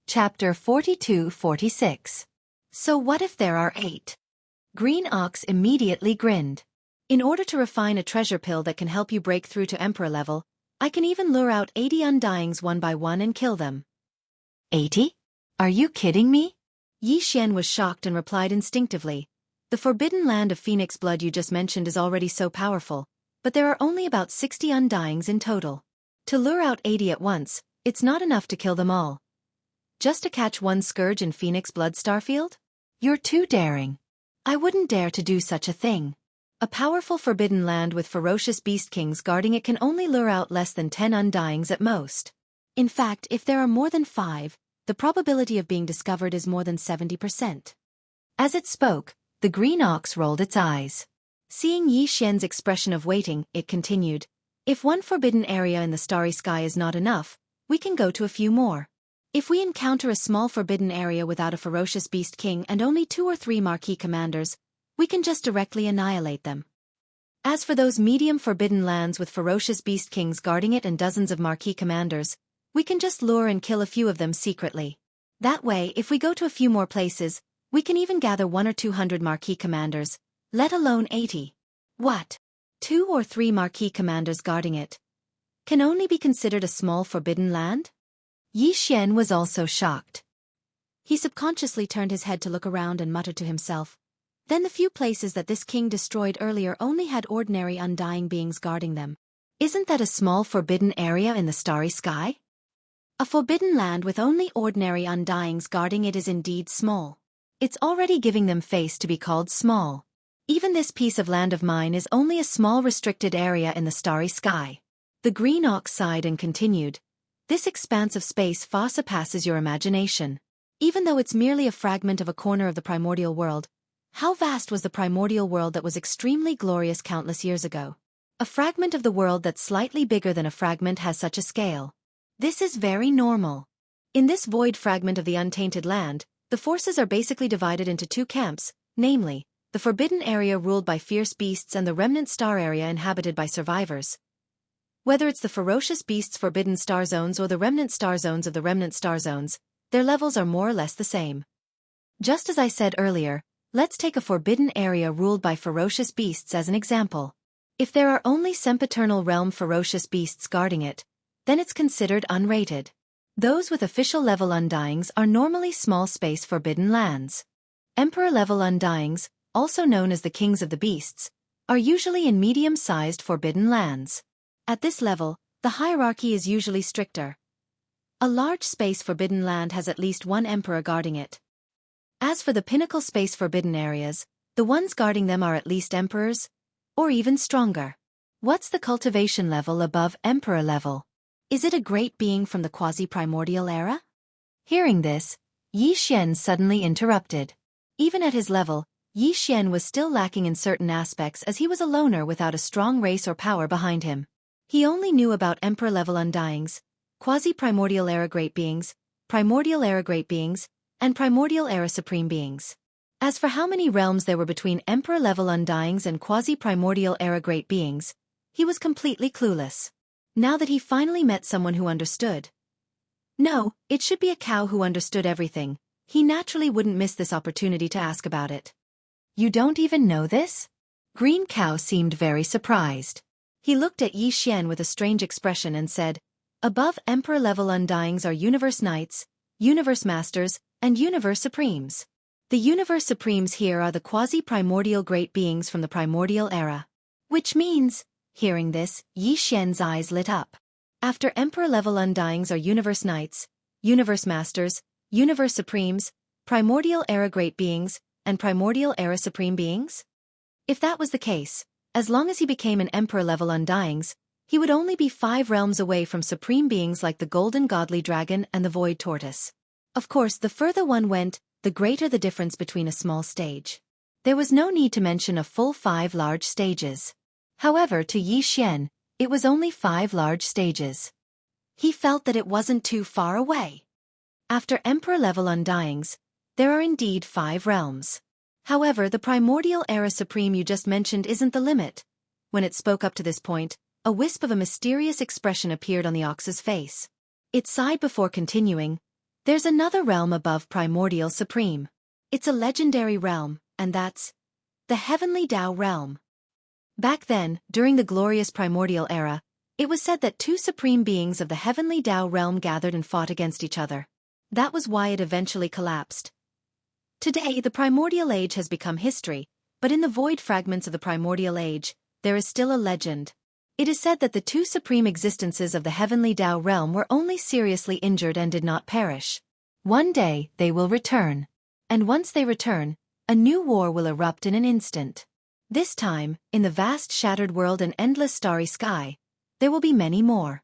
Chapter 42-46. So what if there are 8? Green Ox immediately grinned. In order to refine a treasure pill that can help you break through to Emperor level, I can even lure out 80 undyings one by one and kill them. 80? Are you kidding me? Xianxia was shocked and replied instinctively. The forbidden land of phoenix blood you just mentioned is already so powerful, but there are only about 60 undyings in total. To lure out 80 at once, it's not enough to kill them all. Just to catch one scourge in phoenix blood starfield? You're too daring. I wouldn't dare to do such a thing. A powerful forbidden land with ferocious beast kings guarding it can only lure out less than 10 undyings at most. In fact, if there are more than 5, the probability of being discovered is more than 70%. As it spoke, the green ox rolled its eyes. Seeing Xianxia's expression of waiting, it continued, "If one forbidden area in the starry sky is not enough, we can go to a few more. If we encounter a small forbidden area without a ferocious beast king and only 2 or 3 marquee commanders, we can just directly annihilate them. As for those medium forbidden lands with ferocious beast kings guarding it and dozens of marquee commanders, we can just lure and kill a few of them secretly. That way, if we go to a few more places, we can even gather 100 or 200 marquee commanders, let alone 80. What? 2 or 3 marquee commanders guarding it? Can only be considered a small forbidden land?" Xianxia was also shocked. He subconsciously turned his head to look around and muttered to himself. Then the few places that this king destroyed earlier only had ordinary undying beings guarding them. Isn't that a small forbidden area in the starry sky? A forbidden land with only ordinary undyings guarding it is indeed small. It's already giving them face to be called small. Even this piece of land of mine is only a small restricted area in the starry sky. The green ox sighed and continued. This expanse of space far surpasses your imagination. Even though it's merely a fragment of a corner of the primordial world, how vast was the primordial world that was extremely glorious countless years ago? A fragment of the world that's slightly bigger than a fragment has such a scale. This is very normal. In this void fragment of the untainted land, the forces are basically divided into 2 camps, namely, the forbidden area ruled by fierce beasts and the remnant star area inhabited by survivors. Whether it's the ferocious beasts' forbidden star zones or the remnant star zones of the remnant star zones, their levels are more or less the same. Just as I said earlier, let's take a forbidden area ruled by ferocious beasts as an example. If there are only sempiternal realm ferocious beasts guarding it, then it's considered unrated. Those with official level undyings are normally small space forbidden lands. Emperor level undyings, also known as the kings of the beasts, are usually in medium-sized forbidden lands. At this level, the hierarchy is usually stricter. A large space forbidden land has at least 1 emperor guarding it. As for the pinnacle space forbidden areas, the ones guarding them are at least emperors, or even stronger. What's the cultivation level above emperor level? Is it a great being from the quasi-primordial era? Hearing this, Xianxia suddenly interrupted. Even at his level, Xianxia was still lacking in certain aspects as he was a loner without a strong race or power behind him. He only knew about emperor-level undyings, quasi-primordial era great beings, primordial era great beings, and primordial era supreme beings. As for how many realms there were between emperor-level undyings and quasi-primordial era great beings, he was completely clueless. Now that he finally met someone who understood. No, it should be a cow who understood everything. He naturally wouldn't miss this opportunity to ask about it. You don't even know this? Green Cow seemed very surprised. He looked at Xianxia with a strange expression and said, "Above emperor-level undyings are universe knights, universe masters, and universe supremes. The universe supremes here are the quasi-primordial great beings from the primordial era." Which means, hearing this, Xianxia's eyes lit up. After emperor-level undyings are universe knights, universe masters, universe supremes, primordial era great beings, and primordial era supreme beings? If that was the case, as long as he became an emperor-level undyings, he would only be 5 realms away from supreme beings like the golden godly dragon and the void tortoise. Of course, the further one went, the greater the difference between a small stage. There was no need to mention a full 5 large stages. However, to Xianxia, it was only 5 large stages. He felt that it wasn't too far away. After emperor-level undyings, there are indeed 5 realms. However, the primordial era supreme you just mentioned isn't the limit. When it spoke up to this point, a wisp of a mysterious expression appeared on the ox's face. It sighed before continuing. There's another realm above Primordial Supreme. It's a legendary realm, and that's the Heavenly Tao realm. Back then, during the glorious Primordial era, it was said that two supreme beings of the Heavenly Tao realm gathered and fought against each other. That was why it eventually collapsed. Today, the Primordial Age has become history, but in the void fragments of the Primordial Age, there is still a legend. It is said that the two supreme existences of the Heavenly Tao realm were only seriously injured and did not perish. One day, they will return. And once they return, a new war will erupt in an instant. This time, in the vast shattered world and endless starry sky, there will be many more.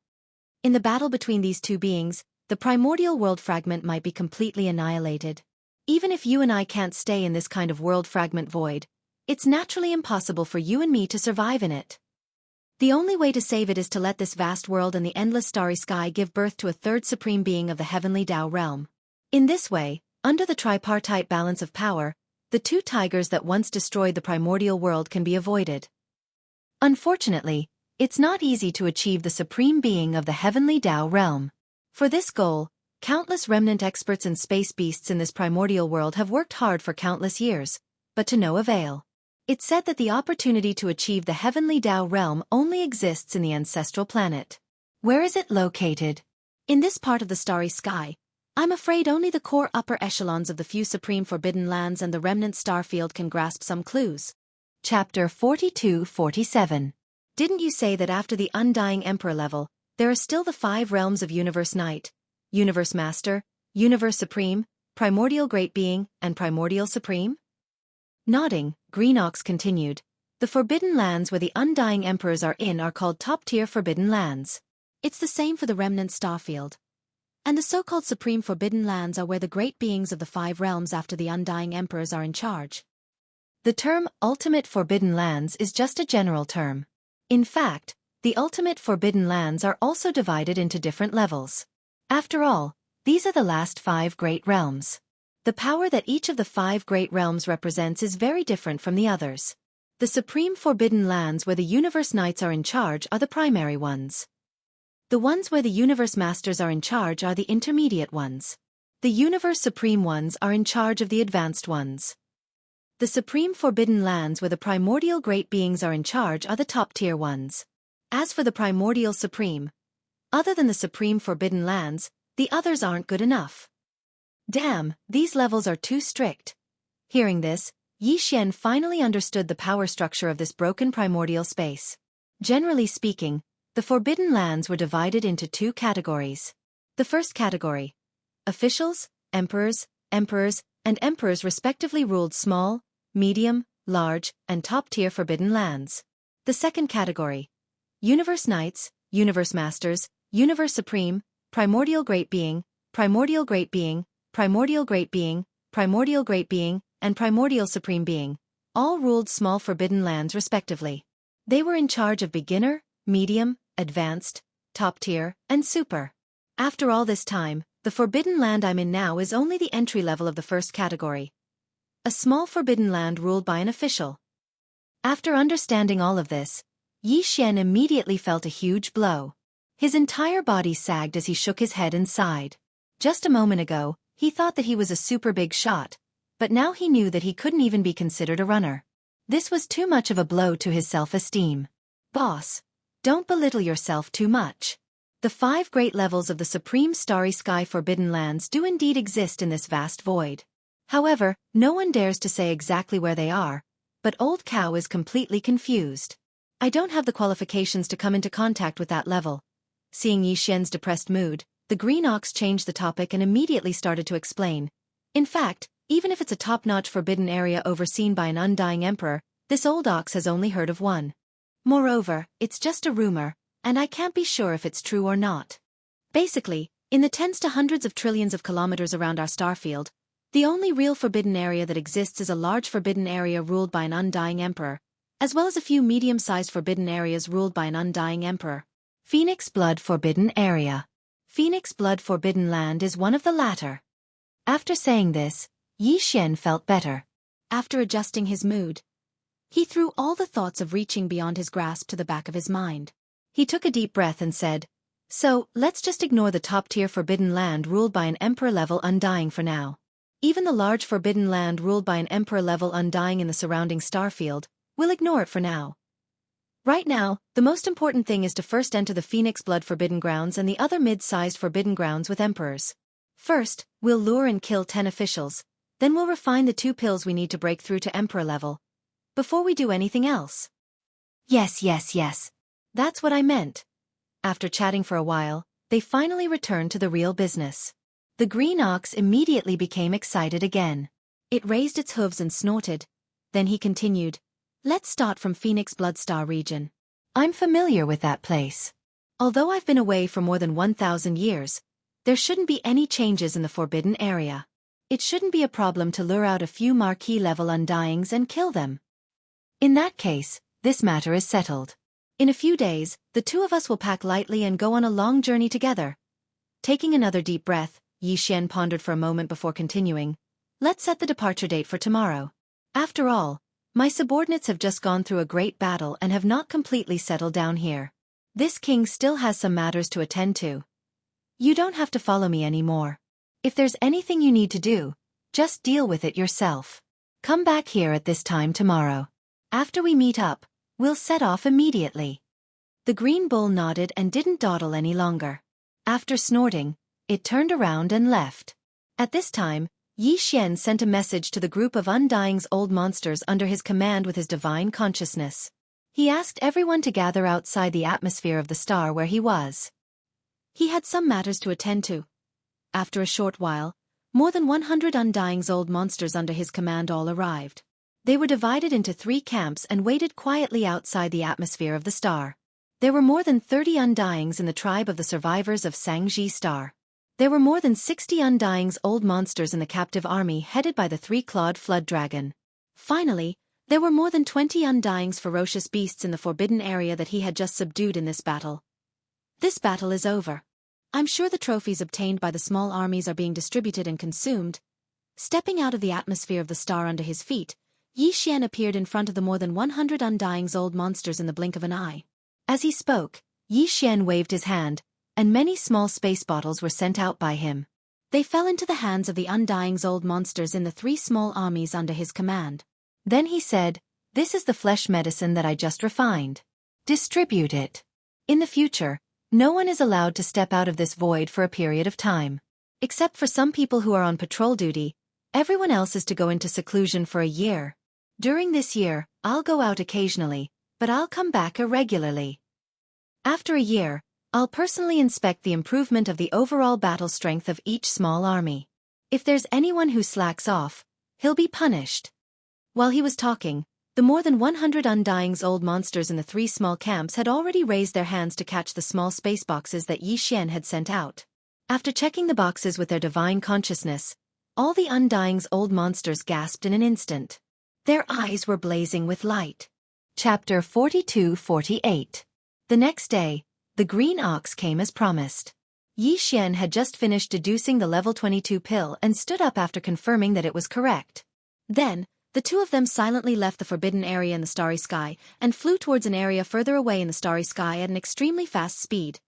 In the battle between these two beings, the primordial world fragment might be completely annihilated. Even if you and I can't stay in this kind of world fragment void, it's naturally impossible for you and me to survive in it. The only way to save it is to let this vast world and the endless starry sky give birth to a third supreme being of the Heavenly Tao realm. In this way, under the tripartite balance of power, the two tigers that once destroyed the primordial world can be avoided. Unfortunately, it's not easy to achieve the supreme being of the Heavenly Tao realm. For this goal, countless remnant experts and space beasts in this primordial world have worked hard for countless years, but to no avail. It's said that the opportunity to achieve the Heavenly Tao realm only exists in the ancestral planet. Where is it located? In this part of the starry sky. I'm afraid only the core upper echelons of the few supreme forbidden lands and the remnant starfield can grasp some clues. Chapter 42-47. Didn't you say that after the Undying Emperor level, there are still the 5 realms of Universe Knight, Universe Master, Universe Supreme, Primordial Great Being, and Primordial Supreme? Nodding, Green Ox continued. The forbidden lands where the Undying Emperors are in are called top-tier forbidden lands. It's the same for the remnant starfield. And the so-called supreme forbidden lands are where the great beings of the 5 realms after the Undying Emperors are in charge. The term ultimate forbidden lands is just a general term. In fact, the ultimate forbidden lands are also divided into different levels. After all, these are the last 5 great realms. The power that each of the 5 great realms represents is very different from the others. The supreme forbidden lands where the Universe Knights are in charge are the primary ones. The ones where the Universe Masters are in charge are the intermediate ones. The Universe Supreme ones are in charge of the advanced ones. The supreme forbidden lands where the primordial great beings are in charge are the top-tier ones. As for the primordial supreme, other than the supreme forbidden lands, the others aren't good enough. Damn, these levels are too strict. Hearing this, Xianxia finally understood the power structure of this broken primordial space. Generally speaking, the forbidden lands were divided into 2 categories. The first category, officials, emperors, and emperors respectively ruled small, medium, large, and top-tier forbidden lands. The second category, Universe Knights, Universe Masters, Universe Supreme, Primordial Great Being, Primordial Great Being, Primordial Great Being, Primordial Great Being, and Primordial Supreme Being, all ruled small forbidden lands respectively. They were in charge of beginner, medium, advanced, top-tier, and super. After all this time, the forbidden land I'm in now is only the entry level of the first category. A small forbidden land ruled by an official. After understanding all of this, Xianxia immediately felt a huge blow. His entire body sagged as he shook his head and sighed. Just a moment ago, he thought that he was a super big shot, but now he knew that he couldn't even be considered a runner. This was too much of a blow to his self-esteem. Boss, don't belittle yourself too much. The 5 great levels of the Supreme Starry Sky Forbidden Lands do indeed exist in this vast void. However, no one dares to say exactly where they are, but Old Cow is completely confused. I don't have the qualifications to come into contact with that level. Seeing Xianxia's depressed mood, the Green Ox changed the topic and immediately started to explain. In fact, even if it's a top-notch forbidden area overseen by an Undying Emperor, this old ox has only heard of one. Moreover, it's just a rumor, and I can't be sure if it's true or not. Basically, in the tens to hundreds of trillions of kilometers around our starfield, the only real forbidden area that exists is a large forbidden area ruled by an Undying Emperor, as well as a few medium-sized forbidden areas ruled by an Undying Emperor. Phoenix Blood Forbidden Area. Phoenix Blood Forbidden Land is one of the latter. After saying this, Xianxia felt better. After adjusting his mood, he threw all the thoughts of reaching beyond his grasp to the back of his mind. He took a deep breath and said, So, let's just ignore the top-tier forbidden land ruled by an emperor-level undying for now. Even the large forbidden land ruled by an emperor-level undying in the surrounding starfield, we'll ignore it for now. Right now, the most important thing is to first enter the Phoenix Blood Forbidden Grounds and the other mid-sized forbidden grounds with emperors. First, we'll lure and kill 10 officials, then we'll refine the 2 pills we need to break through to emperor level. Before we do anything else. Yes. That's what I meant. After chatting for a while, they finally returned to the real business. The green ox immediately became excited again. It raised its hooves and snorted. Then he continued, "Let's start from Phoenix Bloodstar region. I'm familiar with that place. Although I've been away for more than 1,000 years, there shouldn't be any changes in the forbidden area. It shouldn't be a problem to lure out a few marquee-level undyings and kill them. In that case, this matter is settled. In a few days, the 2 of us will pack lightly and go on a long journey together." Taking another deep breath, Xianxia pondered for a moment before continuing, "Let's set the departure date for tomorrow. After all, my subordinates have just gone through a great battle and have not completely settled down here. This king still has some matters to attend to. You don't have to follow me anymore. If there's anything you need to do, just deal with it yourself. Come back here at this time tomorrow. After we meet up, we'll set off immediately." The green bull nodded and didn't dawdle any longer. After snorting, it turned around and left. At this time, Xianxia sent a message to the group of Undying's old monsters under his command with his divine consciousness. He asked everyone to gather outside the atmosphere of the star where he was. He had some matters to attend to. After a short while, more than 100 Undying's old monsters under his command all arrived. They were divided into 3 camps and waited quietly outside the atmosphere of the star. There were more than 30 Undyings in the tribe of the survivors of Xianxia star. There were more than 60 Undying's old monsters in the captive army headed by the 3-clawed flood dragon. Finally, there were more than 20 Undying's ferocious beasts in the forbidden area that he had just subdued in this battle. This battle is over. I'm sure the trophies obtained by the small armies are being distributed and consumed. Stepping out of the atmosphere of the star under his feet, Xianxia appeared in front of the more than 100 Undying's old monsters in the blink of an eye. As he spoke, Xianxia waved his hand, and many small space bottles were sent out by him. They fell into the hands of the Undying's old monsters in the 3 small armies under his command. Then he said, "This is the flesh medicine that I just refined. Distribute it. In the future, no one is allowed to step out of this void for a period of time. Except for some people who are on patrol duty, everyone else is to go into seclusion for a year. During this year, I'll go out occasionally, but I'll come back irregularly. After a year, I'll personally inspect the improvement of the overall battle strength of each small army. If there's anyone who slacks off, he'll be punished." While he was talking, the more than 100 Undying's old monsters in the 3 small camps had already raised their hands to catch the small space boxes that Xianxia had sent out. After checking the boxes with their divine consciousness, all the Undying's old monsters gasped in an instant. Their eyes were blazing with light. Chapter 42-48. The next day, the green ox came as promised. Xianxia had just finished deducing the level 22 pill and stood up after confirming that it was correct. Then, the 2 of them silently left the forbidden area in the starry sky and flew towards an area further away in the starry sky at an extremely fast speed.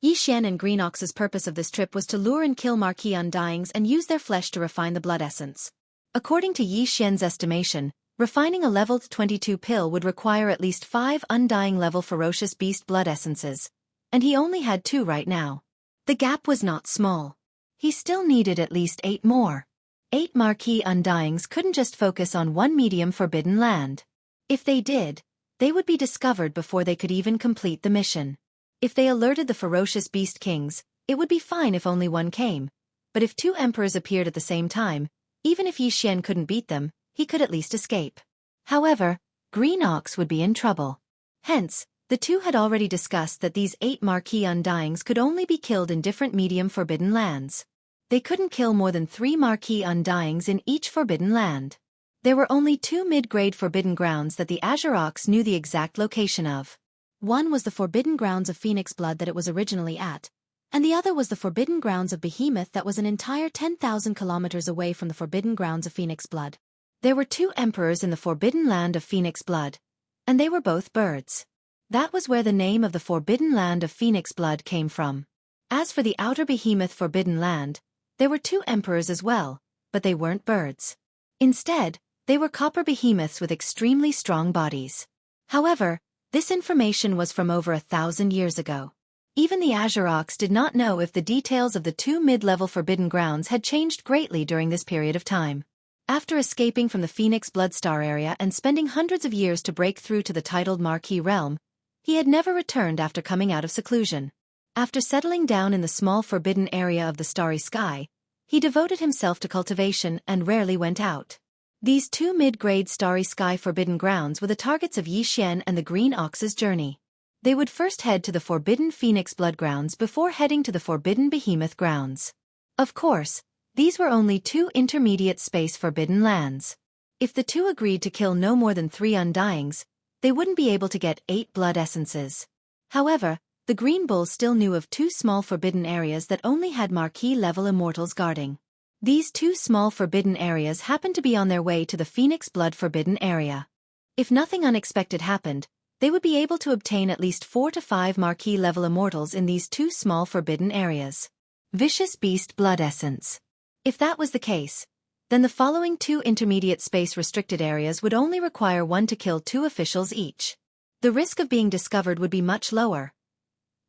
Xianxia and Green Ox's purpose of this trip was to lure and kill marquee undyings and use their flesh to refine the blood essence. According to Xianxia's estimation, refining a leveled 22 pill would require at least 5 undying-level ferocious beast blood essences, and he only had 2 right now. The gap was not small. He still needed at least 8 more. 8 marquee undyings couldn't just focus on 1 medium forbidden land. If they did, they would be discovered before they could even complete the mission. If they alerted the ferocious beast kings, it would be fine if only 1 came, but if 2 emperors appeared at the same time, even if Xianxia couldn't beat them, he could at least escape. However, Green Ox would be in trouble. Hence, the 2 had already discussed that these 8 marquee undyings could only be killed in different medium forbidden lands. They couldn't kill more than 3 marquee undyings in each forbidden land. There were only 2 mid-grade forbidden grounds that the Azure Ox knew the exact location of. One was the forbidden grounds of Phoenix Blood that it was originally at, and the other was the forbidden grounds of Behemoth that was an entire 10,000 kilometers away from the forbidden grounds of Phoenix Blood. There were 2 emperors in the forbidden land of Phoenix Blood, and they were both birds. That was where the name of the Forbidden Land of Phoenix Blood came from. As for the outer behemoth Forbidden Land, there were 2 emperors as well, but they weren't birds. Instead, they were copper behemoths with extremely strong bodies. However, this information was from over 1,000 years ago. Even the Azurox did not know if the details of the 2 mid-level Forbidden Grounds had changed greatly during this period of time. After escaping from the Phoenix Bloodstar area and spending hundreds of years to break through to the titled Marquee Realm, he had never returned after coming out of seclusion. After settling down in the small forbidden area of the Starry Sky, he devoted himself to cultivation and rarely went out. These 2 mid-grade Starry Sky Forbidden Grounds were the targets of Yixian and the Green Ox's journey. They would first head to the Forbidden Phoenix Blood Grounds before heading to the Forbidden Behemoth Grounds. Of course, these were only 2 intermediate space forbidden lands. If the 2 agreed to kill no more than 3 Undyings, they wouldn't be able to get 8 blood essences. However, the Green Bulls still knew of 2 small forbidden areas that only had Marquee-level immortals guarding. These 2 small forbidden areas happened to be on their way to the Phoenix Blood Forbidden Area. If nothing unexpected happened, they would be able to obtain at least 4 to 5 Marquee-level immortals in these 2 small forbidden areas. Vicious Beast Blood Essence. If that was the case, then the following 2 intermediate space-restricted areas would only require 1 to kill 2 officials each. The risk of being discovered would be much lower.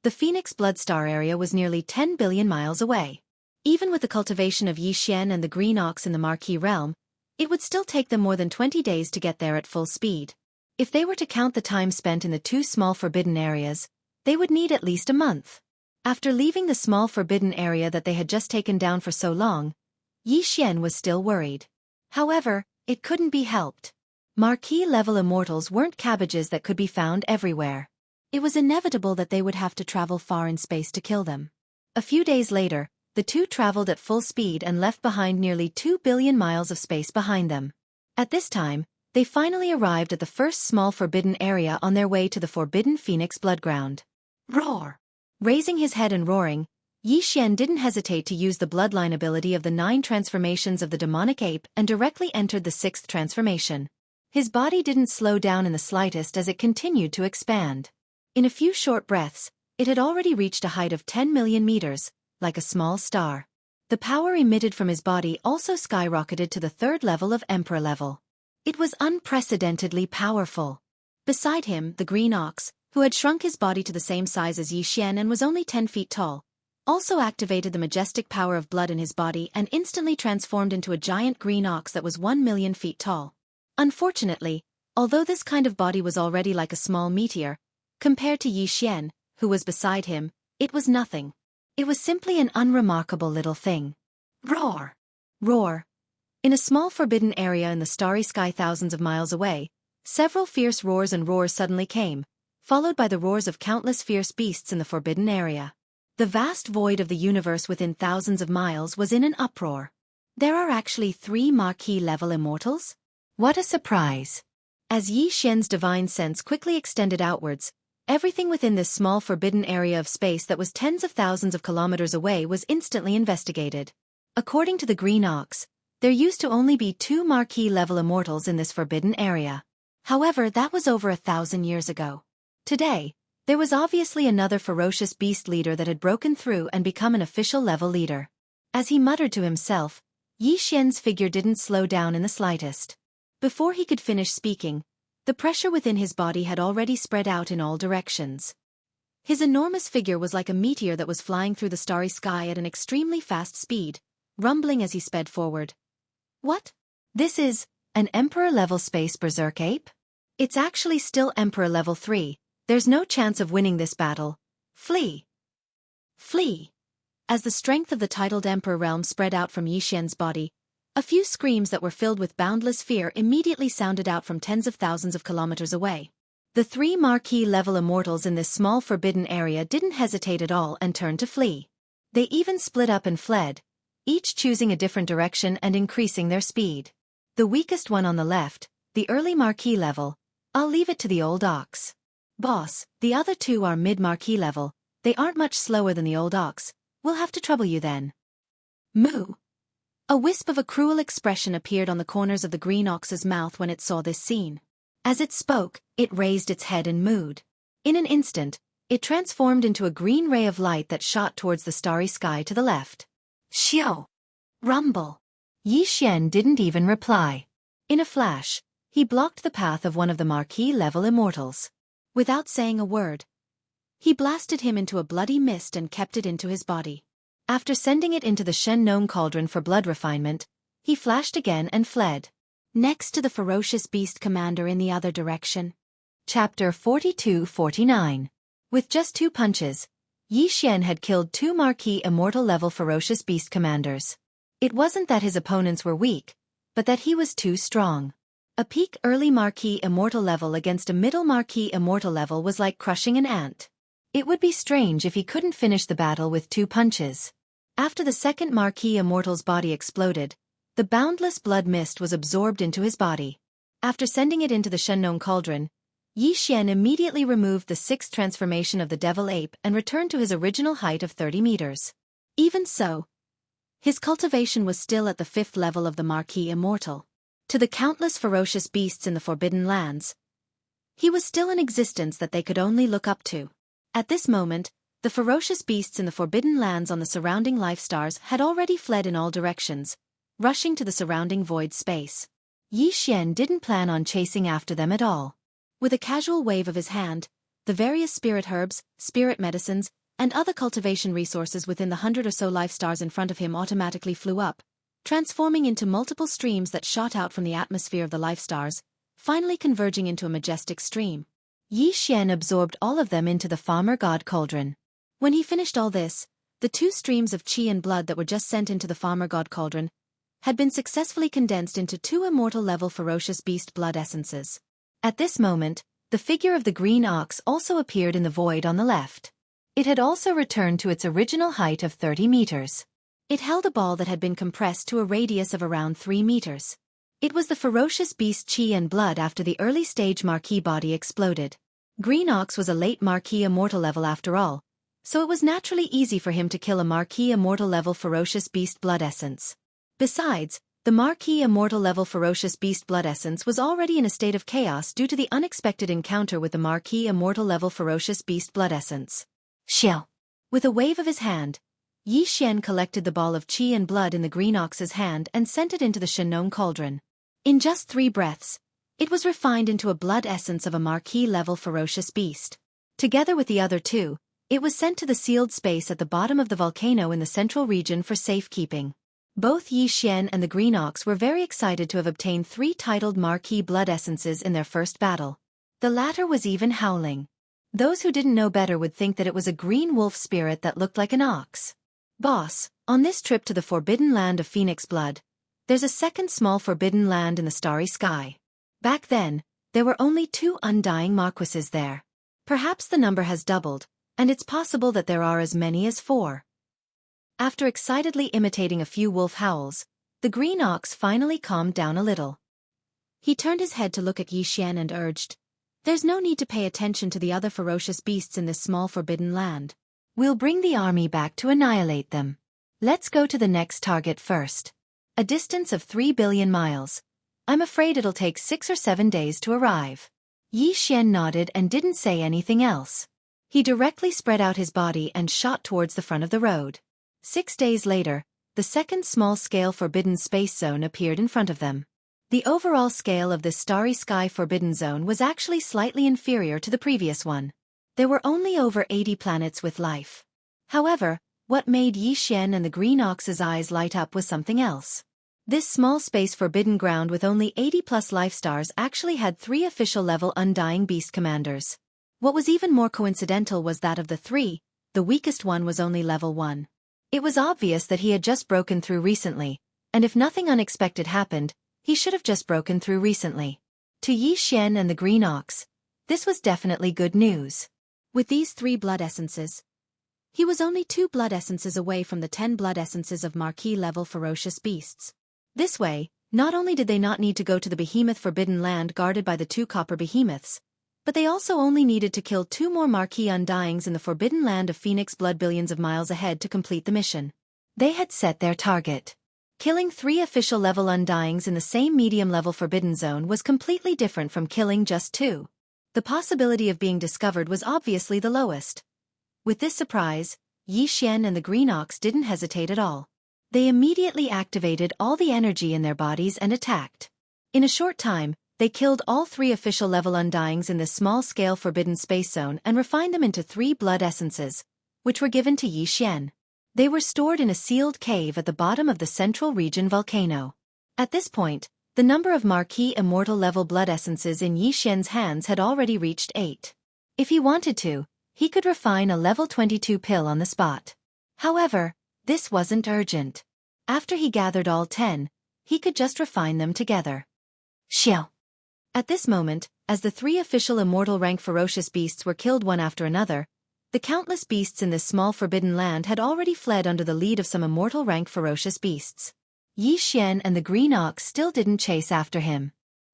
The Phoenix Bloodstar area was nearly 10 billion miles away. Even with the cultivation of Yixian and the Green Ox in the Marquee Realm, it would still take them more than 20 days to get there at full speed. If they were to count the time spent in the 2 small forbidden areas, they would need at least a month. After leaving the small forbidden area that they had just taken down for so long, Yixian was still worried. However, it couldn't be helped. Marquee-level immortals weren't cabbages that could be found everywhere. It was inevitable that they would have to travel far in space to kill them. A few days later, the 2 traveled at full speed and left behind nearly 2 billion miles of space behind them. At this time, they finally arrived at the first small forbidden area on their way to the Forbidden Phoenix Bloodground. Roar! Raising his head and roaring, Yixian didn't hesitate to use the bloodline ability of the 9 transformations of the demonic ape and directly entered the 6th transformation. His body didn't slow down in the slightest as it continued to expand. In a few short breaths, it had already reached a height of 10 million meters, like a small star. The power emitted from his body also skyrocketed to the 3rd level of Emperor level. It was unprecedentedly powerful. Beside him, the Green Ox, who had shrunk his body to the same size as Yixian and was only 10 feet tall, also activated the majestic power of blood in his body and instantly transformed into a giant green ox that was 1 million feet tall. Unfortunately, although this kind of body was already like a small meteor, compared to Yixian, who was beside him, it was nothing. It was simply an unremarkable little thing. Roar! Roar! In a small forbidden area in the starry sky thousands of miles away, several fierce roars and roars suddenly came, followed by the roars of countless fierce beasts in the forbidden area. The vast void of the universe within thousands of miles was in an uproar. There are actually 3 Marquee-level immortals? What a surprise! As Yi Xian's divine sense quickly extended outwards, everything within this small forbidden area of space that was tens of thousands of kilometers away was instantly investigated. According to the Green Ox, there used to only be 2 Marquee-level immortals in this forbidden area. However, that was over 1,000 years ago. Today, there was obviously another ferocious beast leader that had broken through and become an official level leader. As he muttered to himself, Yi Xian's figure didn't slow down in the slightest. Before he could finish speaking, the pressure within his body had already spread out in all directions. His enormous figure was like a meteor that was flying through the starry sky at an extremely fast speed, rumbling as he sped forward. What? This is an Emperor-level space berserk ape? It's actually still Emperor level 3. There's no chance of winning this battle. Flee! Flee! As the strength of the titled Emperor realm spread out from Yixian's body, a few screams that were filled with boundless fear immediately sounded out from tens of thousands of kilometers away. The 3 Marquee-level immortals in this small forbidden area didn't hesitate at all and turned to flee. They even split up and fled, each choosing a different direction and increasing their speed. The weakest one on the left, the early Marquee level, I'll leave it to the old ox. Boss, the other 2 are mid-Marquee level, they aren't much slower than the old ox, we'll have to trouble you then. Moo! A wisp of a cruel expression appeared on the corners of the Green Ox's mouth when it saw this scene. As it spoke, it raised its head and mooed. In an instant, it transformed into a green ray of light that shot towards the starry sky to the left. Xiao! Rumble! Yi Xian didn't even reply. In a flash, he blocked the path of one of the marquee-level immortals. Without saying a word, he blasted him into a bloody mist and kept it into his body. After sending it into the Shen Nong cauldron for blood refinement, he flashed again and fled. Next to the ferocious beast commander in the other direction. Chapter 42-49. With just 2 punches, Yi Xian had killed 2 marquee immortal-level ferocious beast commanders. It wasn't that his opponents were weak, but that he was too strong. A peak early marquee immortal level against a middle marquee immortal level was like crushing an ant. It would be strange if he couldn't finish the battle with 2 punches. After the second marquee immortal's body exploded, the boundless blood mist was absorbed into his body. After sending it into the Shenong cauldron, Yi Xian immediately removed the 6th transformation of the devil ape and returned to his original height of 30 meters. Even so, his cultivation was still at the 5th level of the marquee immortal. To the countless ferocious beasts in the Forbidden Lands, he was still an existence that they could only look up to. At this moment, the ferocious beasts in the Forbidden Lands on the surrounding life stars had already fled in all directions, rushing to the surrounding void space. Yi Xian didn't plan on chasing after them at all. With a casual wave of his hand, the various spirit herbs, spirit medicines, and other cultivation resources within the 100 or so life stars in front of him automatically flew up, transforming into multiple streams that shot out from the atmosphere of the life stars, finally converging into a majestic stream. Yi Xian absorbed all of them into the Farmer God Cauldron. When he finished all this, the 2 streams of qi and blood that were just sent into the Farmer God Cauldron had been successfully condensed into 2 immortal-level ferocious beast blood essences. At this moment, the figure of the green ox also appeared in the void on the left. It had also returned to its original height of 30 meters. It held a ball that had been compressed to a radius of around 3 meters. It was the ferocious beast qi and blood after the early-stage marquee body exploded. Green Ox was a late marquee immortal level after all, so it was naturally easy for him to kill a marquee immortal level ferocious beast blood essence. Besides, the marquee immortal level ferocious beast blood essence was already in a state of chaos due to the unexpected encounter with the marquee immortal level ferocious beast blood essence. Xiao! With a wave of his hand, Yi Xian collected the ball of qi and blood in the green ox's hand and sent it into the Shenong cauldron. In just 3 breaths, it was refined into a blood essence of a marquee-level ferocious beast. Together with the other 2, it was sent to the sealed space at the bottom of the volcano in the central region for safekeeping. Both Yi Xian and the green ox were very excited to have obtained 3 titled marquee blood essences in their first battle. The latter was even howling. Those who didn't know better would think that it was a green wolf spirit that looked like an ox. Boss, on this trip to the Forbidden Land of Phoenix Blood, there's a second small forbidden land in the starry sky. Back then, there were only 2 undying marquises there. Perhaps the number has doubled, and it's possible that there are as many as 4. After excitedly imitating a few wolf howls, the green ox finally calmed down a little. He turned his head to look at Yi Xian and urged, "There's no need to pay attention to the other ferocious beasts in this small forbidden land. We'll bring the army back to annihilate them. Let's go to the next target first. A distance of 3 billion miles. I'm afraid it'll take 6 or 7 days to arrive." Yi Xian nodded and didn't say anything else. He directly spread out his body and shot towards the front of the road. 6 days later, the second small-scale forbidden space zone appeared in front of them. The overall scale of this starry sky forbidden zone was actually slightly inferior to the previous one. There were only over 80 planets with life. However, what made Yi Xian and the green ox's eyes light up was something else. This small space forbidden ground with only 80+ life stars actually had 3 official-level undying beast commanders. What was even more coincidental was that of the 3, the weakest one was only level 1. It was obvious that he had just broken through recently, and if nothing unexpected happened, he should have just broken through recently. To Yi Xian and the green ox, this was definitely good news. With these 3 blood essences, he was only 2 blood essences away from the 10 blood essences of marquee-level ferocious beasts. This way, not only did they not need to go to the behemoth forbidden land guarded by the 2 copper behemoths, but they also only needed to kill 2 more marquee undyings in the forbidden land of Phoenix Blood billions of miles ahead to complete the mission. They had set their target. Killing 3 official-level undyings in the same medium-level forbidden zone was completely different from killing just 2. The possibility of being discovered was obviously the lowest. With this surprise, Yi Xian and the green ox didn't hesitate at all. They immediately activated all the energy in their bodies and attacked. In a short time, they killed all 3 official-level Undyings in this small-scale forbidden space zone and refined them into 3 blood essences, which were given to Yi Xian. They were stored in a sealed cave at the bottom of the central region volcano. At this point, the number of marquee immortal-level blood essences in Yi Xian's hands had already reached 8. If he wanted to, he could refine a level 22 pill on the spot. However, this wasn't urgent. After he gathered all 10, he could just refine them together. Xiao. At this moment, as the 3 official immortal rank ferocious beasts were killed one after another, the countless beasts in this small forbidden land had already fled under the lead of some immortal rank ferocious beasts. Yi Xian and the green ox still didn't chase after him.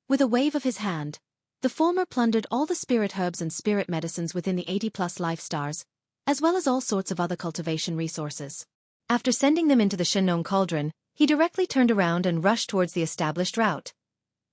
With a wave of his hand, the former plundered all the spirit herbs and spirit medicines within the 80+ life stars, as well as all sorts of other cultivation resources. After sending them into the Shenong cauldron, he directly turned around and rushed towards the established route.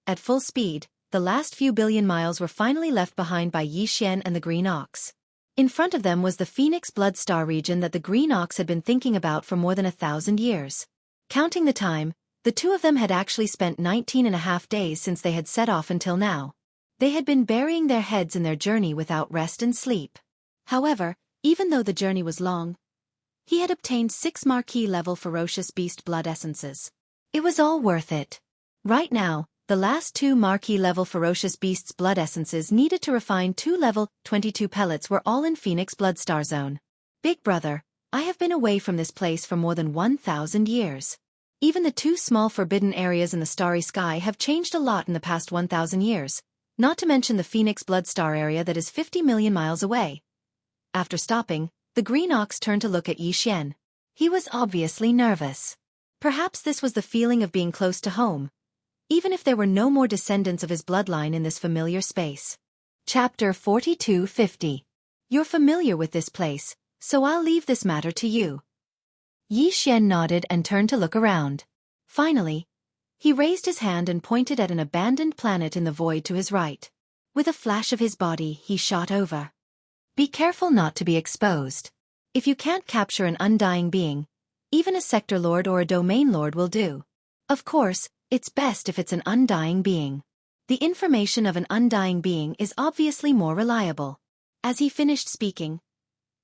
At full speed, the last few billion miles were finally left behind by Yi Xian and the green ox. In front of them was the Phoenix Blood Star region that the green ox had been thinking about for more than 1,000 years. Counting the time, the 2 of them had actually spent 19.5 days since they had set off until now. They had been burying their heads in their journey without rest and sleep. However, even though the journey was long, he had obtained 6 marquee-level ferocious beast blood essences. It was all worth it. Right now, the last 2 marquee-level ferocious beasts blood essences needed to refine 2 level 22 pellets were all in Phoenix Blood Star Zone. Big brother, I have been away from this place for more than 1,000 years. Even the 2 small forbidden areas in the starry sky have changed a lot in the past 1,000 years, not to mention the Phoenix Blood Star area that is 50 million miles away. After stopping, the green ox turned to look at Yi Xian. He was obviously nervous. Perhaps this was the feeling of being close to home, even if there were no more descendants of his bloodline in this familiar space. Chapter 4250. You're familiar with this place, so I'll leave this matter to you. Yi Xian nodded and turned to look around. Finally, he raised his hand and pointed at an abandoned planet in the void to his right. With a flash of his body, he shot over. Be careful not to be exposed. If you can't capture an undying being, even a sector lord or a domain lord will do. Of course, it's best if it's an undying being. The information of an undying being is obviously more reliable. As he finished speaking,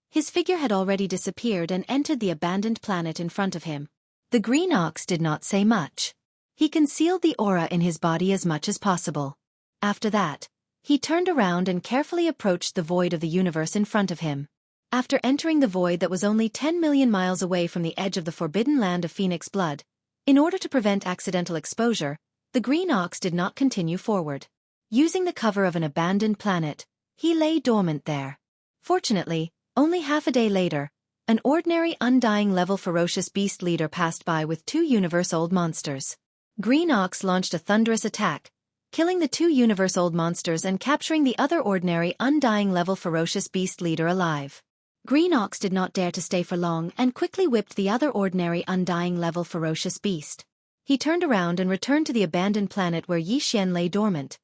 his figure had already disappeared and entered the abandoned planet in front of him. The green ox did not say much. He concealed the aura in his body as much as possible. After that, he turned around and carefully approached the void of the universe in front of him. After entering the void that was only 10 million miles away from the edge of the forbidden land of Phoenix Blood, in order to prevent accidental exposure, the green ox did not continue forward. Using the cover of an abandoned planet, he lay dormant there. Fortunately, only half a day later, an ordinary undying level ferocious beast leader passed by with 2 universe-old monsters. Green Ox launched a thunderous attack, killing the 2 universe-old monsters and capturing the other ordinary undying level ferocious beast leader alive. Green Ox did not dare to stay for long and quickly whipped the other ordinary undying level ferocious beast. He turned around and returned to the abandoned planet where Yi Xian lay dormant.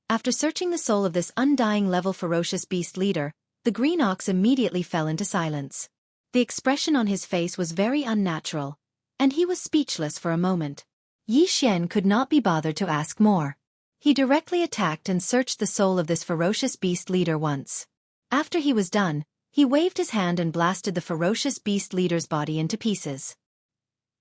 After searching the soul of this undying level ferocious beast leader, the green ox immediately fell into silence. The expression on his face was very unnatural, and he was speechless for a moment. Yi Xian could not be bothered to ask more. He directly attacked and searched the soul of this ferocious beast leader once. After he was done, he waved his hand and blasted the ferocious beast leader's body into pieces.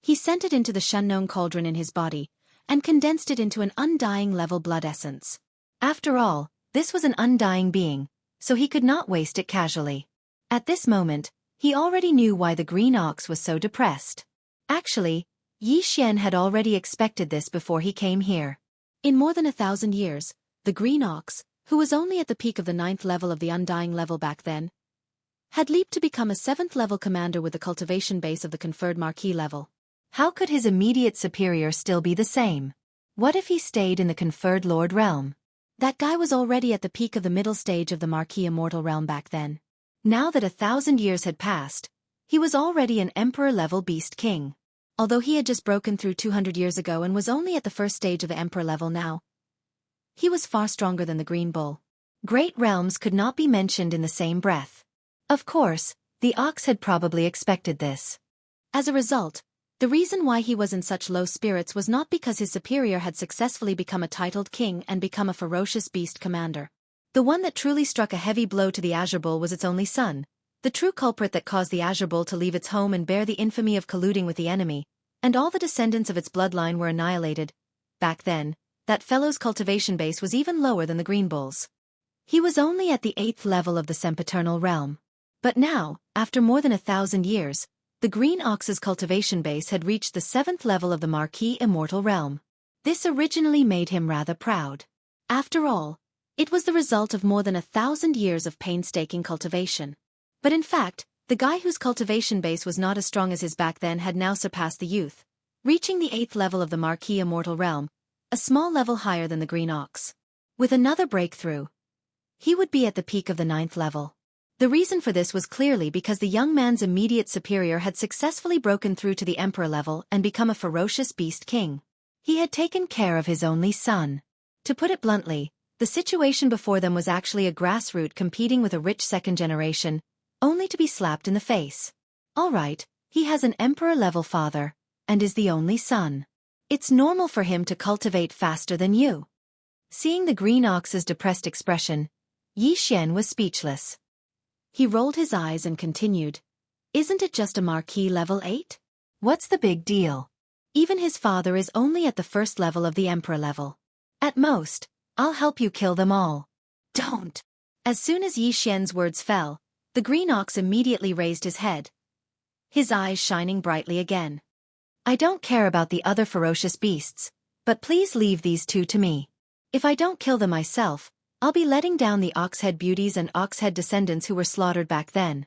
He sent it into the Shenong cauldron in his body, and condensed it into an undying level blood essence. After all, this was an undying being, so he could not waste it casually. At this moment, he already knew why the green ox was so depressed. Actually, Yi Xian had already expected this before he came here. In more than 1,000 years, the green ox, who was only at the peak of the 9th level of the undying level back then, had leaped to become a 7th level commander with the cultivation base of the conferred marquee level. How could his immediate superior still be the same? What if he stayed in the conferred lord realm? That guy was already at the peak of the middle stage of the marquee immortal realm back then. Now that 1,000 years had passed, he was already an emperor-level beast king. Although he had just broken through 200 years ago and was only at the first stage of the emperor level now, he was far stronger than the green bull. Great realms could not be mentioned in the same breath. Of course, the ox had probably expected this. As a result, the reason why he was in such low spirits was not because his superior had successfully become a titled king and become a ferocious beast commander. The one that truly struck a heavy blow to the Azure Bull was its only son, the true culprit that caused the Azure Bull to leave its home and bear the infamy of colluding with the enemy, and all the descendants of its bloodline were annihilated. Back then, that fellow's cultivation base was even lower than the Green Bull's. He was only at the 8th level of the sempiternal realm. But now, after more than 1,000 years, the Green Ox's cultivation base had reached the 7th level of the Marquis Immortal realm. This originally made him rather proud. After all, it was the result of more than 1,000 years of painstaking cultivation. But in fact, the guy whose cultivation base was not as strong as his back then had now surpassed the youth, reaching the 8th level of the Marquis Immortal realm, a small level higher than the Green Ox. With another breakthrough, he would be at the peak of the 9th level. The reason for this was clearly because the young man's immediate superior had successfully broken through to the emperor level and become a ferocious beast king. He had taken care of his only son. To put it bluntly, the situation before them was actually a grassroots competing with a rich second generation, only to be slapped in the face. All right, he has an emperor-level father, and is the only son. It's normal for him to cultivate faster than you. Seeing the Green Ox's depressed expression, Xianxia was speechless. He rolled his eyes and continued, "Isn't it just a Marquis level 8? What's the big deal? Even his father is only at the 1st level of the Emperor level. At most, I'll help you kill them all." "Don't!" As soon as Xianxia's words fell, the Green Ox immediately raised his head, his eyes shining brightly again. "I don't care about the other ferocious beasts, but please leave these two to me. If I don't kill them myself, I'll be letting down the Oxhead beauties and Oxhead descendants who were slaughtered back then."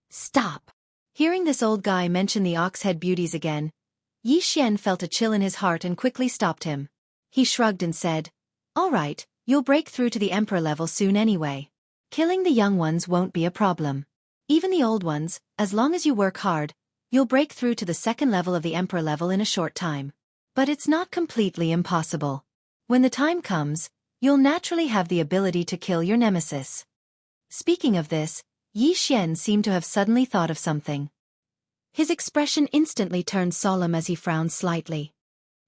"Stop!" Hearing this old guy mention the Oxhead beauties again, Xianxia felt a chill in his heart and quickly stopped him. He shrugged and said, "All right, you'll break through to the Emperor level soon anyway. Killing the young ones won't be a problem. Even the old ones, as long as you work hard, you'll break through to the 2nd level of the Emperor level in a short time. But it's not completely impossible. When the time comes, you'll naturally have the ability to kill your nemesis." Speaking of this, Xianxia seemed to have suddenly thought of something. His expression instantly turned solemn as he frowned slightly.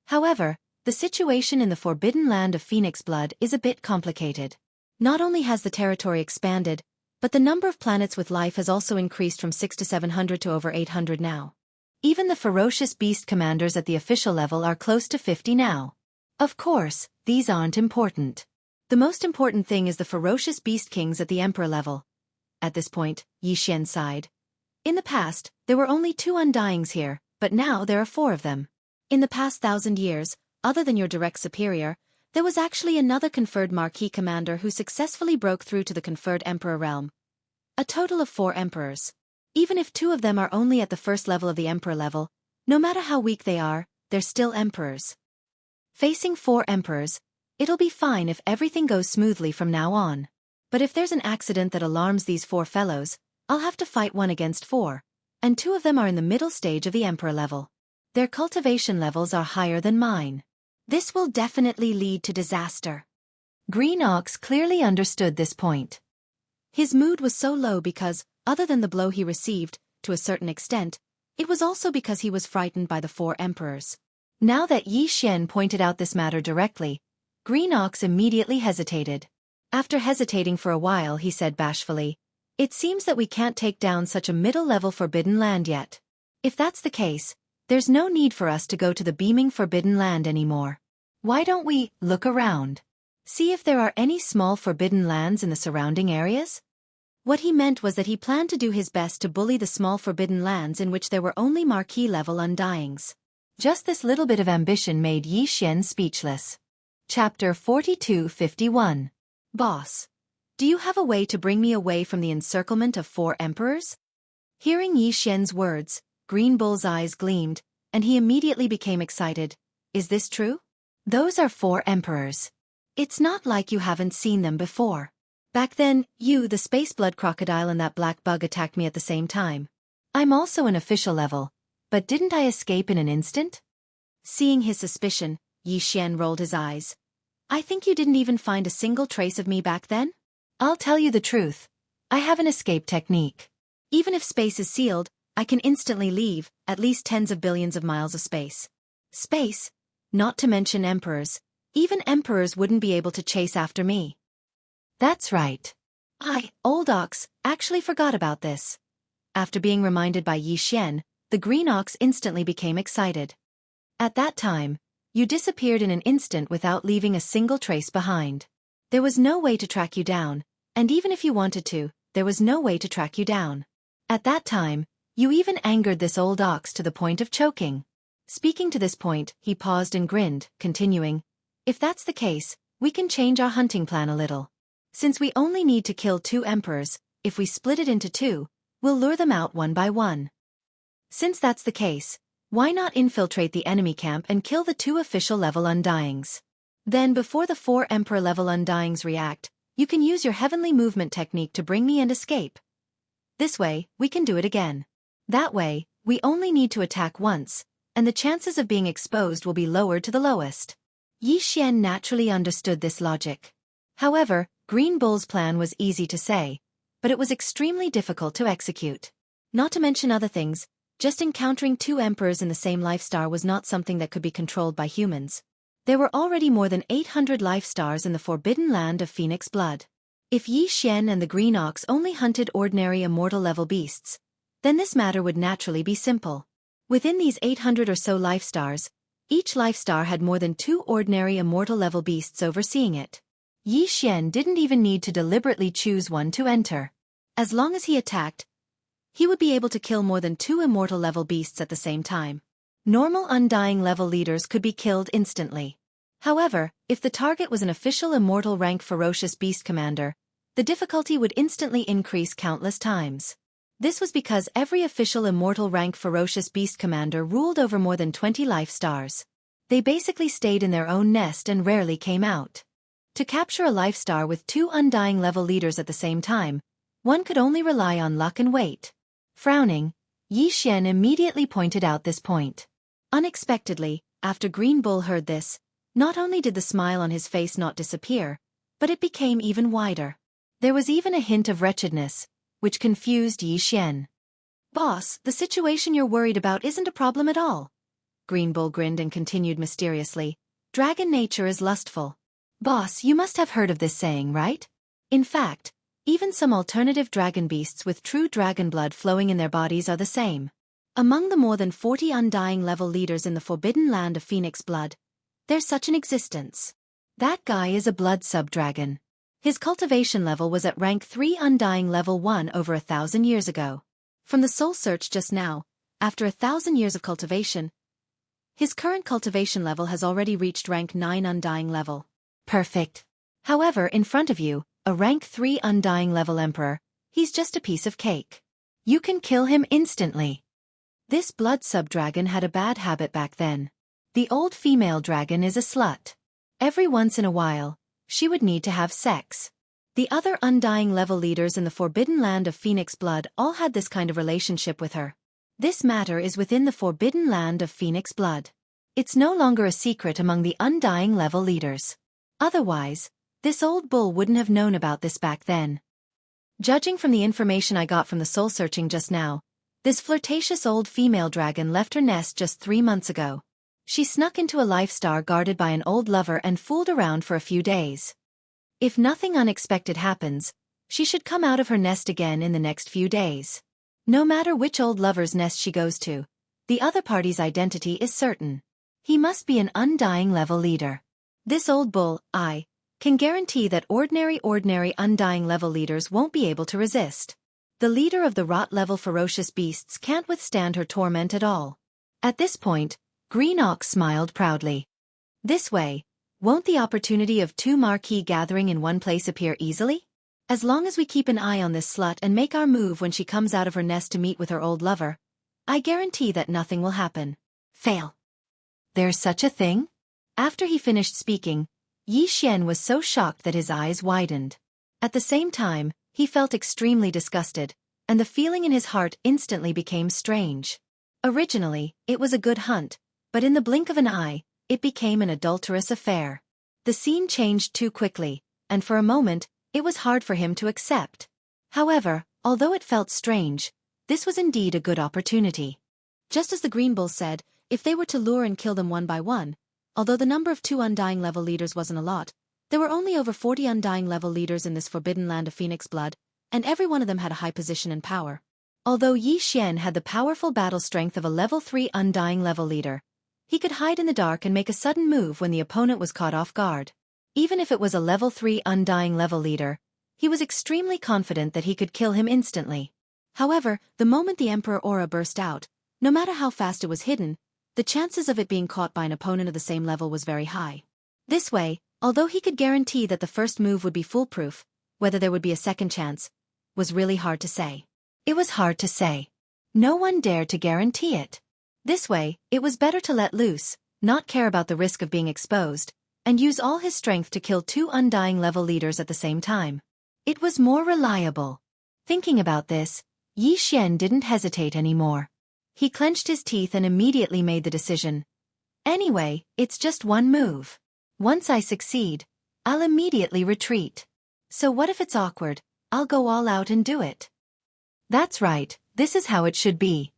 However, the situation in the forbidden land of Phoenix Blood is a bit complicated. Not only has the territory expanded, but the number of planets with life has also increased from 6 to 700 to over 800 now. Even the ferocious beast commanders at the official level are close to 50 now. Of course, these aren't important. The most important thing is the ferocious beast kings at the emperor level. At this point, Xianxia sighed. In the past, there were only 2 undyings here, but now there are 4 of them. In the past 1,000 years, other than your direct superior, there was actually another conferred Marquis commander who successfully broke through to the conferred emperor realm. A total of 4 emperors. Even if 2 of them are only at the 1st level of the emperor level, no matter how weak they are, they're still emperors. Facing 4 emperors, it'll be fine if everything goes smoothly from now on. But if there's an accident that alarms these 4 fellows, I'll have to fight 1 against 4, and 2 of them are in the middle stage of the emperor level. Their cultivation levels are higher than mine. This will definitely lead to disaster." Green Ox clearly understood this point. His mood was so low because, other than the blow he received, to a certain extent, it was also because he was frightened by the 4 emperors. Now that Xianxia pointed out this matter directly, Green Ox immediately hesitated. After hesitating for a while, he said bashfully, "It seems that we can't take down such a middle-level forbidden land yet. If that's the case, there's no need for us to go to the beaming forbidden land anymore. Why don't we look around? See if there are any small forbidden lands in the surrounding areas?" What he meant was that he planned to do his best to bully the small forbidden lands in which there were only Marquis-level undyings. Just this little bit of ambition made Xianxia speechless. Chapter 4251. "Boss, do you have a way to bring me away from the encirclement of 4 emperors?" Hearing Xianxia's words, Green Bull's eyes gleamed, and he immediately became excited. "Is this true? Those are 4 emperors. It's not like you haven't seen them before. Back then, you, the space blood crocodile and that black bug attacked me at the same time. I'm also an official level, but didn't I escape in an instant?" Seeing his suspicion, Xianxia rolled his eyes. "I think you didn't even find a single trace of me back then?" I'll tell you the truth. I have an escape technique. Even if space is sealed, I can instantly leave, at least tens of billions of miles of space. Space? Not to mention emperors. Even emperors wouldn't be able to chase after me. That's right. Old ox, actually forgot about this. After being reminded by Yi Xian, the green ox instantly became excited. At that time, you disappeared in an instant without leaving a single trace behind. There was no way to track you down, and even if you wanted to, there was no way to track you down. At that time, you even angered this old ox to the point of choking. Speaking to this point, he paused and grinned, continuing, "If that's the case, we can change our hunting plan a little. Since we only need to kill 2 emperors, if we split it into 2, we'll lure them out one by one. Since that's the case, why not infiltrate the enemy camp and kill the 2 official-level Undyings? Then before the 4 Emperor-level Undyings react, you can use your heavenly movement technique to bring me and escape. This way, we can do it again. That way, we only need to attack once, and the chances of being exposed will be lowered to the lowest." Yi Xian naturally understood this logic. However, Green Bull's plan was easy to say, but it was extremely difficult to execute. Not to mention other things, just encountering 2 emperors in the same life star was not something that could be controlled by humans. There were already more than 800 life stars in the forbidden land of Phoenix Blood. If Yi Xian and the Green Ox only hunted ordinary immortal-level beasts, then this matter would naturally be simple. Within these 800 or so life stars, each life star had more than 2 ordinary immortal-level beasts overseeing it. Yi Xian didn't even need to deliberately choose one to enter. As long as he attacked, he would be able to kill more than 2 immortal-level beasts at the same time. Normal Undying-level leaders could be killed instantly. However, if the target was an official immortal-rank ferocious beast commander, the difficulty would instantly increase countless times. This was because every official immortal-rank ferocious beast commander ruled over more than 20 life stars. They basically stayed in their own nest and rarely came out. To capture a life star with 2 Undying-level leaders at the same time, one could only rely on luck and wait. Frowning, Yi Xian immediately pointed out this point. Unexpectedly, after Green Bull heard this, not only did the smile on his face not disappear, but it became even wider. There was even a hint of wretchedness, which confused Yi Xian. "Boss, the situation you're worried about isn't a problem at all." Green Bull grinned and continued mysteriously, "Dragon nature is lustful. Boss, you must have heard of this saying, right? In fact, even some alternative dragon beasts with true dragon blood flowing in their bodies are the same. Among the more than 40 Undying-level leaders in the forbidden land of Phoenix Blood, there's such an existence. That guy is a blood sub-dragon. His cultivation level was at rank 3 Undying level 1 over 1,000 years ago. From the soul search just now, after 1,000 years of cultivation, his current cultivation level has already reached rank 9 Undying level. Perfect. However, in front of you, a rank 3 Undying level emperor, he's just a piece of cake. You can kill him instantly." This blood sub-dragon had a bad habit back then. The old female dragon is a slut. Every once in a while, she would need to have sex. The other Undying level leaders in the forbidden land of Phoenix Blood all had this kind of relationship with her. This matter is within the forbidden land of Phoenix Blood. It's no longer a secret among the Undying level leaders. Otherwise, this old bull wouldn't have known about this back then. Judging from the information I got from the soul searching just now, this flirtatious old female dragon left her nest just 3 months ago. She snuck into a life star guarded by an old lover and fooled around for a few days. If nothing unexpected happens, she should come out of her nest again in the next few days. No matter which old lover's nest she goes to, the other party's identity is certain. He must be an Undying level leader. This old bull, I can guarantee that ordinary Undying level leaders won't be able to resist. The leader of the rot level ferocious beasts can't withstand her torment at all. At this point, Green Ox smiled proudly. This way, won't the opportunity of 2 marquee gathering in one place appear easily? As long as we keep an eye on this slut and make our move when she comes out of her nest to meet with her old lover, I guarantee that nothing will happen. Fail. There's such a thing? After he finished speaking, Yi Xian was so shocked that his eyes widened. At the same time, he felt extremely disgusted, and the feeling in his heart instantly became strange. Originally, it was a good hunt, but in the blink of an eye, it became an adulterous affair. The scene changed too quickly, and for a moment, It was hard for him to accept. However, although it felt strange, this was indeed a good opportunity. Just as the Green Bull said, if they were to lure and kill them one by one, although the number of 2 Undying level leaders wasn't a lot, there were only over 40 Undying level leaders in this forbidden land of Phoenix blood, and every one of them had a high position and power. Although Xian had the powerful battle strength of a level 3 Undying level leader, he could hide in the dark and make a sudden move when the opponent was caught off guard. Even if it was a level 3 Undying level leader, he was extremely confident that he could kill him instantly. However, the moment the Emperor aura burst out, no matter how fast it was hidden, the chances of it being caught by an opponent of the same level was very high. This way, although he could guarantee that the first move would be foolproof, whether there would be a second chance was really hard to say. It was hard to say. No one dared to guarantee it. This way, it was better to let loose, not care about the risk of being exposed, and use all his strength to kill 2 Undying level leaders at the same time. It was more reliable. Thinking about this, Xian didn't hesitate anymore. He clenched his teeth and immediately made the decision. Anyway, it's just one move. Once I succeed, I'll immediately retreat. So what if it's awkward? I'll go all out and do it. That's right, this is how it should be.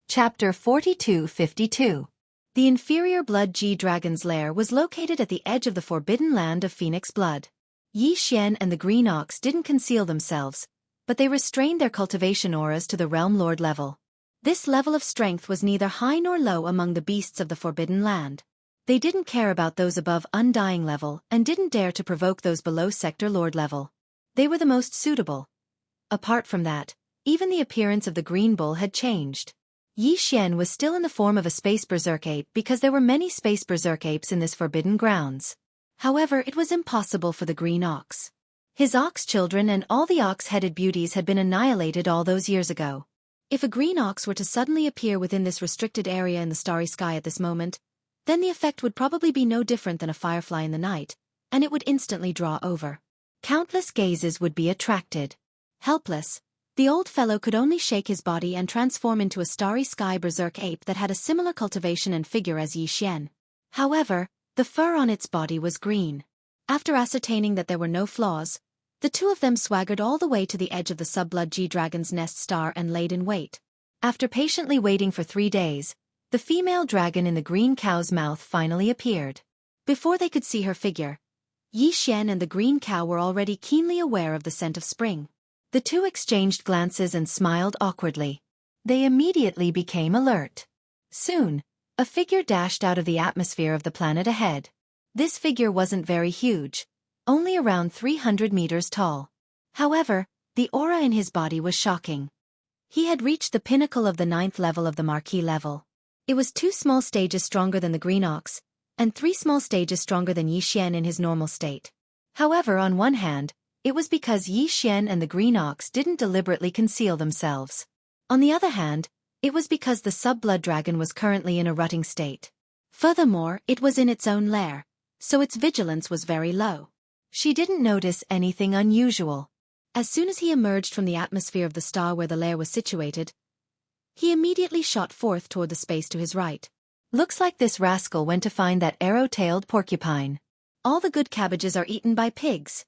Chapter 4252. The inferior blood G-Dragon's lair was located at the edge of the forbidden land of Phoenix blood. Xian and the Green Ox didn't conceal themselves, but they restrained their cultivation auras to the Realm Lord level. This level of strength was neither high nor low among the beasts of the forbidden land. They didn't care about those above Undying level and didn't dare to provoke those below Sector Lord level. They were the most suitable. Apart from that, even the appearance of the Green Bull had changed. Xian was still in the form of a space berserk ape because there were many space berserk apes in this forbidden grounds. However, it was impossible for the Green Ox. His ox children and all the ox-headed beauties had been annihilated all those years ago. If a Green Ox were to suddenly appear within this restricted area in the starry sky at this moment, then the effect would probably be no different than a firefly in the night, and it would instantly draw over. Countless gazes would be attracted. Helpless, the old fellow could only shake his body and transform into a starry sky berserk ape that had a similar cultivation and figure as Xian. However, the fur on its body was green. After ascertaining that there were no flaws, the two of them swaggered all the way to the edge of the sub-blood G-Dragon's nest star and laid in wait. After patiently waiting for 3 days, the female dragon in the green cow's mouth finally appeared. Before they could see her figure, Xian and the green cow were already keenly aware of the scent of spring. The two exchanged glances and smiled awkwardly. They immediately became alert. Soon, a figure dashed out of the atmosphere of the planet ahead. This figure wasn't very huge, only around 300 meters tall. However, the aura in his body was shocking. He had reached the pinnacle of the 9th level of the Marquis level. It was 2 small stages stronger than the Green Ox, and 3 small stages stronger than Xian in his normal state. However, on one hand, it was because Xian and the Green Ox didn't deliberately conceal themselves. On the other hand, it was because the sub-blood dragon was currently in a rutting state. Furthermore, it was in its own lair, so its vigilance was very low. She didn't notice anything unusual. As soon as he emerged from the atmosphere of the star where the lair was situated, he immediately shot forth toward the space to his right. Looks like this rascal went to find that arrow-tailed porcupine. All the good cabbages are eaten by pigs.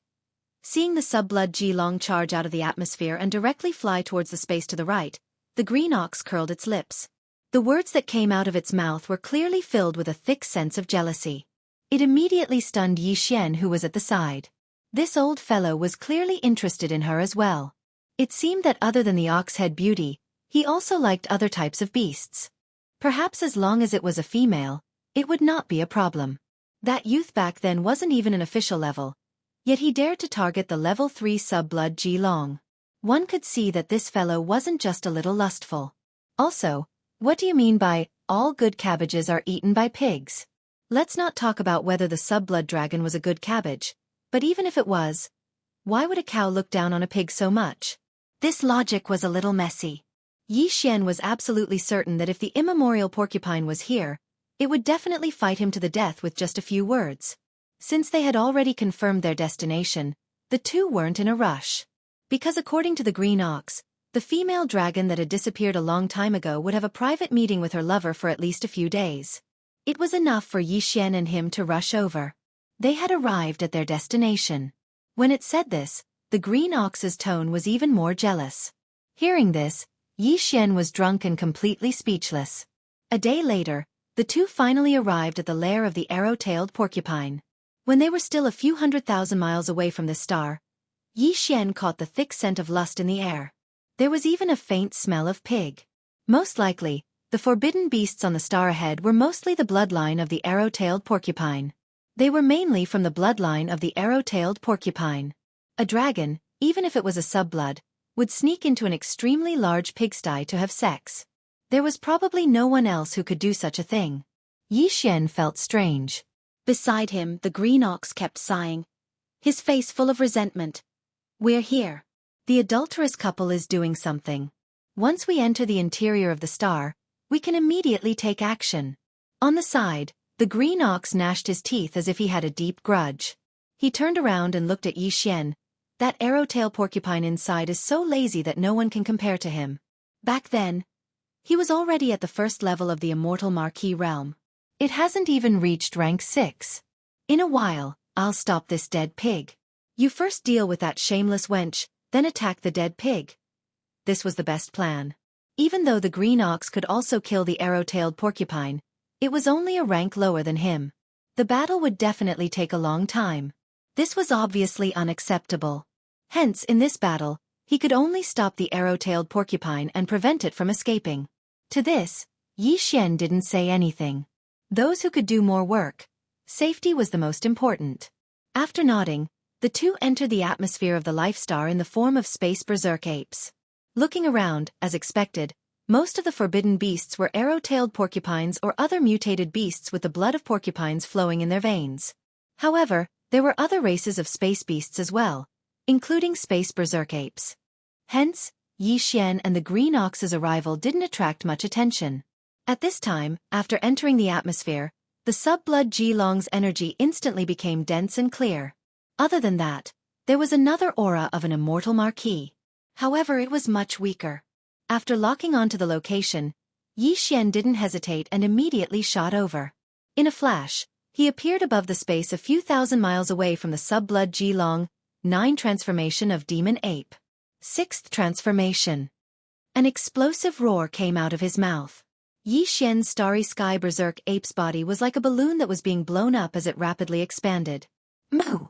Seeing the sub-blood G-Long charge out of the atmosphere and directly fly towards the space to the right, the Green Ox curled its lips. The words that came out of its mouth were clearly filled with a thick sense of jealousy. It immediately stunned Xian, who was at the side. This old fellow was clearly interested in her as well. It seemed that other than the ox-head beauty, he also liked other types of beasts. Perhaps as long as it was a female, it would not be a problem. That youth back then wasn't even an official level, yet he dared to target the level 3 sub-blood G-Long. One could see that this fellow wasn't just a little lustful. Also, what do you mean by, all good cabbages are eaten by pigs? Let's not talk about whether the sub-blood dragon was a good cabbage, but even if it was, why would a cow look down on a pig so much? This logic was a little messy. Xian was absolutely certain that if the immemorial porcupine was here, it would definitely fight him to the death with just a few words. Since they had already confirmed their destination, the two weren't in a rush. Because according to the Green Ox, the female dragon that had disappeared a long time ago would have a private meeting with her lover for at least a few days. It was enough for Xian and him to rush over. They had arrived at their destination. When it said this, the green ox's tone was even more jealous. Hearing this, Yi Xian was drunk and completely speechless. A day later, the two finally arrived at the lair of the arrow-tailed porcupine. When they were still a few 100,000 miles away from the star, Yi Xian caught the thick scent of lust in the air. There was even a faint smell of pig. Most likely, the forbidden beasts on the star ahead were mostly the bloodline of the arrow-tailed porcupine. They were mainly from the bloodline of the arrow-tailed porcupine. A dragon, even if it was a sub-blood, would sneak into an extremely large pigsty to have sex. There was probably no one else who could do such a thing. Yi Xian felt strange. Beside him, the green ox kept sighing, his face full of resentment. "We're here. The adulterous couple is doing something. Once we enter the interior of the star, we can immediately take action." On the side, the green ox gnashed his teeth as if he had a deep grudge. He turned around and looked at Yi Xian. That arrow-tail porcupine inside is so lazy that no one can compare to him. Back then, he was already at the first level of the immortal Marquis realm. It hasn't even reached rank 6. "In a while, I'll stop this dead pig. You first deal with that shameless wench, then attack the dead pig." This was the best plan. Even though the green ox could also kill the arrow-tailed porcupine, it was only a rank lower than him. The battle would definitely take a long time. This was obviously unacceptable. Hence, in this battle, he could only stop the arrow-tailed porcupine and prevent it from escaping. To this, Yi Xian didn't say anything. Those who could do more work. Safety was the most important. After nodding, the two entered the atmosphere of the life star in the form of space berserk apes. Looking around, as expected, most of the forbidden beasts were arrow-tailed porcupines or other mutated beasts with the blood of porcupines flowing in their veins. However, there were other races of space beasts as well, including space berserk apes. Hence, Yi Xian and the green ox's arrival didn't attract much attention. At this time, after entering the atmosphere, the sub-blood Jilong's energy instantly became dense and clear. Other than that, there was another aura of an immortal marquis. However, it was much weaker. After locking onto the location, Yi Xian didn't hesitate and immediately shot over. In a flash, he appeared above the space a few thousand miles away from the sub-blood Jilong. 9 Transformation of Demon Ape. 6th Transformation. An explosive roar came out of his mouth. Yi Xian's starry sky berserk ape's body was like a balloon that was being blown up as it rapidly expanded. Moo!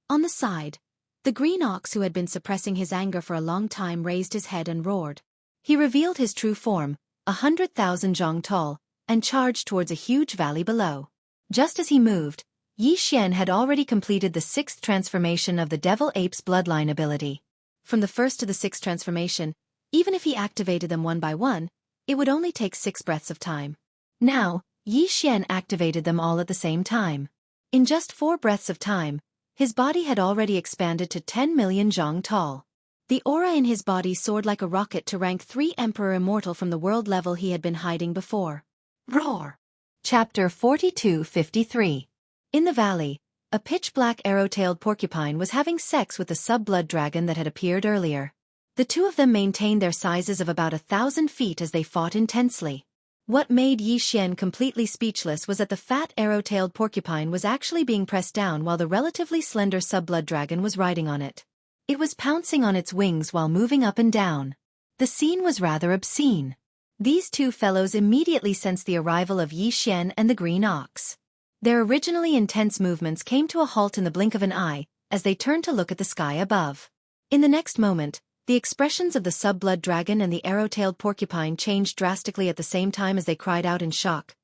On the side, the green ox who had been suppressing his anger for a long time raised his head and roared. He revealed his true form, 100,000 zhong tall, and charged towards a huge valley below. Just as he moved, Yi Xian had already completed the 6th transformation of the devil ape's bloodline ability. From the 1st to the 6th transformation, even if he activated them one by one, it would only take 6 breaths of time. Now, Yi Xian activated them all at the same time. In just 4 breaths of time, his body had already expanded to 10 million zhong tall. The aura in his body soared like a rocket to rank 3 Emperor Immortal from the world level he had been hiding before. Roar! Chapter 4253. In the valley, a pitch-black arrow-tailed porcupine was having sex with the sub-blood dragon that had appeared earlier. The two of them maintained their sizes of about 1,000 feet as they fought intensely. What made Yi Xian completely speechless was that the fat arrow-tailed porcupine was actually being pressed down while the relatively slender sub-blood dragon was riding on it. It was pouncing on its wings while moving up and down. The scene was rather obscene. These two fellows immediately sensed the arrival of Yi Xian and the green ox. Their originally intense movements came to a halt in the blink of an eye, as they turned to look at the sky above. In the next moment, the expressions of the sub-blood dragon and the arrow-tailed porcupine changed drastically at the same time as they cried out in shock.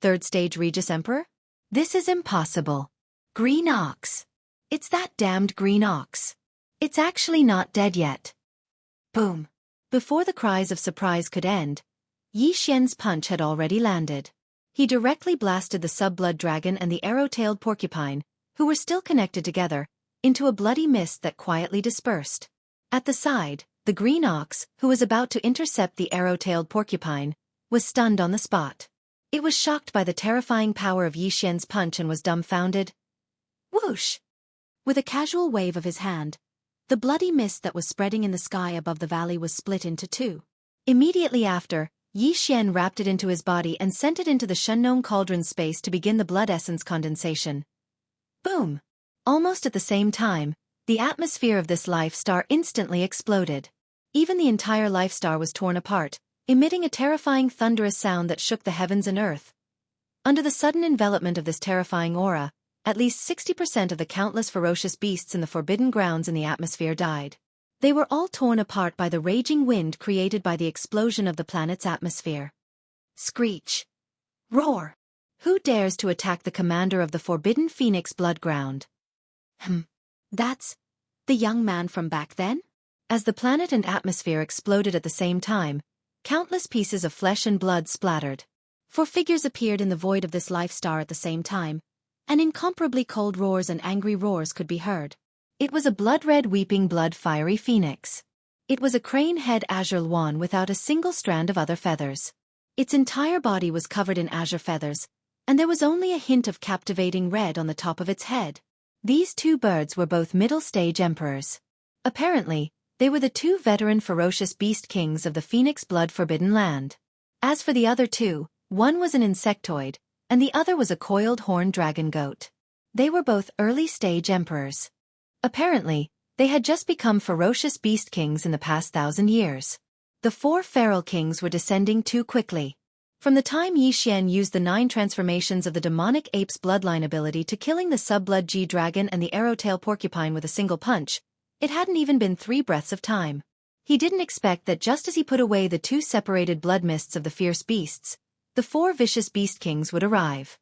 "Third stage Regis Emperor? This is impossible. Green ox. It's that damned green ox. It's actually not dead yet." Boom. Before the cries of surprise could end, Yi Xian's punch had already landed. He directly blasted the sub-blood dragon and the arrow-tailed porcupine, who were still connected together, into a bloody mist that quietly dispersed. At the side, the green ox, who was about to intercept the arrow-tailed porcupine, was stunned on the spot. It was shocked by the terrifying power of Yi Xian's punch and was dumbfounded. Whoosh! With a casual wave of his hand, the bloody mist that was spreading in the sky above the valley was split into 2. Immediately after, Yi Xian wrapped it into his body and sent it into the Shunnong cauldron space to begin the blood essence condensation. Boom! Almost at the same time, The atmosphere of this life star instantly exploded. Even the entire life star was torn apart, emitting a terrifying thunderous sound that shook the heavens and earth. Under the sudden envelopment of this terrifying aura, at least 60% of the countless ferocious beasts in the forbidden grounds in the atmosphere died. They were all torn apart by the raging wind created by the explosion of the planet's atmosphere. Screech. Roar. Who dares to attack the commander of the forbidden Phoenix Blood Ground? That's the young man from back then? As the planet and atmosphere exploded at the same time, countless pieces of flesh and blood splattered. Four figures appeared in the void of this life star at the same time, and incomparably cold roars and angry roars could be heard. It was a blood-red weeping blood-fiery phoenix. It was a crane-head azure swan without a single strand of other feathers. Its entire body was covered in azure feathers, and there was only a hint of captivating red on the top of its head. These two birds were both middle-stage emperors. Apparently, they were the two veteran ferocious beast kings of the Phoenix Blood Forbidden Land. As for the other two, one was an insectoid, and the other was a coiled horned dragon goat. They were both early-stage emperors. Apparently, they had just become ferocious beast kings in the past 1,000 years. The four feral kings were descending too quickly. From the time Xianxia used the 9 transformations of the demonic ape's bloodline ability to killing the sub-blood G-dragon and the arrow-tail porcupine with a single punch, it hadn't even been 3 breaths of time. He didn't expect that just as he put away the 2 separated blood mists of the fierce beasts, the 4 vicious beast kings would arrive.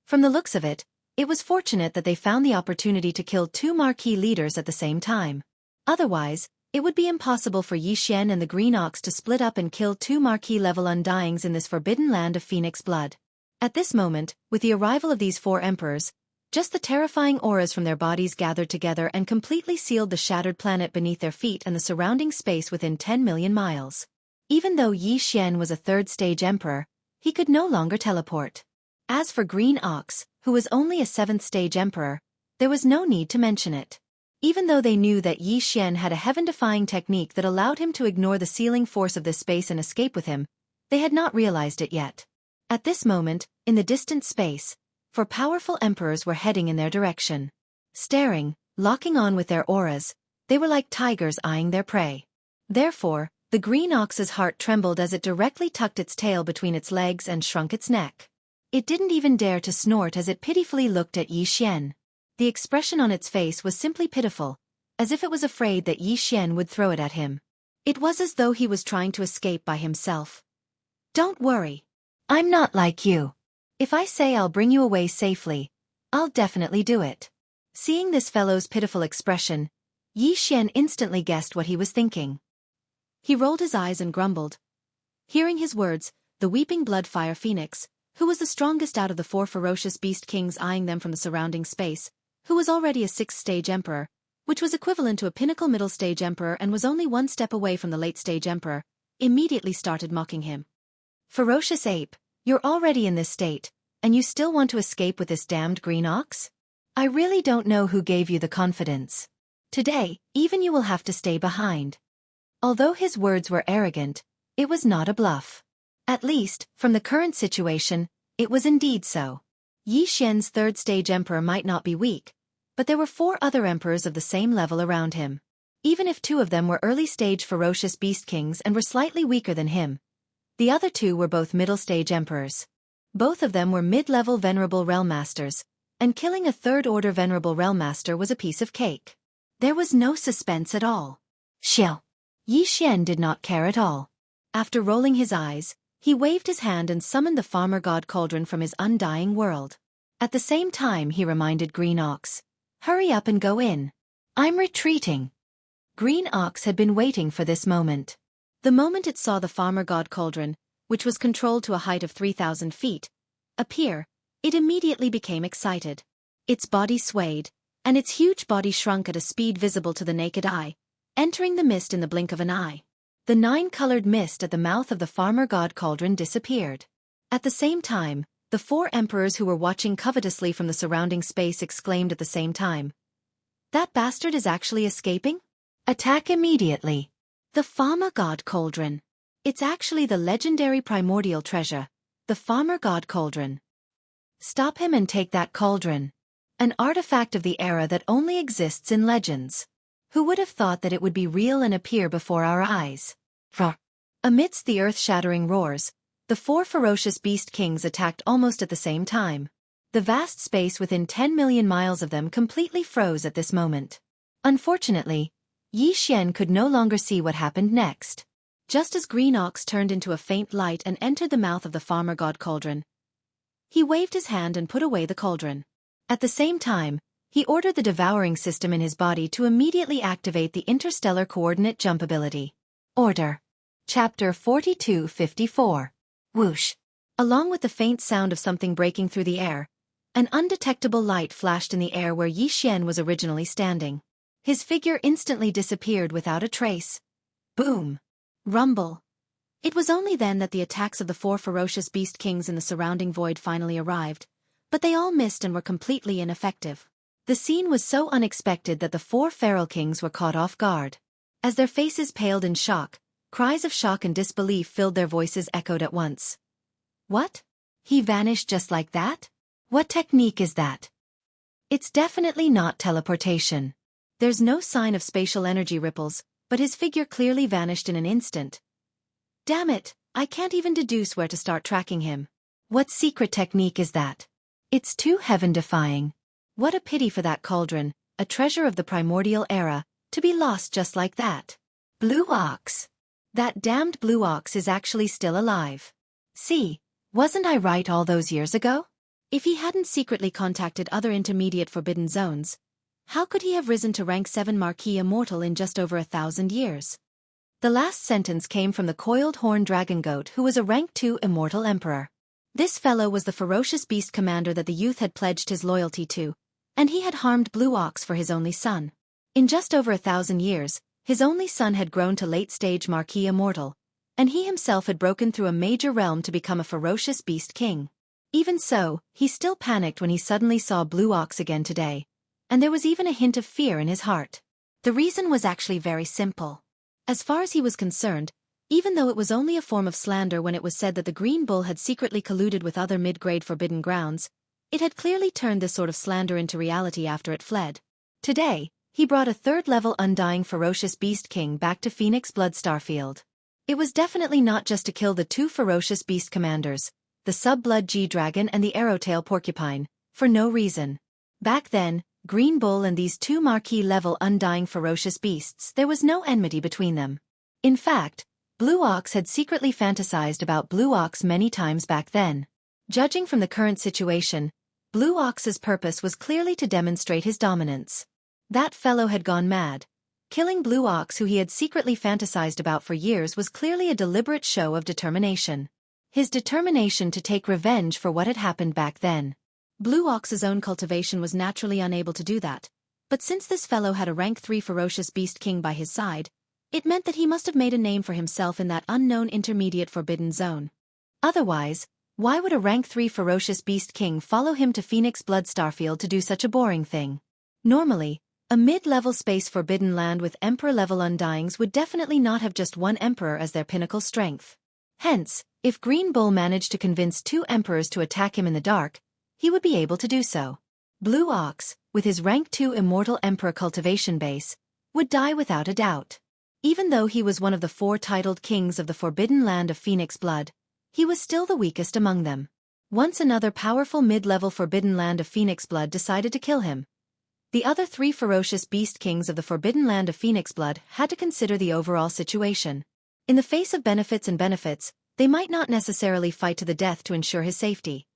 From the looks of it, it was fortunate that they found the opportunity to kill 2 marquee leaders at the same time. Otherwise, it would be impossible for Xianxia and the Green Ox to split up and kill 2 marquee-level undyings in this forbidden land of Phoenix blood. At this moment, with the arrival of these 4 emperors, just the terrifying auras from their bodies gathered together and completely sealed the shattered planet beneath their feet and the surrounding space within 10 million miles. Even though Xianxia was a 3rd-stage emperor, he could no longer teleport. As for Green Ox, who was only a 7th-stage emperor, there was no need to mention it. Even though they knew that Xianxia had a heaven-defying technique that allowed him to ignore the sealing force of this space and escape with him, they had not realized it yet. At this moment, in the distant space, 4 powerful emperors were heading in their direction. Staring, locking on with their auras, they were like tigers eyeing their prey. Therefore, the Green Ox's heart trembled as it directly tucked its tail between its legs and shrunk its neck. It didn't even dare to snort as it pitifully looked at Xianxia. The expression on its face was simply pitiful, as if it was afraid that Xianxia would throw it at him. It was as though he was trying to escape by himself. "Don't worry. I'm not like you. If I say I'll bring you away safely, I'll definitely do it." Seeing this fellow's pitiful expression, Xianxia instantly guessed what he was thinking. He rolled his eyes and grumbled. Hearing his words, the weeping blood-fire phoenix, who was the strongest out of the 4 ferocious beast kings eyeing them from the surrounding space, who was already a 6th-stage emperor, which was equivalent to a pinnacle middle-stage emperor and was only 1 step away from the late-stage emperor, immediately started mocking him. "Ferocious ape, you're already in this state, and you still want to escape with this damned Green Ox? I really don't know who gave you the confidence. Today, even you will have to stay behind." Although his words were arrogant, it was not a bluff. At least, from the current situation, it was indeed so. Xianxia's 3rd-stage emperor might not be weak, but there were 4 other emperors of the same level around him. Even if 2 of them were early-stage ferocious beast kings and were slightly weaker than him, the other 2 were both middle-stage emperors. Both of them were mid-level venerable realm masters, and killing a 3rd-order venerable realm master was a piece of cake. There was no suspense at all. Xiao. Xianxia did not care at all. After rolling his eyes, he waved his hand and summoned the farmer god cauldron from his undying world. At the same time he reminded Green Ox, "Hurry up and go in. I'm retreating." Green Ox had been waiting for this moment. The moment it saw the farmer god cauldron, which was controlled to a height of 3,000 feet, appear, it immediately became excited. Its body swayed, and its huge body shrunk at a speed visible to the naked eye, entering the mist in the blink of an eye. The 9-colored mist at the mouth of the farmer god cauldron disappeared. At the same time, the 4 emperors who were watching covetously from the surrounding space exclaimed at the same time, "That bastard is actually escaping? Attack immediately." The farmer god cauldron. It's actually the legendary primordial treasure, the farmer god cauldron. Stop him and take that cauldron. An artifact of the era that only exists in legends. Who would have thought that it would be real and appear before our eyes? Roar. Amidst the earth-shattering roars, the four ferocious beast kings attacked almost at the same time. The vast space within 10 million miles of them completely froze at this moment. Unfortunately, Yi Xian could no longer see what happened next. Just as Green Ox turned into a faint light and entered the mouth of the farmer god cauldron, he waved his hand and put away the cauldron. At the same time, he ordered the devouring system in his body to immediately activate the interstellar coordinate jump ability. Order. Chapter 4254. Whoosh. Along with the faint sound of something breaking through the air, an undetectable light flashed in the air where Yi Xian was originally standing. His figure instantly disappeared without a trace. Boom. Rumble. It was only then that the attacks of the four ferocious beast kings in the surrounding void finally arrived, but they all missed and were completely ineffective. The scene was so unexpected that the four feral kings were caught off guard. As their faces paled in shock, cries of shock and disbelief filled their voices echoed at once. What? He vanished just like that? What technique is that? It's definitely not teleportation. There's no sign of spatial energy ripples, but his figure clearly vanished in an instant. Damn it, I can't even deduce where to start tracking him. What secret technique is that? It's too heaven-defying. What a pity for that cauldron, a treasure of the primordial era, to be lost just like that. Blue Ox. That damned Blue Ox is actually still alive. See, wasn't I right all those years ago? If he hadn't secretly contacted other intermediate forbidden zones, how could he have risen to rank 7 Marquis Immortal in just over 1,000 years? The last sentence came from the coiled horn dragon goat who was a rank 2 Immortal Emperor. This fellow was the ferocious beast commander that the youth had pledged his loyalty to, and he had harmed Blue Ox for his only son. In just over 1,000 years, his only son had grown to late-stage Marquis Immortal, and he himself had broken through a major realm to become a ferocious beast king. Even so, he still panicked when he suddenly saw Blue Ox again today, and there was even a hint of fear in his heart. The reason was actually very simple. As far as he was concerned, even though it was only a form of slander when it was said that the Green Bull had secretly colluded with other mid-grade forbidden grounds, it had clearly turned this sort of slander into reality after it fled. Today, he brought a third-level undying ferocious beast king back to Phoenix Blood Starfield. It was definitely not just to kill the two ferocious beast commanders, the Sub-Blood G-Dragon and the Arrowtail Porcupine, for no reason. Back then, Green Bull and these two Marquis-level undying ferocious beasts, there was no enmity between them. In fact, Blue Ox had secretly fantasized about Blue Ox many times back then. Judging from the current situation, Blue Ox's purpose was clearly to demonstrate his dominance. That fellow had gone mad. Killing Blue Ox, who he had secretly fantasized about for years, was clearly a deliberate show of determination. His determination to take revenge for what had happened back then. Blue Ox's own cultivation was naturally unable to do that, but since this fellow had a rank 3 ferocious beast king by his side, it meant that he must have made a name for himself in that unknown intermediate forbidden zone. Otherwise, why would a rank 3 ferocious beast king follow him to Phoenix Blood Starfield to do such a boring thing? Normally, a mid-level space forbidden land with emperor-level undyings would definitely not have just one emperor as their pinnacle strength. Hence, if Green Bull managed to convince 2 emperors to attack him in the dark, he would be able to do so. Blue Ox, with his rank 2 Immortal Emperor cultivation base, would die without a doubt. Even though he was one of the 4 titled kings of the forbidden land of Phoenix Blood, he was still the weakest among them. Once another powerful mid-level forbidden land of Phoenix Blood decided to kill him, the other 3 ferocious beast kings of the forbidden land of Phoenix Blood had to consider the overall situation. In the face of benefits, they might not necessarily fight to the death to ensure his safety.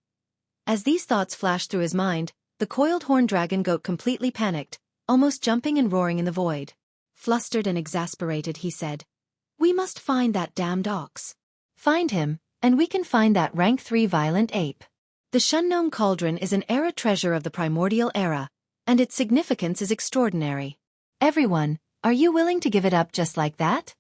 As these thoughts flashed through his mind, the coiled horn dragon goat completely panicked, almost jumping and roaring in the void. Flustered and exasperated, he said, "We must find that damned ox. Find him, and we can find that rank 3 violent ape." The Shunnome Cauldron is an era treasure of the primordial era, and its significance is extraordinary. Everyone, are you willing to give it up just like that?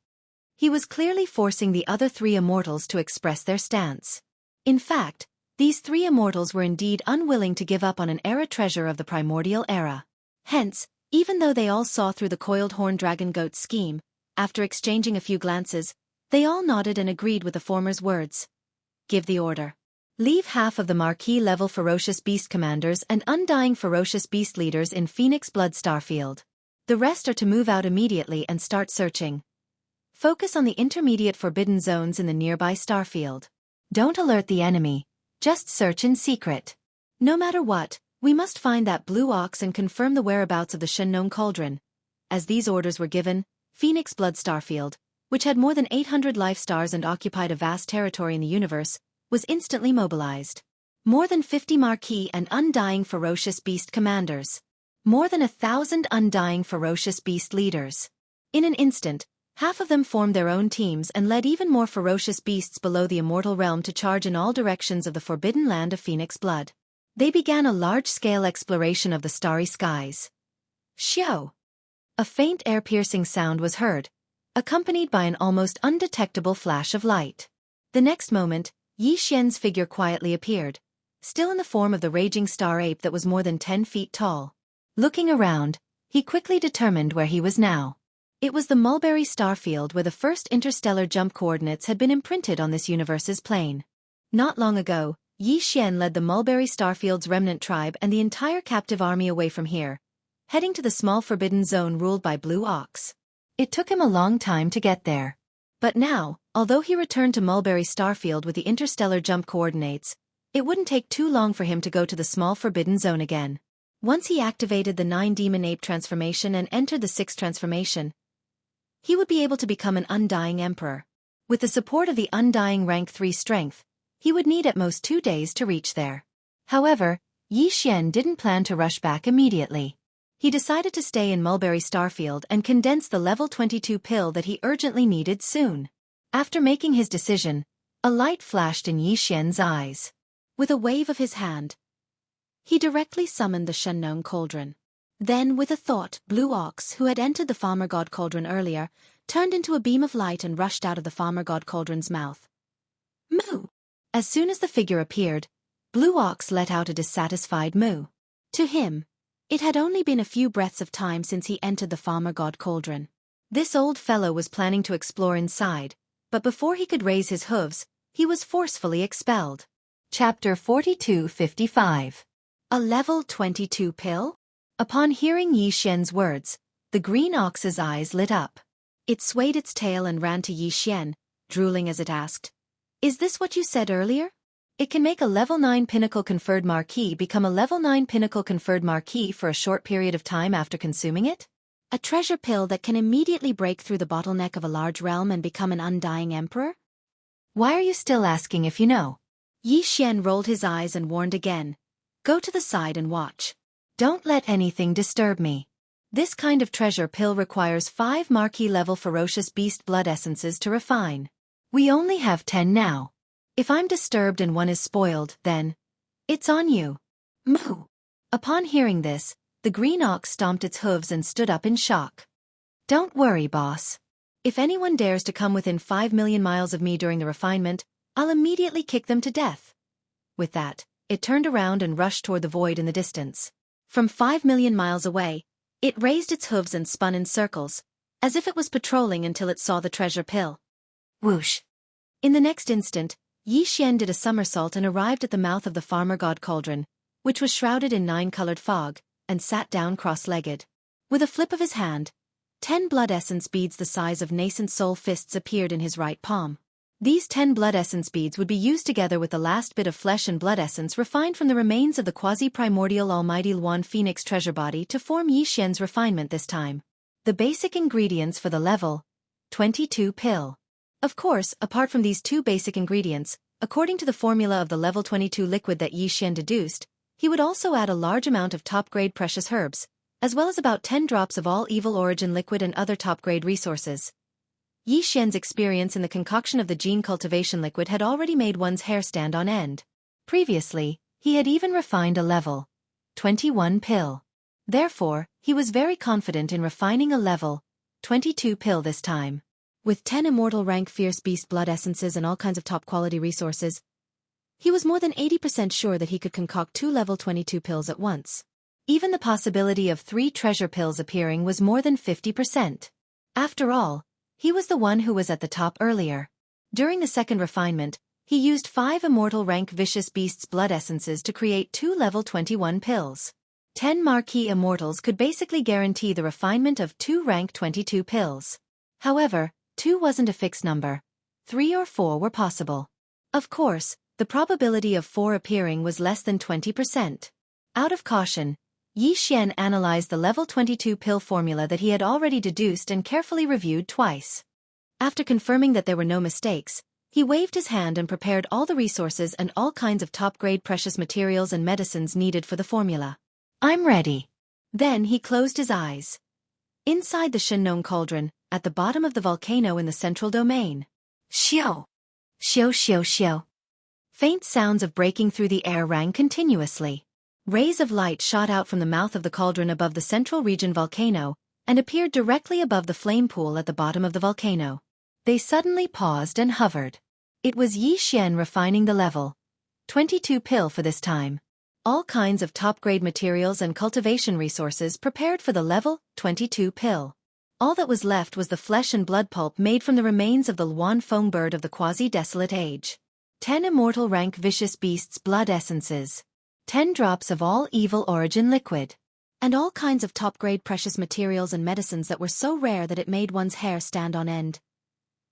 He was clearly forcing the other 3 immortals to express their stance. In fact, these 3 immortals were indeed unwilling to give up on an era treasure of the primordial era. Hence, even though they all saw through the coiled horn dragon goat's scheme, after exchanging a few glances, they all nodded and agreed with the former's words. "Give the order." Leave half of the Marquis-level Ferocious Beast Commanders and Undying Ferocious Beast Leaders in Phoenix Blood Starfield. The rest are to move out immediately and start searching. Focus on the intermediate forbidden zones in the nearby starfield. Don't alert the enemy. Just search in secret. No matter what, we must find that blue ox and confirm the whereabouts of the Shengnong Cauldron. As these orders were given, Phoenix Blood Starfield, which had more than 800 life stars and occupied a vast territory in the universe, was instantly mobilized. More than 50 Marquis and Undying Ferocious Beast Commanders. More than 1,000 Undying Ferocious Beast Leaders. In an instant, half of them formed their own teams and led even more ferocious beasts below the immortal realm to charge in all directions of the forbidden land of Phoenix Blood. They began a large-scale exploration of the starry skies. Xiao! A faint air-piercing sound was heard, accompanied by an almost undetectable flash of light. The next moment, Yi Xian's figure quietly appeared, still in the form of the raging star ape that was more than 10 feet tall. Looking around, he quickly determined where he was now. It was the Mulberry Starfield where the first interstellar jump coordinates had been imprinted on this universe's plane. Not long ago, Yi Xian led the Mulberry Starfield's remnant tribe and the entire captive army away from here, heading to the small forbidden zone ruled by Blue Ox. It took him a long time to get there. But now, although he returned to Mulberry Starfield with the interstellar jump coordinates, it wouldn't take too long for him to go to the small forbidden zone again. Once he activated the 9 Demon Ape transformation and entered the 6th transformation, he would be able to become an Undying Emperor. With the support of the Undying Rank 3 strength, he would need at most 2 days to reach there. However, Yi Xian didn't plan to rush back immediately. He decided to stay in Mulberry Starfield and condense the level 22 pill that he urgently needed soon. After making his decision, a light flashed in Yi Xian's eyes. With a wave of his hand, he directly summoned the Shengnong Cauldron. Then, with a thought, Blue Ox, who had entered the Farmer God Cauldron earlier, turned into a beam of light and rushed out of the Farmer God Cauldron's mouth. Moo! As soon as the figure appeared, Blue Ox let out a dissatisfied moo. To him, it had only been a few breaths of time since he entered the Farmer God Cauldron. This old fellow was planning to explore inside, but before he could raise his hooves, he was forcefully expelled. Chapter 4255. A level 22 pill? Upon hearing Yi Xian's words, the green ox's eyes lit up. It swayed its tail and ran to Yi Xian, drooling as it asked, "Is this what you said earlier? It can make a level 9 pinnacle conferred Marquis become a level 9 pinnacle conferred Marquis for a short period of time after consuming it? A treasure pill that can immediately break through the bottleneck of a large realm and become an Undying Emperor? Why are you still asking if you know?" Yi Xian rolled his eyes and warned again, "Go to the side and watch. Don't let anything disturb me. This kind of treasure pill requires 5 Marquis-level ferocious beast blood essences to refine. We only have 10 now. If I'm disturbed and one is spoiled, then it's on you." Moo! Upon hearing this, the green ox stomped its hooves and stood up in shock. "Don't worry, boss. If anyone dares to come within 5 million miles of me during the refinement, I'll immediately kick them to death." With that, it turned around and rushed toward the void in the distance. From 5 million miles away, it raised its hooves and spun in circles, as if it was patrolling until it saw the treasure pill. Whoosh! In the next instant, Yi Xian did a somersault and arrived at the mouth of the Farmer God Cauldron, which was shrouded in 9-colored fog, and sat down cross-legged. With a flip of his hand, 10 blood essence beads the size of nascent soul fists appeared in his right palm. These 10 blood essence beads would be used together with the last bit of flesh and blood essence refined from the remains of the quasi-primordial Almighty Luan Phoenix treasure body to form Yi Xian's refinement this time. The basic ingredients for the level 22 pill. Of course, apart from these 2 basic ingredients, according to the formula of the level 22 liquid that Yi Xian deduced, he would also add a large amount of top-grade precious herbs, as well as about 10 drops of all evil origin liquid and other top-grade resources. Yi Xian's experience in the concoction of the gene cultivation liquid had already made one's hair stand on end. Previously, he had even refined a level 21 pill. Therefore, he was very confident in refining a level 22 pill this time. With 10 immortal rank fierce beast blood essences and all kinds of top-quality resources, he was more than 80% sure that he could concoct 2 level 22 pills at once. Even the possibility of 3 treasure pills appearing was more than 50%. After all, he was the one who was at the top earlier. During the second refinement, He used 5 immortal rank vicious beasts blood essences to create 2 level 21 pills. 10 marquee immortals could basically guarantee the refinement of 2 rank 22 pills. However, 2 wasn't a fixed number. 3 or 4 were possible. Of course, the probability of 4 appearing was less than 20%. Out of caution, Xian analyzed the level 22 pill formula that he had already deduced and carefully reviewed twice. After confirming that there were no mistakes, he waved his hand and prepared all the resources and all kinds of top-grade precious materials and medicines needed for the formula. I'm ready. Then he closed his eyes. Inside the Shenong cauldron, at the bottom of the volcano in the central domain. Xiao! Xiao xiao xiao. Faint sounds of breaking through the air rang continuously. Rays of light shot out from the mouth of the cauldron above the central region volcano, and appeared directly above the flame pool at the bottom of the volcano. They suddenly paused and hovered. It was Xian refining the level 22 pill for this time. All kinds of top-grade materials and cultivation resources prepared for the level 22 pill. All that was left was the flesh and blood pulp made from the remains of the Luan Feng bird of the quasi-desolate age. 10 immortal rank vicious beasts blood essences. 10 drops of all evil origin liquid. And all kinds of top-grade precious materials and medicines that were so rare that it made one's hair stand on end.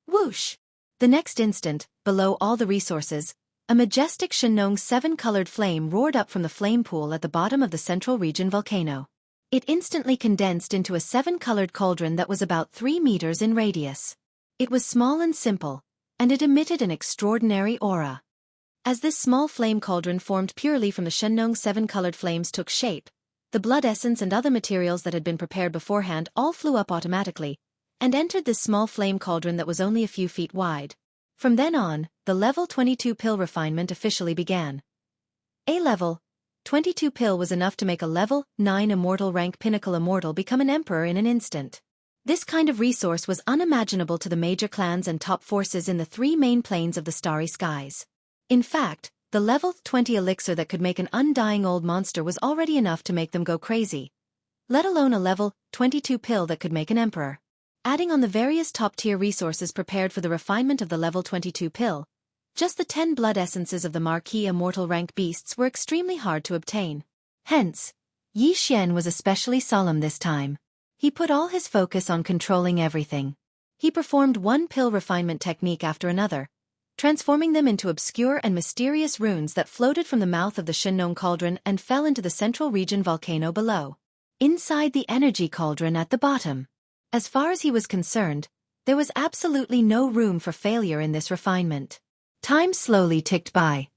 Whoosh! The next instant, below all the resources, a majestic Shenong 7-colored flame roared up from the flame pool at the bottom of the central region volcano. It instantly condensed into a 7-colored cauldron that was about 3 meters in radius. It was small and simple, and it emitted an extraordinary aura. As this small flame cauldron formed purely from the Shenong 7-colored flames took shape, the blood essence and other materials that had been prepared beforehand all flew up automatically, and entered this small flame cauldron that was only a few feet wide. From then on, the level 22 pill refinement officially began. A level 22 pill was enough to make a level 9 immortal rank pinnacle immortal become an emperor in an instant. This kind of resource was unimaginable to the major clans and top forces in the 3 main planes of the starry skies. In fact, the level 20 elixir that could make an undying old monster was already enough to make them go crazy. Let alone a level 22 pill that could make an emperor. Adding on the various top-tier resources prepared for the refinement of the level 22 pill, just the 10 blood essences of the marquee immortal rank beasts were extremely hard to obtain. Hence, Xian was especially solemn this time. He put all his focus on controlling everything. He performed one pill refinement technique after another, transforming them into obscure and mysterious runes that floated from the mouth of the Shenong cauldron and fell into the central region volcano below. Inside the energy cauldron at the bottom. As far as he was concerned, there was absolutely no room for failure in this refinement. Time slowly ticked by.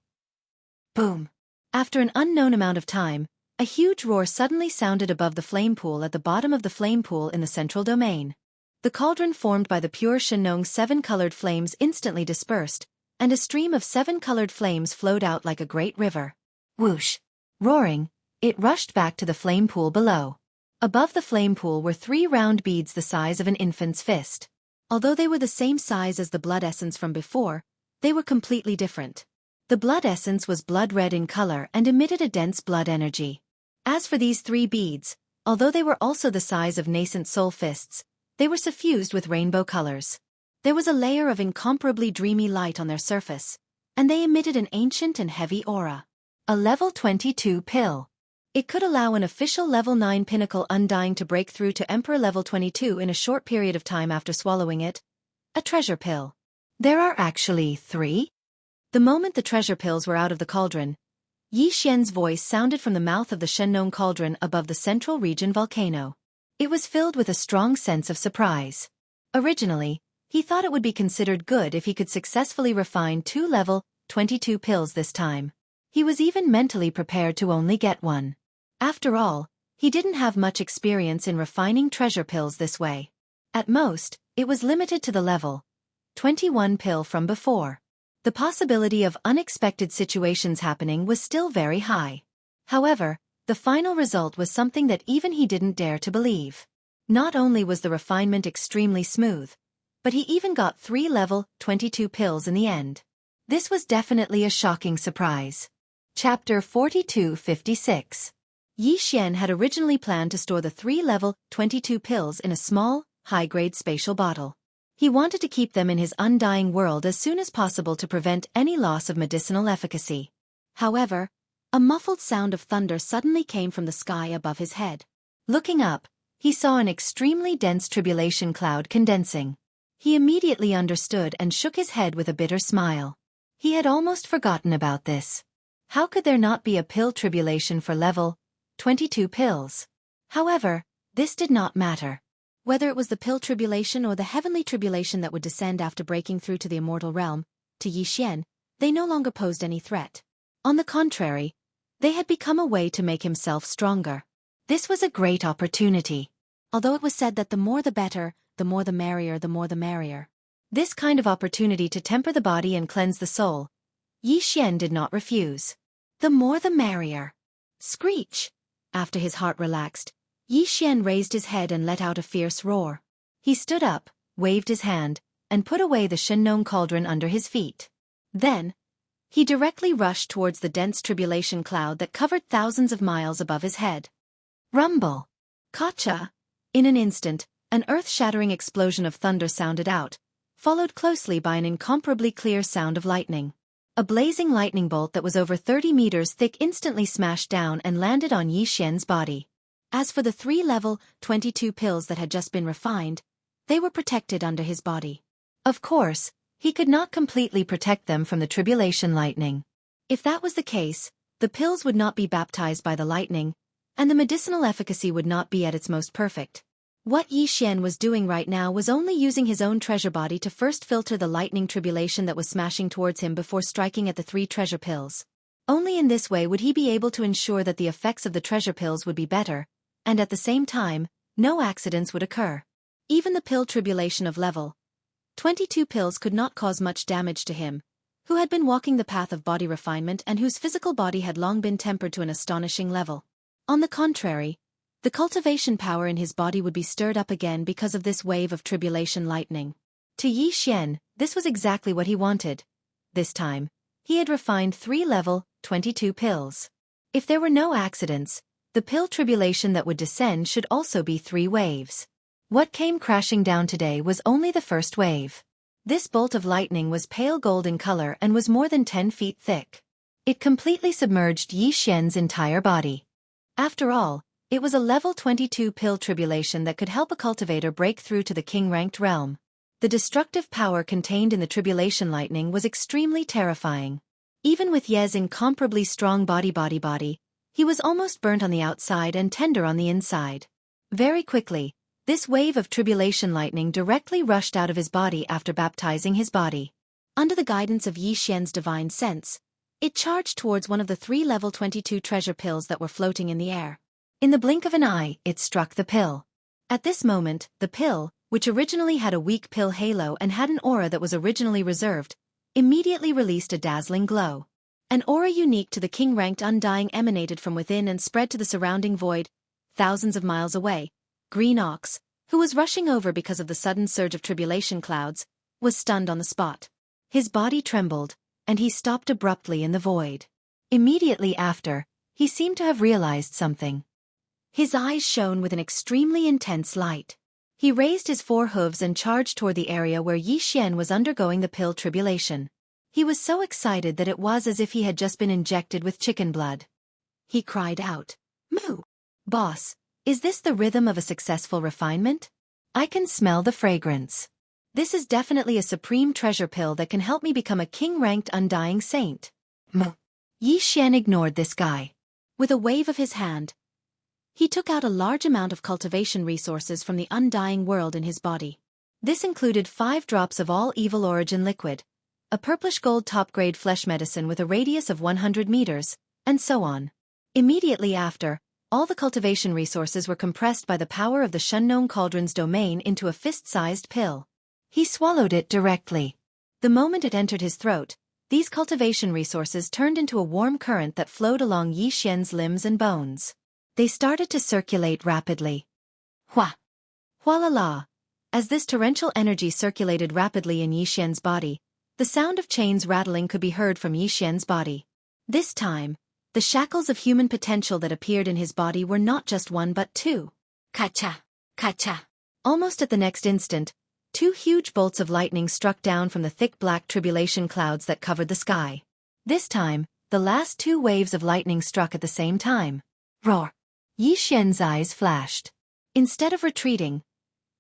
Boom! After an unknown amount of time, a huge roar suddenly sounded above the flame pool at the bottom of the flame pool in the central domain. The cauldron formed by the pure Shenong 7-colored flames instantly dispersed, and a stream of 7-colored flames flowed out like a great river. Whoosh! Roaring, it rushed back to the flame pool below. Above the flame pool were 3 round beads the size of an infant's fist. Although they were the same size as the blood essence from before, they were completely different. The blood essence was blood red in color and emitted a dense blood energy. As for these 3 beads, although they were also the size of nascent soul fists, they were suffused with rainbow colors. There was a layer of incomparably dreamy light on their surface, and they emitted an ancient and heavy aura. A level 22 pill. It could allow an official level 9 pinnacle undying to break through to Emperor level 22 in a short period of time after swallowing it. A treasure pill. There are actually 3? The moment the treasure pills were out of the cauldron, Xian's voice sounded from the mouth of the Shenong cauldron above the central region volcano. It was filled with a strong sense of surprise. Originally, he thought it would be considered good if he could successfully refine 2 level 22 pills this time. He was even mentally prepared to only get 1. After all, he didn't have much experience in refining treasure pills this way. At most, it was limited to the level 21 pill from before. The possibility of unexpected situations happening was still very high. However, the final result was something that even he didn't dare to believe. Not only was the refinement extremely smooth, but he even got 3 level 22 pills in the end. This was definitely a shocking surprise. Chapter 4256. Xian had originally planned to store the 3 level 22 pills in a small, high-grade spatial bottle. He wanted to keep them in his undying world as soon as possible to prevent any loss of medicinal efficacy. However, a muffled sound of thunder suddenly came from the sky above his head. Looking up, he saw an extremely dense tribulation cloud condensing. He immediately understood and shook his head with a bitter smile. He had almost forgotten about this. How could there not be a pill tribulation for level 22 pills? However, this did not matter. Whether it was the pill tribulation or the heavenly tribulation that would descend after breaking through to the immortal realm, to Yi Xian, they no longer posed any threat. On the contrary, they had become a way to make himself stronger. This was a great opportunity. Although it was said that the more the better, the more the merrier, the more the merrier. This kind of opportunity to temper the body and cleanse the soul, Yi Xian did not refuse. The more the merrier. Screech! After his heart relaxed, Yi Xian raised his head and let out a fierce roar. He stood up, waved his hand, and put away the Shenong cauldron under his feet. Then, he directly rushed towards the dense tribulation cloud that covered thousands of miles above his head. Rumble! Kacha! In an instant, an earth-shattering explosion of thunder sounded out, followed closely by an incomparably clear sound of lightning. A blazing lightning bolt that was over 30 meters thick instantly smashed down and landed on Yi Xian's body. As for the 3 level 22 pills that had just been refined, they were protected under his body. Of course, he could not completely protect them from the tribulation lightning. If that was the case, the pills would not be baptized by the lightning, and the medicinal efficacy would not be at its most perfect. What Yi Xian was doing right now was only using his own treasure body to first filter the lightning tribulation that was smashing towards him before striking at the 3 treasure pills. Only in this way would he be able to ensure that the effects of the treasure pills would be better, and at the same time, no accidents would occur. Even the pill tribulation of level 22 pills could not cause much damage to him, who had been walking the path of body refinement and whose physical body had long been tempered to an astonishing level. On the contrary, the cultivation power in his body would be stirred up again because of this wave of tribulation lightning. To Yi Xian, this was exactly what he wanted. This time, he had refined 3 level 22 pills. If there were no accidents, the pill tribulation that would descend should also be 3 waves. What came crashing down today was only the first wave. This bolt of lightning was pale gold in color and was more than 10 feet thick. It completely submerged Yi Xian's entire body. After all, it was a level 22 pill tribulation that could help a cultivator break through to the king-ranked realm. The destructive power contained in the tribulation lightning was extremely terrifying. Even with Ye's incomparably strong body, he was almost burnt on the outside and tender on the inside. Very quickly, this wave of tribulation lightning directly rushed out of his body after baptizing his body. Under the guidance of Yi Xian's divine sense, it charged towards one of the 3 level 22 treasure pills that were floating in the air. In the blink of an eye, it struck the pill. At this moment, the pill, which originally had a weak pill halo and had an aura that was originally reserved, immediately released a dazzling glow. An aura unique to the king-ranked undying emanated from within and spread to the surrounding void, thousands of miles away. Green Ox, who was rushing over because of the sudden surge of tribulation clouds, was stunned on the spot. His body trembled, and he stopped abruptly in the void. Immediately after, he seemed to have realized something. His eyes shone with an extremely intense light. He raised his 4 hooves and charged toward the area where Yi Xian was undergoing the pill tribulation. He was so excited that it was as if he had just been injected with chicken blood. He cried out, "Moo! Boss, is this the rhythm of a successful refinement? I can smell the fragrance. This is definitely a supreme treasure pill that can help me become a king-ranked undying saint." Moo! Yi Xian ignored this guy. With a wave of his hand, he took out a large amount of cultivation resources from the undying world in his body. This included 5 drops of all evil origin liquid, a purplish gold top-grade flesh medicine with a radius of 100 meters, and so on. Immediately after, all the cultivation resources were compressed by the power of the Shenong cauldron's domain into a fist-sized pill. He swallowed it directly. The moment it entered his throat, these cultivation resources turned into a warm current that flowed along Yi Xian's limbs and bones. They started to circulate rapidly. Hua! Hua-la-la! As this torrential energy circulated rapidly in Yi Xian's body, the sound of chains rattling could be heard from Yi Xian's body. This time, the shackles of human potential that appeared in his body were not just 1 but 2. Kacha! Kacha! Almost at the next instant, 2 huge bolts of lightning struck down from the thick black tribulation clouds that covered the sky. This time, the last 2 waves of lightning struck at the same time. Roar! Yi Xian's eyes flashed. Instead of retreating,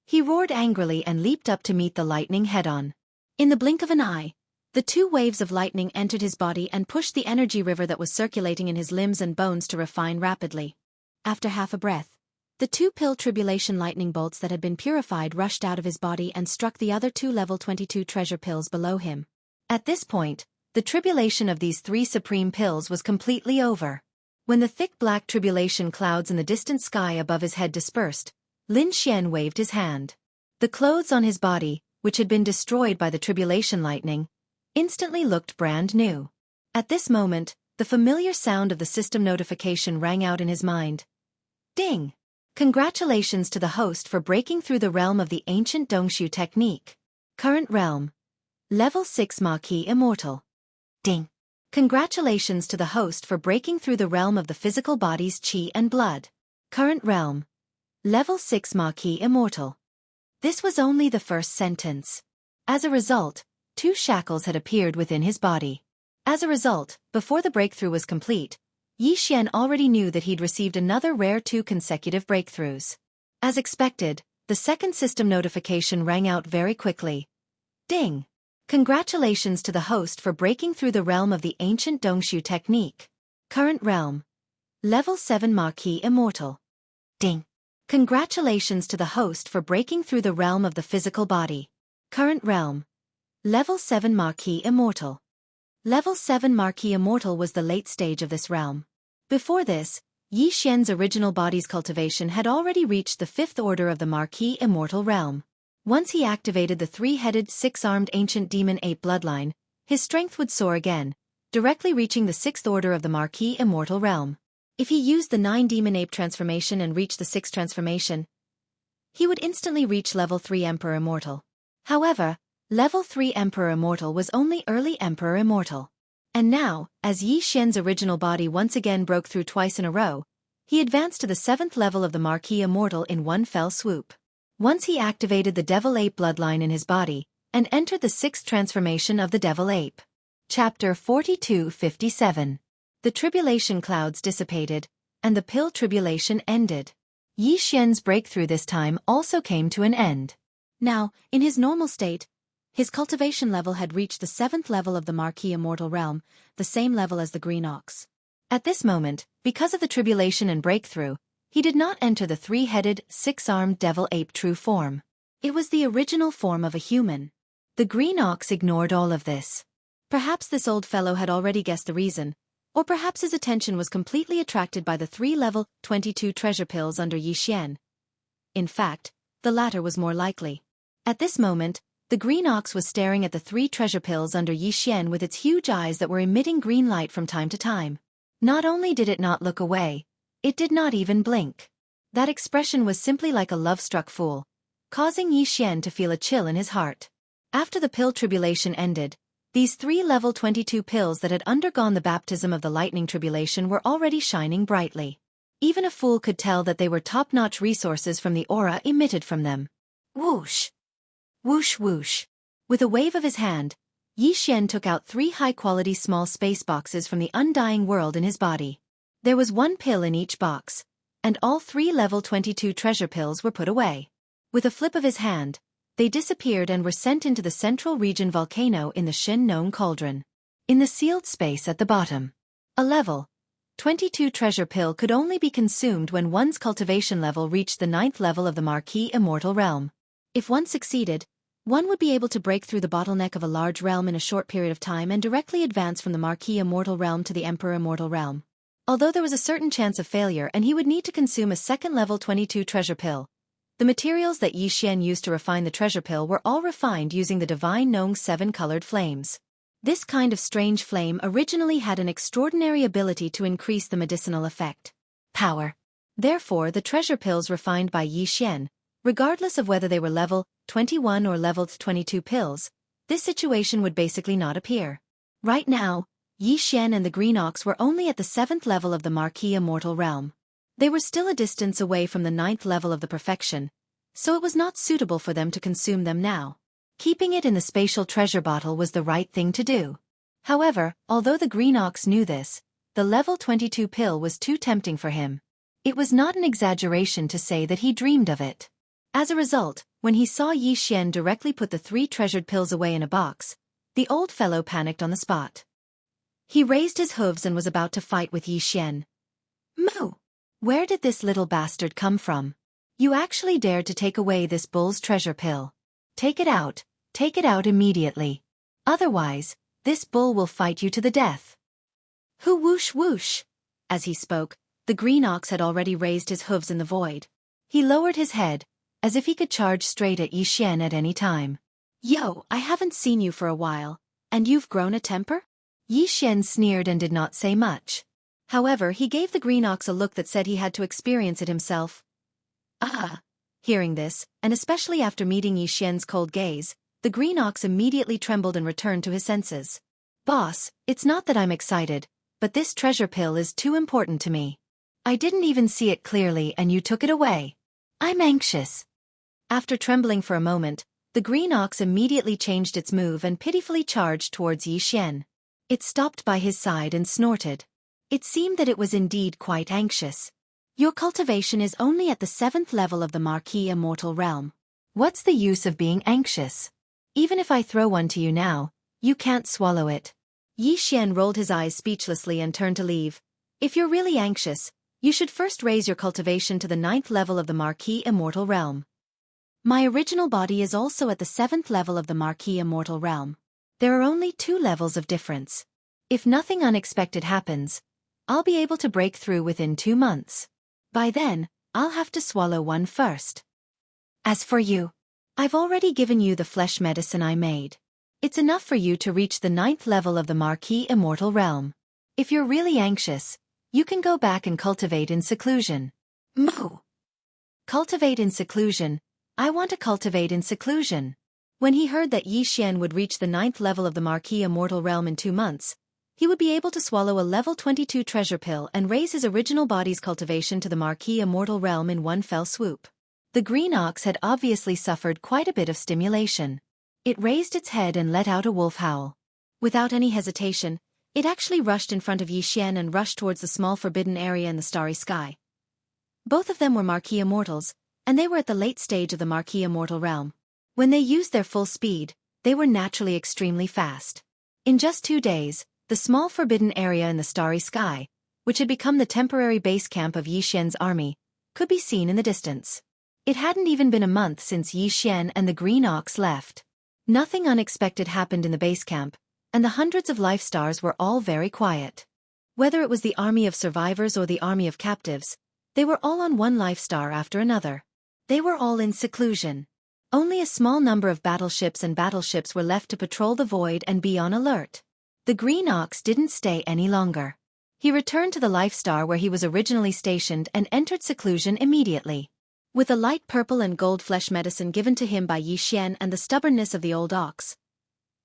he roared angrily and leaped up to meet the lightning head-on. In the blink of an eye, the 2 waves of lightning entered his body and pushed the energy river that was circulating in his limbs and bones to refine rapidly. After half a breath, the 2 pill tribulation lightning bolts that had been purified rushed out of his body and struck the other 2 level 22 treasure pills below him. At this point, the tribulation of these 3 supreme pills was completely over. When the thick black tribulation clouds in the distant sky above his head dispersed, Lin Xian waved his hand. The clothes on his body, which had been destroyed by the tribulation lightning, instantly looked brand new. At this moment, the familiar sound of the system notification rang out in his mind. Ding! Congratulations to the host for breaking through the realm of the ancient Dongshu technique. Current realm. Level 6 Maquis Immortal. Ding! Congratulations to the host for breaking through the realm of the physical body's qi and blood. Current realm. Level 6 Maquis Immortal. This was only the first sentence. As a result, 2 shackles had appeared within his body. As a result, before the breakthrough was complete, Yi Xian already knew that he'd received another rare 2 consecutive breakthroughs. As expected, the second system notification rang out very quickly. Ding! Congratulations to the host for breaking through the realm of the ancient Dongshu technique. Current realm. Level 7 Maquis Immortal. Ding! Congratulations to the host for breaking through the realm of the physical body. Current realm. Level 7 Maquis Immortal. Level 7 Maquis Immortal was the late stage of this realm. Before this, Yi Xian's original body's cultivation had already reached the 5th order of the Maquis Immortal realm. Once he activated the 3-headed, 6-armed ancient demon ape bloodline, his strength would soar again, directly reaching the 6th order of the Maquis Immortal realm. If he used the 9 demon ape transformation and reached the 6th transformation, he would instantly reach level 3 Emperor Immortal. However, level 3 Emperor Immortal was only early Emperor Immortal. And now, as Yi Xian's original body once again broke through twice in a row, he advanced to the 7th level of the Maquis Immortal in one fell swoop. Once he activated the Devil Ape bloodline in his body, and entered the 6th transformation of the Devil Ape. Chapter 4257. The tribulation clouds dissipated, and the pill tribulation ended. Yi Xian's breakthrough this time also came to an end. Now, in his normal state, his cultivation level had reached the 7th level of the Maquis Immortal realm, the same level as the green ox. At this moment, because of the tribulation and breakthrough, he did not enter the 3-headed, 6-armed devil ape true form. It was the original form of a human. The green ox ignored all of this. Perhaps this old fellow had already guessed the reason, or perhaps his attention was completely attracted by the 3 level 22 treasure pills under Yi Xian. In fact, the latter was more likely. At this moment, the green ox was staring at the 3 treasure pills under Yi Xian with its huge eyes that were emitting green light from time to time. Not only did it not look away, it did not even blink. That expression was simply like a love-struck fool, causing Yi Xian to feel a chill in his heart. After the pill tribulation ended, these 3 level 22 pills that had undergone the baptism of the lightning tribulation were already shining brightly. Even a fool could tell that they were top-notch resources from the aura emitted from them. Whoosh! Whoosh whoosh. With a wave of his hand, Yi Xian took out 3 high-quality small space boxes from the undying world in his body. There was 1 pill in each box, and all 3 level 22 treasure pills were put away. With a flip of his hand, they disappeared and were sent into the central region volcano in the Shen Nong Cauldron. In the sealed space at the bottom, a level 22 treasure pill could only be consumed when one's cultivation level reached the 9th level of the Maquis Immortal realm. If one succeeded, one would be able to break through the bottleneck of a large realm in a short period of time and directly advance from the Maquis Immortal realm to the Emperor Immortal realm. Although there was a certain chance of failure and he would need to consume a second level 22 treasure pill, the materials that Yi Xian used to refine the treasure pill were all refined using the divine Nong 7-colored flames. This kind of strange flame originally had an extraordinary ability to increase the medicinal effect. Power. Therefore, the treasure pills refined by Yi Xian, regardless of whether they were level 21 or level 22 pills, this situation would basically not appear. Right now, Yi Xian and the Green Ox were only at the 7th level of the Maquis Immortal realm. They were still a distance away from the 9th level of the perfection, so it was not suitable for them to consume them now. Keeping it in the spatial treasure bottle was the right thing to do. However, although the green ox knew this, the level 22 pill was too tempting for him. It was not an exaggeration to say that he dreamed of it. As a result, when he saw Yi Xian directly put the 3 treasured pills away in a box, the old fellow panicked on the spot. He raised his hooves and was about to fight with Yi Xian. "Moo! Where did this little bastard come from? You actually dared to take away this bull's treasure pill. Take it out immediately. Otherwise, this bull will fight you to the death." Whoo whoosh whoosh! As he spoke, the green ox had already raised his hooves in the void. He lowered his head, as if he could charge straight at Yi Xian at any time. "Yo, I haven't seen you for a while, and you've grown a temper?" Yi Xian sneered and did not say much. However, he gave the green ox a look that said he had to experience it himself. Ah! Hearing this, and especially after meeting Yi Xian's cold gaze, the green ox immediately trembled and returned to his senses. "Boss, it's not that I'm excited, but this treasure pill is too important to me. I didn't even see it clearly and you took it away. I'm anxious." After trembling for a moment, the green ox immediately changed its move and pitifully charged towards Yi Xian. It stopped by his side and snorted. It seemed that it was indeed quite anxious. "Your cultivation is only at the 7th level of the Marquis Immortal Realm. What's the use of being anxious? Even if I throw one to you now, you can't swallow it." Yi Xian rolled his eyes speechlessly and turned to leave. "If you're really anxious, you should first raise your cultivation to the 9th level of the Marquis Immortal Realm. My original body is also at the 7th level of the Marquis Immortal Realm. There are only 2 levels of difference. If nothing unexpected happens, I'll be able to break through within 2 months. By then, I'll have to swallow one first. As for you, I've already given you the flesh medicine I made. It's enough for you to reach the 9th level of the Marquis Immortal Realm. If you're really anxious, you can go back and cultivate in seclusion." "Moo! Cultivate in seclusion? I want to cultivate in seclusion." When he heard that Yi Xian would reach the 9th level of the Marquis Immortal Realm in 2 months, he would be able to swallow a level 22 treasure pill and raise his original body's cultivation to the Marquis Immortal Realm in one fell swoop. The green ox had obviously suffered quite a bit of stimulation. It raised its head and let out a wolf howl. Without any hesitation, it actually rushed in front of Yi Xian and rushed towards the small forbidden area in the starry sky. Both of them were Marquis Immortals, and they were at the late stage of the Marquis Immortal Realm. When they used their full speed, they were naturally extremely fast. In just 2 days, the small forbidden area in the starry sky, which had become the temporary base camp of Yi Xian's army, could be seen in the distance. It hadn't even been a month since Yi Xian and the green ox left. Nothing unexpected happened in the base camp, and the hundreds of life stars were all very quiet. Whether it was the army of survivors or the army of captives, they were all on one life star after another. They were all in seclusion. Only a small number of battleships were left to patrol the void and be on alert. The green ox didn't stay any longer. He returned to the life star where he was originally stationed and entered seclusion immediately. With a light purple and gold flesh medicine given to him by Yi Xian and the stubbornness of the old ox,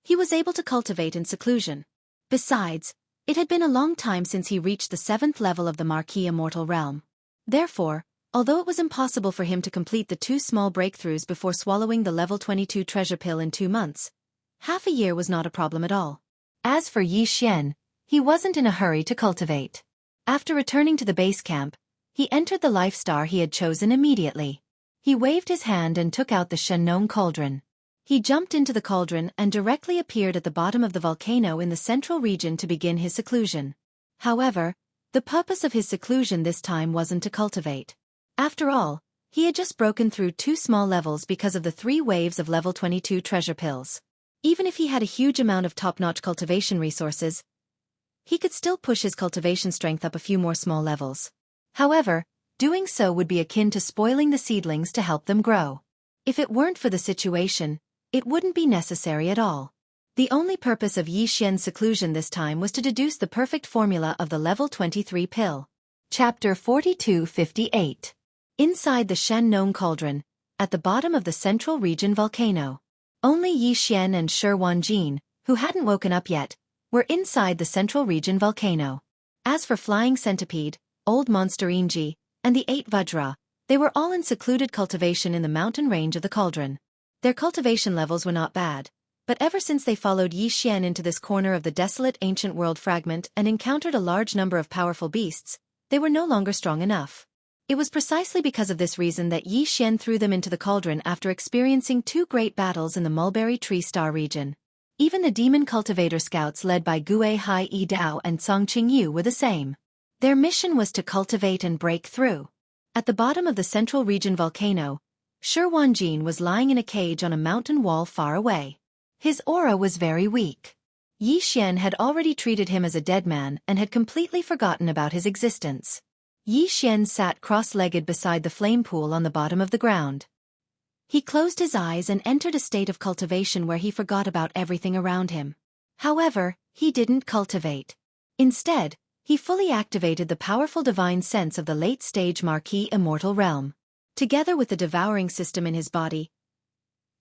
he was able to cultivate in seclusion. Besides, it had been a long time since he reached the 7th level of the Marquis Immortal Realm. Therefore, although it was impossible for him to complete the 2 small breakthroughs before swallowing the level 22 treasure pill in 2 months, half a year was not a problem at all. As for Yi Xian, he wasn't in a hurry to cultivate. After returning to the base camp, he entered the life star he had chosen immediately. He waved his hand and took out the Shenong cauldron. He jumped into the cauldron and directly appeared at the bottom of the volcano in the central region to begin his seclusion. However, the purpose of his seclusion this time wasn't to cultivate. After all, he had just broken through 2 small levels because of the 3 waves of level 22 treasure pills. Even if he had a huge amount of top-notch cultivation resources, he could still push his cultivation strength up a few more small levels. However, doing so would be akin to spoiling the seedlings to help them grow. If it weren't for the situation, it wouldn't be necessary at all. The only purpose of Yi Xian's seclusion this time was to deduce the perfect formula of the level 23 pill. Chapter 4258. Inside the Shenong cauldron, at the bottom of the central region volcano. Only Yi Xian and Shi Wanjin, who hadn't woken up yet, were inside the central region volcano. As for Flying Centipede, Old Monster Inji, and the 8 Vajra, They were all in secluded cultivation in the mountain range of the cauldron. Their cultivation levels were not bad, but ever since they followed Yi Xian into this corner of the desolate ancient world fragment and encountered a large number of powerful beasts, they were no longer strong enough. It was precisely because of this reason that Yi Xian threw them into the cauldron after experiencing 2 great battles in the Mulberry Tree Star region. Even the demon cultivator scouts led by Gui Hai Yi Dao and Song Qingyu were the same. Their mission was to cultivate and break through. At the bottom of the central region volcano, Shi Wanjin was lying in a cage on a mountain wall far away. His aura was very weak. Yi Xian had already treated him as a dead man and had completely forgotten about his existence. Yi Xian sat cross-legged beside the flame pool on the bottom of the ground. He closed his eyes and entered a state of cultivation where he forgot about everything around him. However, he didn't cultivate. Instead, he fully activated the powerful divine sense of the late-stage Marquis Immortal Realm. Together with the devouring system in his body,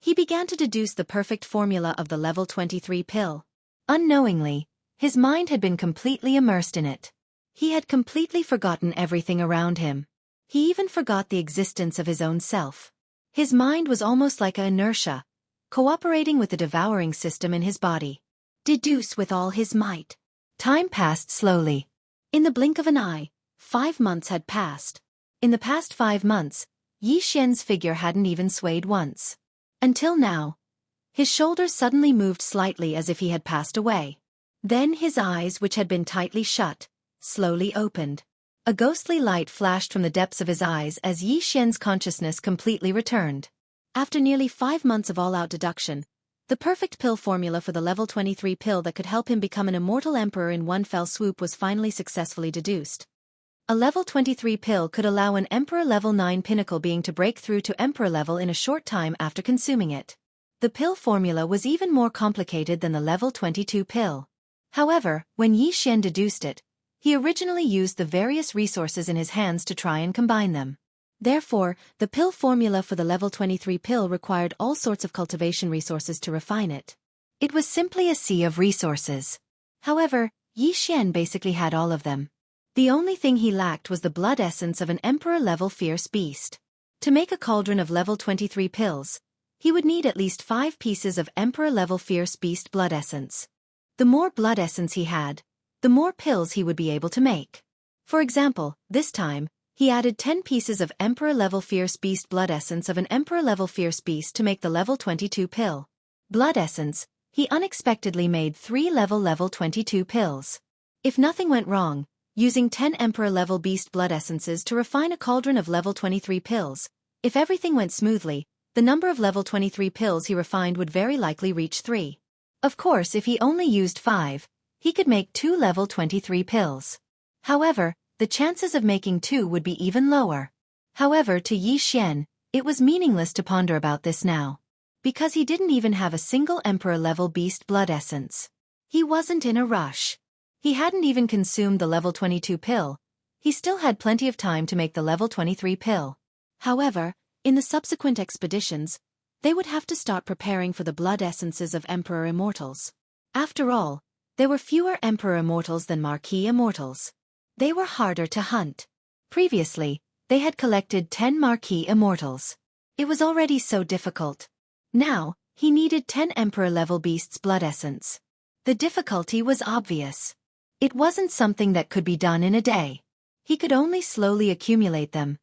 he began to deduce the perfect formula of the level 23 pill. Unknowingly, his mind had been completely immersed in it. He had completely forgotten everything around him. He even forgot the existence of his own self. His mind was almost like an inertia, cooperating with the devouring system in his body. Deduce with all his might. Time passed slowly. In the blink of an eye, 5 months had passed. In the past 5 months, Yi Xian's figure hadn't even swayed once. Until now. His shoulders suddenly moved slightly as if he had passed away. Then his eyes, which had been tightly shut, slowly opened. A ghostly light flashed from the depths of his eyes as Yi Xian's consciousness completely returned. After nearly 5 months of all-out deduction, the perfect pill formula for the level 23 pill that could help him become an immortal emperor in one fell swoop was finally successfully deduced. A level 23 pill could allow an Emperor level 9 pinnacle being to break through to Emperor level in a short time after consuming it. The pill formula was even more complicated than the level 22 pill. However, when Yi Xian deduced it, he originally used the various resources in his hands to try and combine them. Therefore, the pill formula for the level 23 pill required all sorts of cultivation resources to refine it. It was simply a sea of resources. However, Yi Xian basically had all of them. The only thing he lacked was the blood essence of an Emperor-level fierce beast. To make a cauldron of level 23 pills, he would need at least 5 pieces of Emperor-level fierce beast blood essence. The more blood essence he had, the more pills he would be able to make. For example, this time, he added 10 pieces of Emperor-level fierce beast blood essence of an Emperor-level fierce beast to make the level 22 pill. Blood essence, he unexpectedly made 3 level 22 pills. If nothing went wrong, using 10 Emperor-level beast blood essences to refine a cauldron of level 23 pills, if everything went smoothly, the number of level 23 pills he refined would very likely reach 3. Of course, if he only used 5, he could make 2 level 23 pills. However, the chances of making 2 would be even lower. However, to Yi Xian, it was meaningless to ponder about this now. Because he didn't even have a single Emperor-level beast blood essence. He wasn't in a rush. He hadn't even consumed the level 22 pill. He still had plenty of time to make the level 23 pill. However, in the subsequent expeditions, they would have to start preparing for the blood essences of Emperor Immortals. After all, there were fewer Emperor Immortals than Marquis Immortals. They were harder to hunt. Previously, they had collected 10 Marquis Immortals. It was already so difficult. Now, he needed 10 Emperor-level beasts blood essence. The difficulty was obvious. It wasn't something that could be done in a day. He could only slowly accumulate them.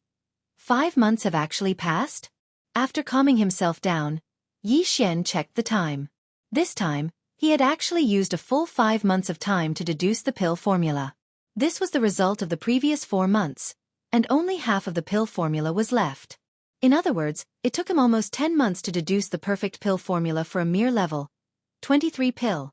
5 months have actually passed? After calming himself down, Yi Xian checked the time. This time, he had actually used a full 5 months of time to deduce the pill formula. This was the result of the previous 4 months, and only half of the pill formula was left. In other words, it took him almost 10 months to deduce the perfect pill formula for a mere level 23 pill.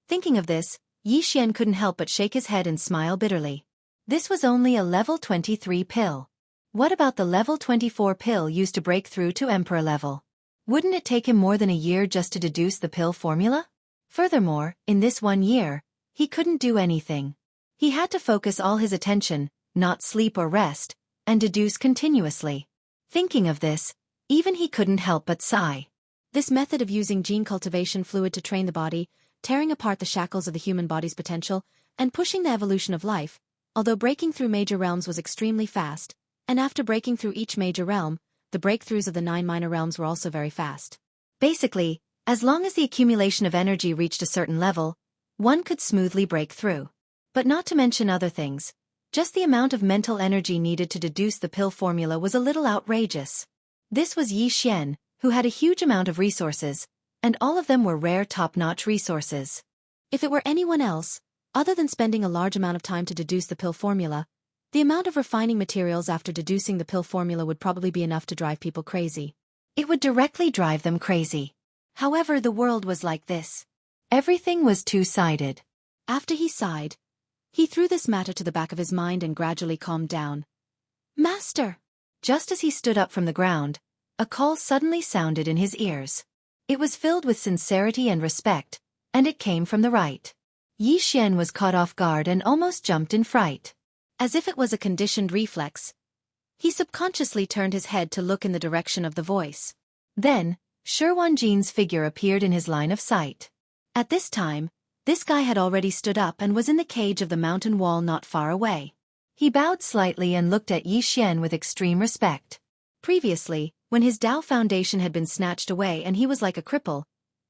Thinking of this, Yi Xian couldn't help but shake his head and smile bitterly. This was only a level 23 pill. What about the level 24 pill used to break through to Emperor level? Wouldn't it take him more than a year just to deduce the pill formula? Furthermore, in this 1 year, he couldn't do anything. He had to focus all his attention, not sleep or rest, and deduce continuously. Thinking of this, even he couldn't help but sigh. This method of using gene cultivation fluid to train the body, tearing apart the shackles of the human body's potential, and pushing the evolution of life, although breaking through major realms was extremely fast, And after breaking through each major realm, the breakthroughs of the 9 minor realms were also very fast. Basically, as long as the accumulation of energy reached a certain level, one could smoothly break through. But not to mention other things, just the amount of mental energy needed to deduce the pill formula was a little outrageous. This was Yi Xian, who had a huge amount of resources, and all of them were rare top-notch resources. If it were anyone else, other than spending a large amount of time to deduce the pill formula, the amount of refining materials after deducing the pill formula would probably be enough to drive people crazy. It would directly drive them crazy. However, the world was like this. Everything was two-sided. After he sighed, he threw this matter to the back of his mind and gradually calmed down. Master! Just as he stood up from the ground, a call suddenly sounded in his ears. It was filled with sincerity and respect, and it came from the right. Yi Xian was caught off guard and almost jumped in fright. As if it was a conditioned reflex, he subconsciously turned his head to look in the direction of the voice. Then, Shi Wanjin's figure appeared in his line of sight. At this time, this guy had already stood up and was in the cage of the mountain wall not far away. He bowed slightly and looked at Yi Xian with extreme respect. Previously, when his Dao foundation had been snatched away and he was like a cripple,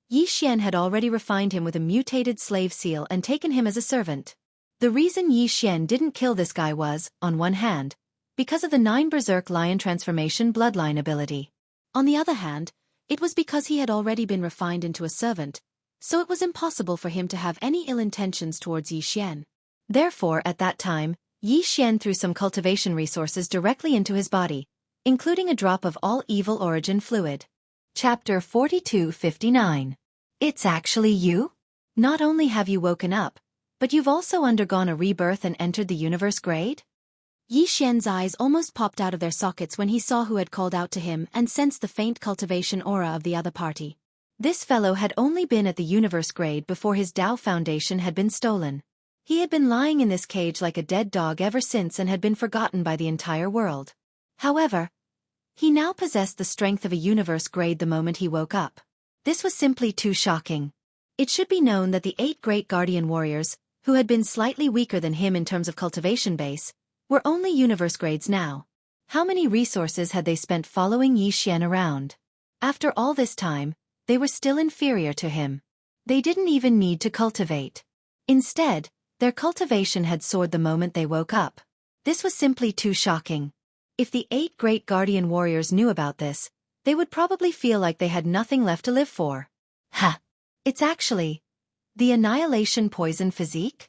Yi Xian had already refined him with a mutated slave seal and taken him as a servant. The reason Yi Xian didn't kill this guy was, on one hand, because of the 9 Berserk Lion transformation bloodline ability. On the other hand, it was because he had already been refined into a servant, so it was impossible for him to have any ill intentions towards Yi Xian. Therefore, at that time, Yi Xian threw some cultivation resources directly into his body, including a drop of all evil origin fluid. Chapter 4259. It's actually you? Not only have you woken up, but you've also undergone a rebirth and entered the universe grade? Yi Xian's eyes almost popped out of their sockets when he saw who had called out to him and sensed the faint cultivation aura of the other party. This fellow had only been at the universe grade before his Dao foundation had been stolen. He had been lying in this cage like a dead dog ever since and had been forgotten by the entire world. However, he now possessed the strength of a universe grade the moment he woke up. This was simply too shocking. It should be known that the 8 great guardian warriors, who had been slightly weaker than him in terms of cultivation base, were only universe grades now. How many resources had they spent following Yi Xian around? After all this time, they were still inferior to him. They didn't even need to cultivate. Instead, their cultivation had soared the moment they woke up. This was simply too shocking. If the 8 great guardian warriors knew about this, they would probably feel like they had nothing left to live for. Ha! It's actually the annihilation poison physique?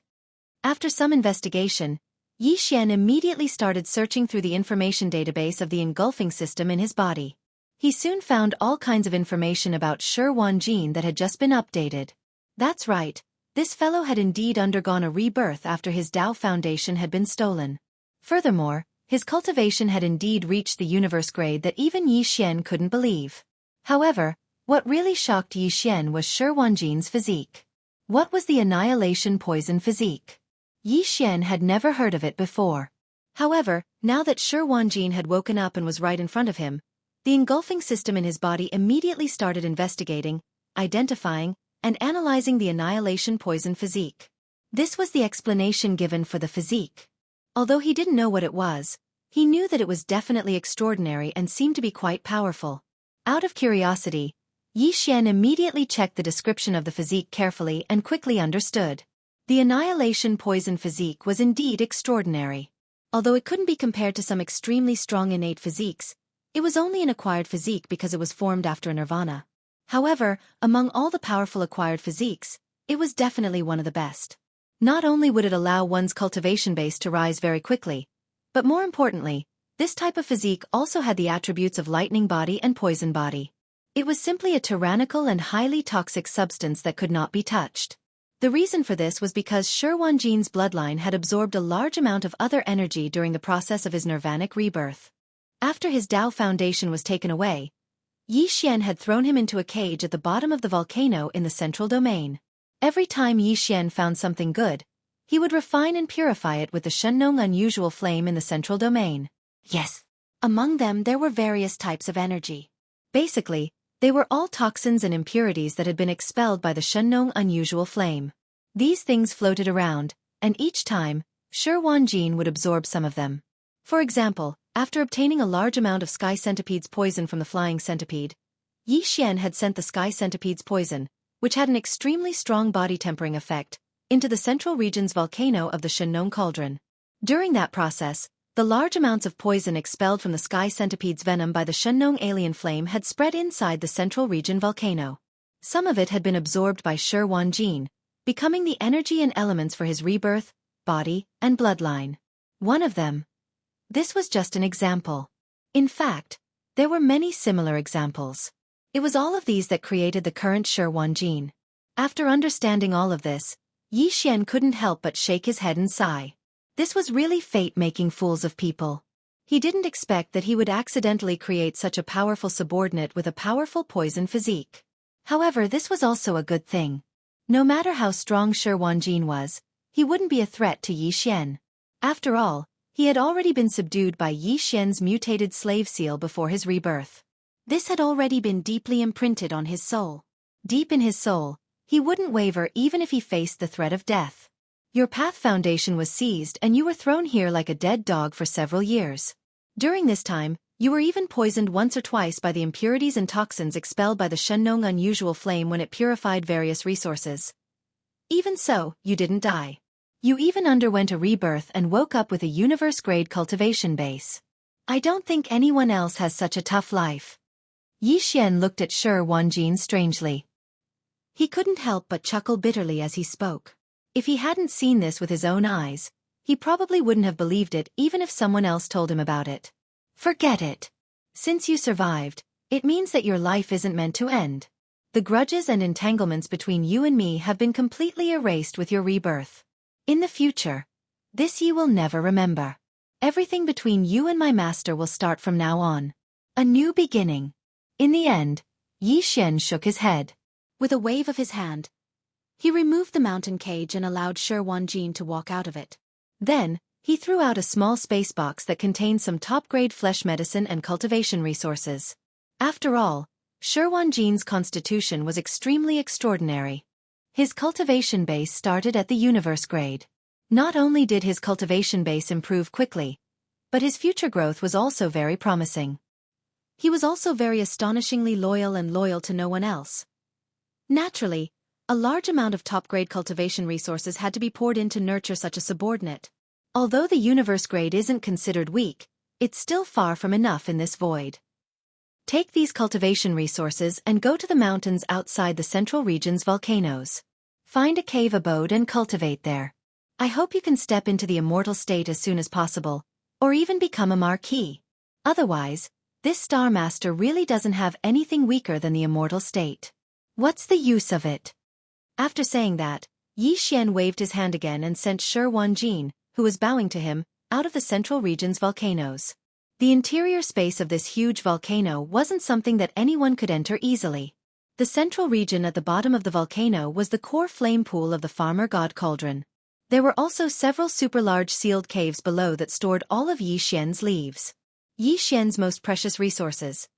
After some investigation, Yi Xian immediately started searching through the information database of the engulfing system in his body. He soon found all kinds of information about Shi Wanjin that had just been updated. That's right, this fellow had indeed undergone a rebirth after his Dao foundation had been stolen. Furthermore, his cultivation had indeed reached the universe grade that even Yi Xian couldn't believe. However, what really shocked Yi Xian was Shi Wanjin's physique. What was the annihilation poison physique? Yi Xian had never heard of it before. However, now that Shi Wanjin had woken up and was right in front of him, the engulfing system in his body immediately started investigating, identifying, and analyzing the annihilation poison physique. This was the explanation given for the physique. Although he didn't know what it was, he knew that it was definitely extraordinary and seemed to be quite powerful. Out of curiosity, Yi Xian immediately checked the description of the physique carefully and quickly understood. The annihilation poison physique was indeed extraordinary. Although it couldn't be compared to some extremely strong innate physiques, it was only an acquired physique because it was formed after a nirvana. However, among all the powerful acquired physiques, it was definitely one of the best. Not only would it allow one's cultivation base to rise very quickly, but more importantly, this type of physique also had the attributes of lightning body and poison body. It was simply a tyrannical and highly toxic substance that could not be touched. The reason for this was because Shi Wanjin's bloodline had absorbed a large amount of other energy during the process of his nirvanic rebirth. After his Dao foundation was taken away, Yi Xian had thrown him into a cage at the bottom of the volcano in the central domain. Every time Yi Xian found something good, he would refine and purify it with the Shenong unusual flame in the central domain. Yes. Among them there were various types of energy. Basically, they were all toxins and impurities that had been expelled by the Shenong unusual flame. These things floated around, and each time, Shi Wanjin would absorb some of them. For example, After obtaining a large amount of sky centipede's poison from the flying centipede, Yi Xian had sent the sky centipede's poison, which had an extremely strong body tempering effect, into the central region's volcano of the Shenong cauldron. During that process, the large amounts of poison expelled from the sky centipede's venom by the Shenong alien flame had spread inside the central region volcano. Some of it had been absorbed by Shi Wanjin, becoming the energy and elements for his rebirth, body, and bloodline. One of them. This was just an example. In fact, there were many similar examples. It was all of these that created the current Shi Wanjin. After understanding all of this, Yi Xian couldn't help but shake his head and sigh. This was really fate making fools of people. He didn't expect that he would accidentally create such a powerful subordinate with a powerful poison physique. However, this was also a good thing. No matter how strong Shi Wanjin was, he wouldn't be a threat to Yi Xian. After all, he had already been subdued by Yi Xian's mutated slave seal before his rebirth. This had already been deeply imprinted on his soul. Deep in his soul, he wouldn't waver even if he faced the threat of death. Your path foundation was seized and you were thrown here like a dead dog for several years. During this time, you were even poisoned once or twice by the impurities and toxins expelled by the Shenong unusual flame when it purified various resources. Even so, you didn't die. You even underwent a rebirth and woke up with a universe-grade cultivation base. I don't think anyone else has such a tough life. Yi Xian looked at Shi Wanjin strangely. He couldn't help but chuckle bitterly as he spoke. If he hadn't seen this with his own eyes, he probably wouldn't have believed it even if someone else told him about it. Forget it. Since you survived, it means that your life isn't meant to end. The grudges and entanglements between you and me have been completely erased with your rebirth. In the future, this you will never remember. Everything between you and my master will start from now on. A new beginning. In the end, Yi Xian shook his head. With a wave of his hand, he removed the mountain cage and allowed Shi Wanjin to walk out of it. Then, he threw out a small space box that contained some top-grade flesh medicine and cultivation resources. After all, Shi Wanjin's constitution was extremely extraordinary. His cultivation base started at the universe grade. Not only did his cultivation base improve quickly, but his future growth was also very promising. He was also very astonishingly loyal to no one else. Naturally, a large amount of top-grade cultivation resources had to be poured in to nurture such a subordinate. Although the universe grade isn't considered weak, it's still far from enough in this void. Take these cultivation resources and go to the mountains outside the central region's volcanoes. Find a cave abode and cultivate there. I hope you can step into the immortal state as soon as possible, or even become a marquis. Otherwise, this Star Master really doesn't have anything weaker than the immortal state. What's the use of it? After saying that, Yi Xian waved his hand again and sent Shi Wanjin, who was bowing to him, out of the central region's volcanoes. The interior space of this huge volcano wasn't something that anyone could enter easily. The central region at the bottom of the volcano was the core flame pool of the farmer god cauldron. There were also several super-large sealed caves below that stored all of Yi Xian's leaves. Yi Xian's most precious resources.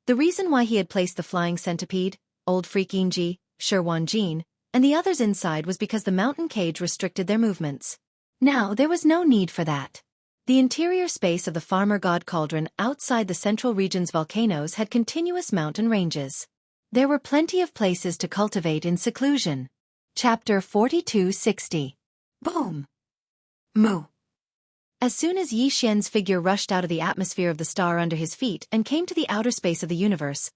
The reason why he had placed the flying centipede, old Freakinji, Shi Wanjin, and the others inside was because the mountain cage restricted their movements. Now there was no need for that. The interior space of the farmer god cauldron outside the central region's volcanoes had continuous mountain ranges. There were plenty of places to cultivate in seclusion. Chapter 4260. Boom! Moo! As soon as Yi Xian's figure rushed out of the atmosphere of the star under his feet and came to the outer space of the universe,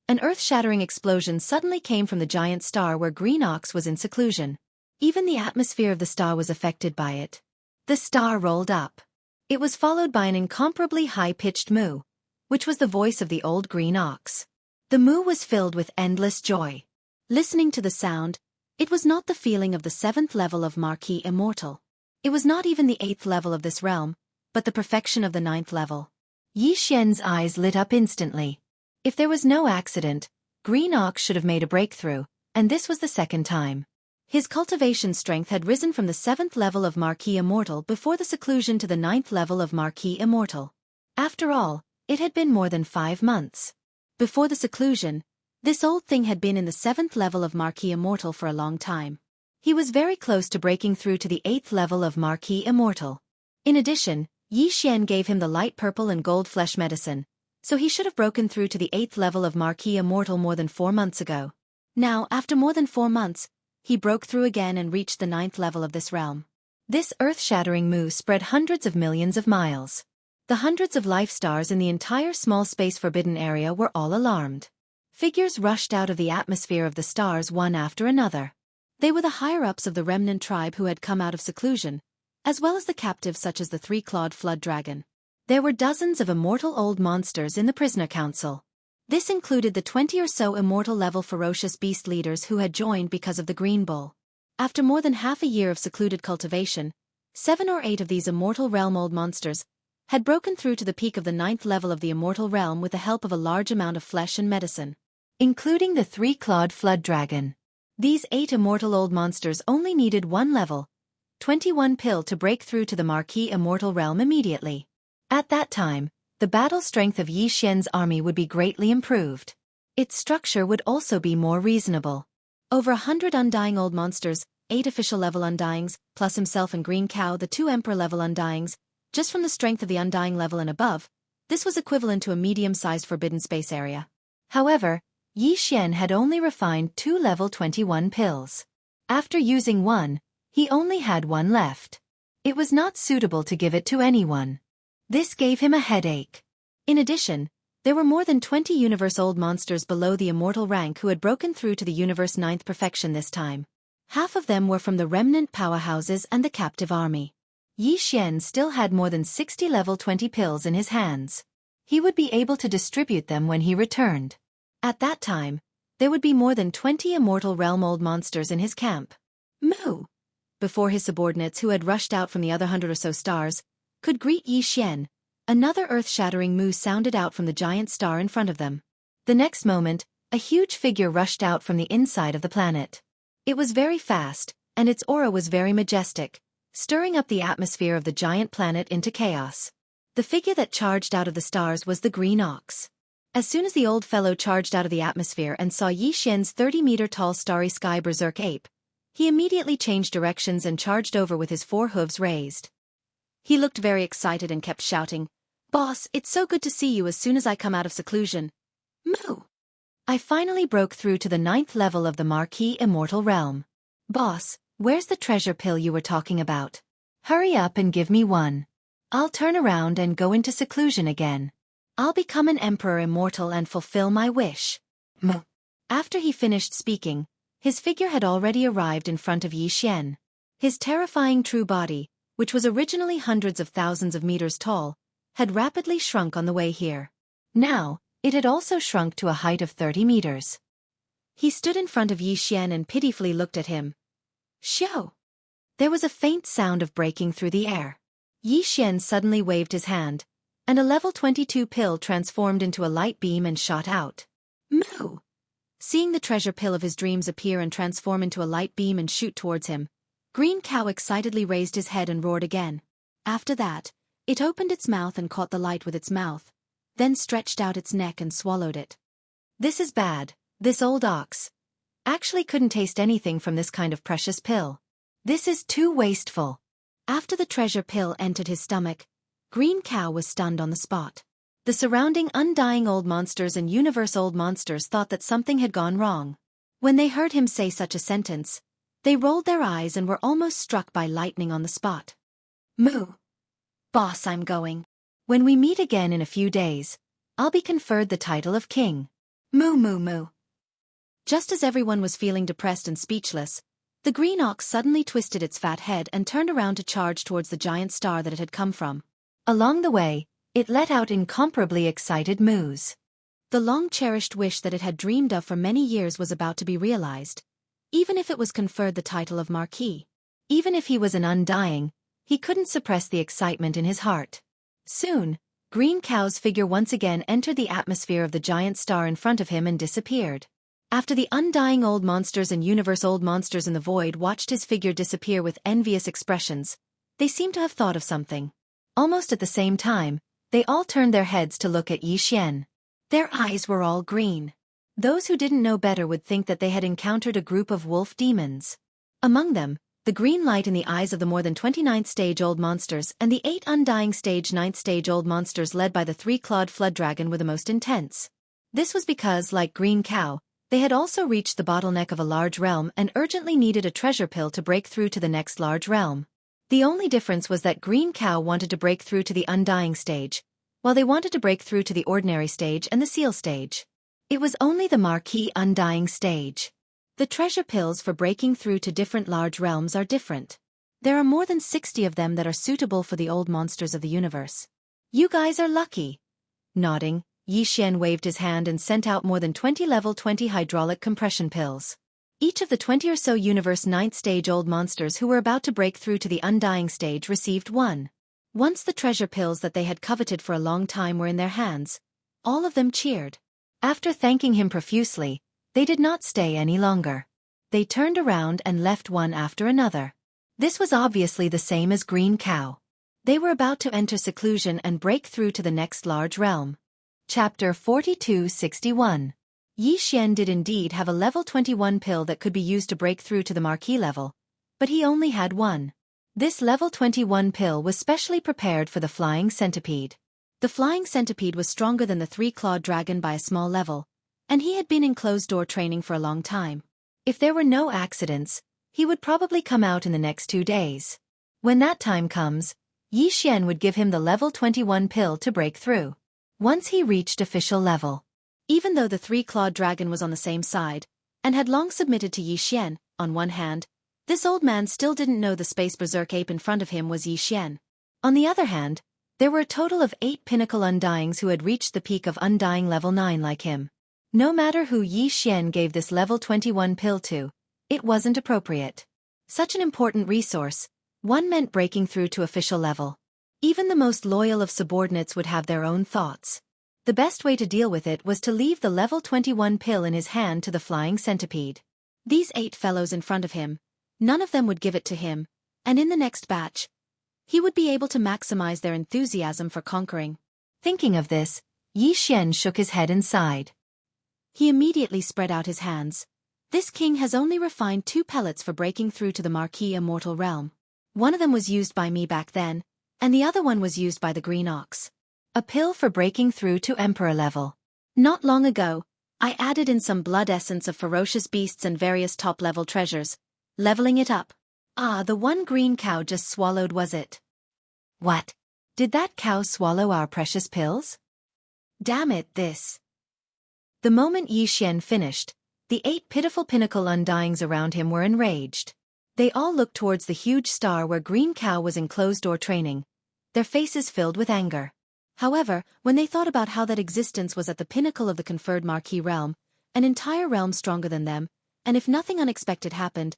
an earth-shattering explosion suddenly came from the giant star where Green Ox was in seclusion. Even the atmosphere of the star was affected by it. The star rolled up. It was followed by an incomparably high-pitched moo, which was the voice of the old Green Ox. The moo was filled with endless joy. Listening to the sound, it was not the feeling of the 7th level of Marquis Immortal. It was not even the 8th level of this realm, but the perfection of the 9th level. Yi Xian's eyes lit up instantly. If there was no accident, Green Ox should have made a breakthrough, and this was the second time. His cultivation strength had risen from the 7th level of Marquis Immortal before the seclusion to the 9th level of Marquis Immortal. After all, it had been more than 5 months. Before the seclusion, this old thing had been in the 7th level of Marquis Immortal for a long time. He was very close to breaking through to the 8th level of Marquis Immortal. In addition, Yi Xian gave him the light purple and gold flesh medicine, so he should have broken through to the 8th level of Marquis Immortal more than 4 months ago. Now, after more than 4 months, he broke through again and reached the 9th level of this realm. This earth-shattering move spread hundreds of millions of miles. The hundreds of life stars in the entire small space forbidden area were all alarmed. Figures rushed out of the atmosphere of the stars one after another. They were the higher-ups of the remnant tribe who had come out of seclusion, as well as the captives such as the 3-clawed flood dragon. There were dozens of immortal old monsters in the prisoner council. This included the 20 or so immortal-level ferocious beast leaders who had joined because of the Green Bull. After more than half a year of secluded cultivation, 7 or 8 of these immortal realm old monsters had broken through to the peak of the 9th level of the immortal realm with the help of a large amount of flesh and medicine, including the 3-clawed flood dragon. These 8 immortal old monsters only needed 1 level, 21 pill to break through to the Marquis Immortal Realm immediately. At that time, the battle strength of Yi Xian's army would be greatly improved. Its structure would also be more reasonable. Over 100 undying old monsters, 8 official level undyings, plus himself and Green Cow, the 2 emperor level undyings, just from the strength of the undying level and above, this was equivalent to a medium-sized forbidden space area. However, Yi Xian had only refined 2 level 21 pills. After using one, he only had 1 left. It was not suitable to give it to anyone. This gave him a headache. In addition, there were more than 20 universe-old monsters below the immortal rank who had broken through to the universe 9th perfection this time. Half of them were from the remnant powerhouses and the captive army. Yi Xian still had more than 60 level 20 pills in his hands. He would be able to distribute them when he returned. At that time, there would be more than 20 immortal realm old monsters in his camp. Moo! Before his subordinates who had rushed out from the other 100 or so stars could greet Yi Xian, another earth-shattering moo sounded out from the giant star in front of them. The next moment, a huge figure rushed out from the inside of the planet. It was very fast, and its aura was very majestic, stirring up the atmosphere of the giant planet into chaos. The figure that charged out of the stars was the green ox. As soon as the old fellow charged out of the atmosphere and saw Yi Xian's 30-meter-tall starry sky berserk ape, he immediately changed directions and charged over with his 4 hooves raised. He looked very excited and kept shouting, "Boss, it's so good to see you as soon as I come out of seclusion. Moo! I finally broke through to the 9th level of the Marquis Immortal Realm. Boss, where's the treasure pill you were talking about? Hurry up and give me one. I'll turn around and go into seclusion again. I'll become an emperor immortal and fulfill my wish." Moo! After he finished speaking, his figure had already arrived in front of Yi Xian. His terrifying true body, which was originally hundreds of thousands of meters tall, had rapidly shrunk on the way here. Now, it had also shrunk to a height of 30 meters. He stood in front of Yi Xian and pitifully looked at him. Xiao! There was a faint sound of breaking through the air. Yi Xian suddenly waved his hand, and a level 22 pill transformed into a light beam and shot out. Moo! Seeing the treasure pill of his dreams appear and transform into a light beam and shoot towards him, Green Cow excitedly raised his head and roared again. After that, it opened its mouth and caught the light with its mouth, then stretched out its neck and swallowed it. This is bad. This old ox actually couldn't taste anything from this kind of precious pill. This is too wasteful. After the treasure pill entered his stomach, Green Cow was stunned on the spot. The surrounding undying old monsters and universe old monsters thought that something had gone wrong. When they heard him say such a sentence, they rolled their eyes and were almost struck by lightning on the spot. Moo! Boss, I'm going. When we meet again in a few days, I'll be conferred the title of king. Moo moo moo. Just as everyone was feeling depressed and speechless, the green ox suddenly twisted its fat head and turned around to charge towards the giant star that it had come from. Along the way, it let out incomparably excited moos. The long-cherished wish that it had dreamed of for many years was about to be realized. Even if it was conferred the title of Marquis. Even if he was an undying, he couldn't suppress the excitement in his heart. Soon, Green Cow's figure once again entered the atmosphere of the giant star in front of him and disappeared. After the undying old monsters and universe old monsters in the void watched his figure disappear with envious expressions, they seemed to have thought of something. Almost at the same time, they all turned their heads to look at Yi Xian. Their eyes were all green. Those who didn't know better would think that they had encountered a group of wolf demons. Among them, the green light in the eyes of the more than 29th stage old monsters and the 8 undying stage 9th stage old monsters led by the 3-clawed flood dragon were the most intense. This was because, like Green Cow, they had also reached the bottleneck of a large realm and urgently needed a treasure pill to break through to the next large realm. The only difference was that Green Cow wanted to break through to the undying stage, while they wanted to break through to the ordinary stage and the seal stage. It was only the marquee undying stage. The treasure pills for breaking through to different large realms are different. There are more than 60 of them that are suitable for the old monsters of the universe. You guys are lucky. Nodding, Xianxia waved his hand and sent out more than 20 level 20 hydraulic compression pills. Each of the 20 or so universe 9th stage old monsters who were about to break through to the undying stage received one. Once the treasure pills that they had coveted for a long time were in their hands, all of them cheered. After thanking him profusely, they did not stay any longer. They turned around and left one after another. This was obviously the same as Green Cow. They were about to enter seclusion and break through to the next large realm. Chapter 4261. Xianxia did indeed have a level 21 pill that could be used to break through to the marquee level, but he only had one. This level 21 pill was specially prepared for the flying centipede. The flying centipede was stronger than the 3-clawed dragon by a small level, and he had been in closed-door training for a long time. If there were no accidents, he would probably come out in the next 2 days. When that time comes, Xianxia would give him the level 21 pill to break through. Once he reached official level. Even though the 3-clawed dragon was on the same side, and had long submitted to Xianxia, on one hand, this old man still didn't know the space berserk ape in front of him was Xianxia. On the other hand, there were a total of 8 pinnacle undyings who had reached the peak of undying level 9 like him. No matter who Xianxia gave this level 21 pill to, it wasn't appropriate. Such an important resource, one meant breaking through to official level. Even the most loyal of subordinates would have their own thoughts. The best way to deal with it was to leave the level 21 pill in his hand to the flying centipede. These 8 fellows in front of him, none of them would give it to him, and in the next batch, he would be able to maximize their enthusiasm for conquering. Thinking of this, Xianxia shook his head and sighed. He immediately spread out his hands. This king has only refined 2 pellets for breaking through to the marquee immortal realm. One of them was used by me back then, and the other one was used by the green ox. A pill for breaking through to emperor level. Not long ago, I added in some blood essence of ferocious beasts and various top-level treasures, leveling it up. Ah, the one Green Cow just swallowed, was it? What? Did that cow swallow our precious pills? Damn it, this. The moment Xianxia finished, the 8 pitiful pinnacle undyings around him were enraged. They all looked towards the huge star where Green Cow was in closed-door training, their faces filled with anger. However, when they thought about how that existence was at the pinnacle of the conferred marquee realm, an entire realm stronger than them, and if nothing unexpected happened,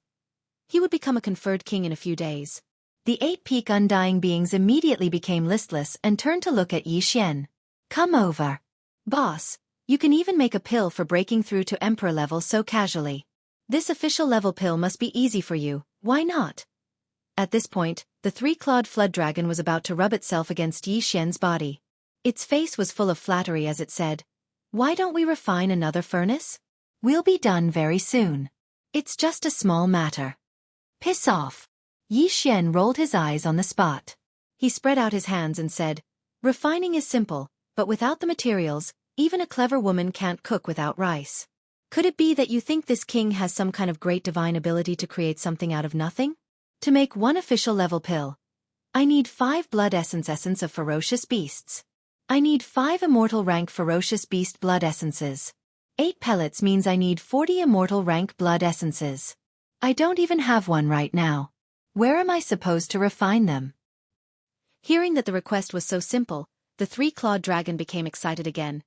he would become a conferred king in a few days. The 8 peak undying beings immediately became listless and turned to look at Xianxia. Come over. Boss, you can even make a pill for breaking through to emperor level so casually. This official level pill must be easy for you, why not? At this point, the 3-clawed flood dragon was about to rub itself against Xianxia's body. Its face was full of flattery as it said, "Why don't we refine another furnace? We'll be done very soon. It's just a small matter." Piss off. Xianxia rolled his eyes on the spot. He spread out his hands and said, "Refining is simple, but without the materials, even a clever woman can't cook without rice. Could it be that you think this king has some kind of great divine ability to create something out of nothing? To make one official level pill, I need 5 blood essence of ferocious beasts. I need 5 immortal rank ferocious beast blood essences. 8 pellets means I need 40 immortal rank blood essences. I don't even have one right now. Where am I supposed to refine them?" Hearing that the request was so simple, the 3-clawed dragon became excited again.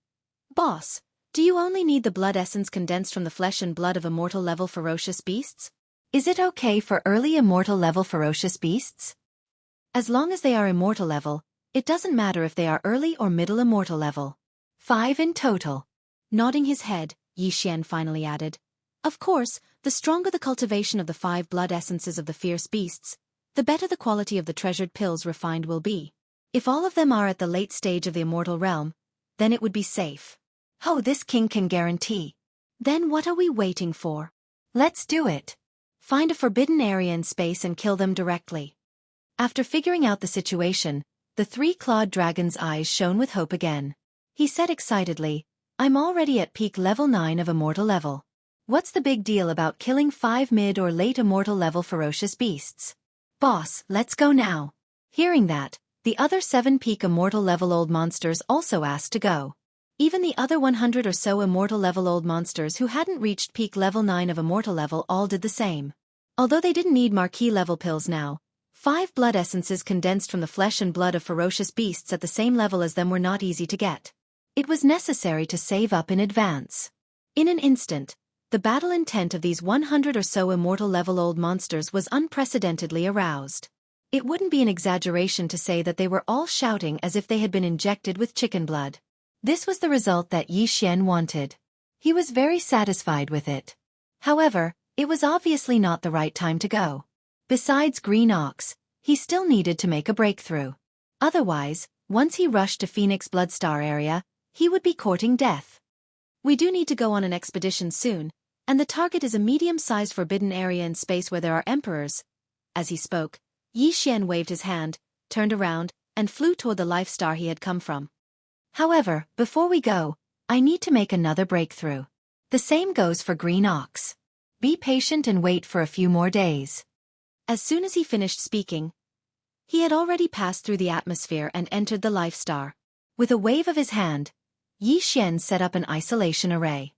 "Boss, do you only need the blood essence condensed from the flesh and blood of immortal level ferocious beasts? Is it okay for early immortal level ferocious beasts? As long as they are immortal level, it doesn't matter if they are early or middle immortal level. 5 in total." Nodding his head, Xianxia finally added, "Of course, the stronger the cultivation of the 5 blood essences of the fierce beasts, the better the quality of the treasured pills refined will be. If all of them are at the late stage of the immortal realm, then it would be safe." "Oh, this king can guarantee." "Then what are we waiting for? Let's do it." Find a forbidden area in space and kill them directly. After figuring out the situation, the three-clawed dragon's eyes shone with hope again. He said excitedly, I'm already at peak level 9 of immortal level. What's the big deal about killing 5 mid or late immortal level ferocious beasts? Boss, let's go now. Hearing that, the other 7 peak immortal level old monsters also asked to go. Even the other 100 or so immortal level old monsters who hadn't reached peak level 9 of immortal level all did the same. Although they didn't need marquee level pills now, 5 blood essences condensed from the flesh and blood of ferocious beasts at the same level as them were not easy to get. It was necessary to save up in advance. In an instant, the battle intent of these 100 or so immortal level old monsters was unprecedentedly aroused. It wouldn't be an exaggeration to say that they were all shouting as if they had been injected with chicken blood. This was the result that Xianxia wanted. He was very satisfied with it. However, it was obviously not the right time to go. Besides Green Ox, he still needed to make a breakthrough. Otherwise, once he rushed to Phoenix Bloodstar area, he would be courting death. We do need to go on an expedition soon, and the target is a medium-sized forbidden area in space where there are emperors. As he spoke, Xianxia waved his hand, turned around, and flew toward the life star he had come from. However, before we go, I need to make another breakthrough. The same goes for Green Ox. Be patient and wait for a few more days. As soon as he finished speaking, he had already passed through the atmosphere and entered the life star. With a wave of his hand, Xianxia set up an isolation array.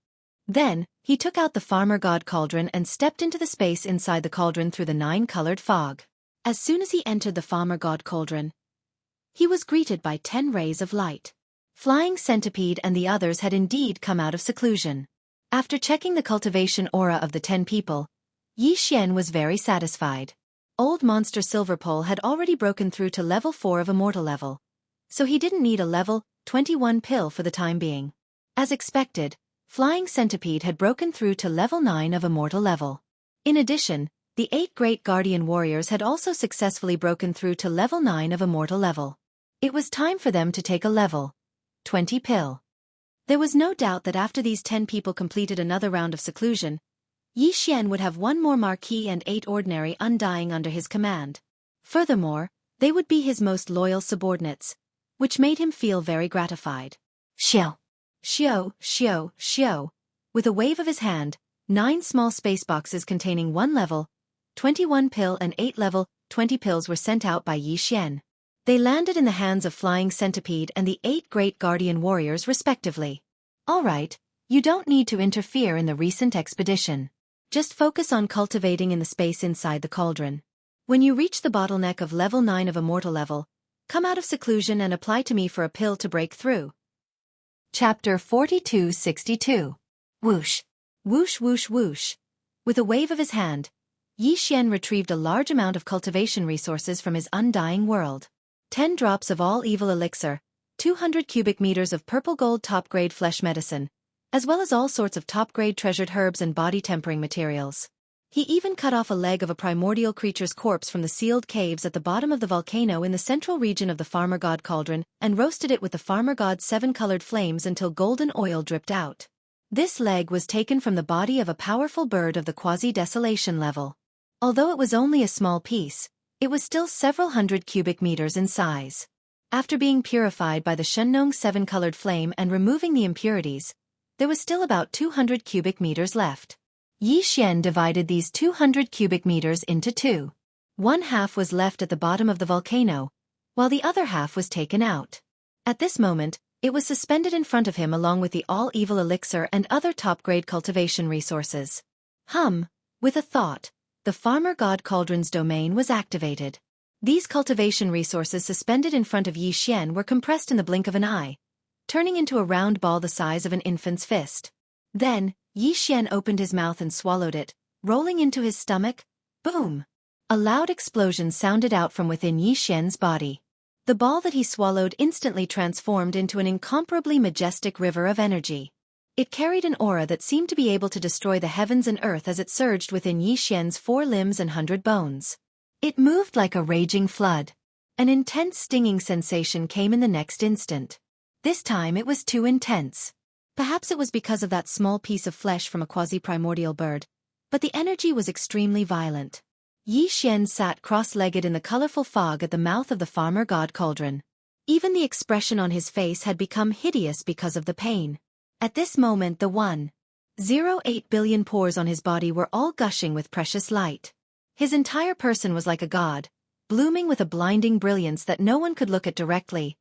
Then, he took out the farmer god cauldron and stepped into the space inside the cauldron through the 9-colored fog. As soon as he entered the farmer god cauldron, he was greeted by 10 rays of light. Flying Centipede and the others had indeed come out of seclusion. After checking the cultivation aura of the 10 people, Xianxia was very satisfied. Old Monster Silverpole had already broken through to level 4 of immortal level, so he didn't need a level 21 pill for the time being. As expected, Flying Centipede had broken through to level 9 of immortal level. In addition, the 8 great guardian warriors had also successfully broken through to level 9 of immortal level. It was time for them to take a level 20 pill. There was no doubt that after these 10 people completed another round of seclusion, Xianxia would have 1 more marquee and 8 ordinary undying under his command. Furthermore, they would be his most loyal subordinates, which made him feel very gratified. Xiao. Xiao. With a wave of his hand, 9 small space boxes containing 1 level 21 pill and 8 level 20 pills were sent out by Xianxia. They landed in the hands of Flying Centipede and the 8 great guardian warriors respectively. Alright, you don't need to interfere in the recent expedition. Just focus on cultivating in the space inside the cauldron. When you reach the bottleneck of level 9 of immortal level, come out of seclusion and apply to me for a pill to break through. Chapter 4262. Whoosh. Whoosh whoosh whoosh. With a wave of his hand, Xianxia retrieved a large amount of cultivation resources from his undying world. 10 drops of all evil elixir, 200 cubic meters of purple gold top-grade flesh medicine, as well as all sorts of top-grade treasured herbs and body-tempering materials. He even cut off a leg of a primordial creature's corpse from the sealed caves at the bottom of the volcano in the central region of the farmer god cauldron and roasted it with the farmer god's 7-colored flames until golden oil dripped out. This leg was taken from the body of a powerful bird of the quasi-desolation level. Although it was only a small piece, it was still several hundred cubic meters in size. After being purified by the Shengnong 7-colored flame and removing the impurities, there was still about 200 cubic meters left. Xianxia divided these 200 cubic meters into 2. 1 half was left at the bottom of the volcano, while the other half was taken out. At this moment, it was suspended in front of him along with the all-evil elixir and other top-grade cultivation resources. With a thought, the farmer god cauldron's domain was activated. These cultivation resources suspended in front of Xianxia were compressed in the blink of an eye, turning into a round ball the size of an infant's fist. Then, Xianxia opened his mouth and swallowed it, rolling into his stomach. Boom! A loud explosion sounded out from within Xianxia's body. The ball that he swallowed instantly transformed into an incomparably majestic river of energy. It carried an aura that seemed to be able to destroy the heavens and earth as it surged within Xianxia's 4 limbs and 100 bones. It moved like a raging flood. An intense stinging sensation came in the next instant. This time it was too intense. Perhaps it was because of that small piece of flesh from a quasi-primordial bird, but the energy was extremely violent. Xian sat cross-legged in the colorful fog at the mouth of the farmer god cauldron. Even the expression on his face had become hideous because of the pain. At this moment the 1.08 billion pores on his body were all gushing with precious light. His entire person was like a god, blooming with a blinding brilliance that no one could look at directly.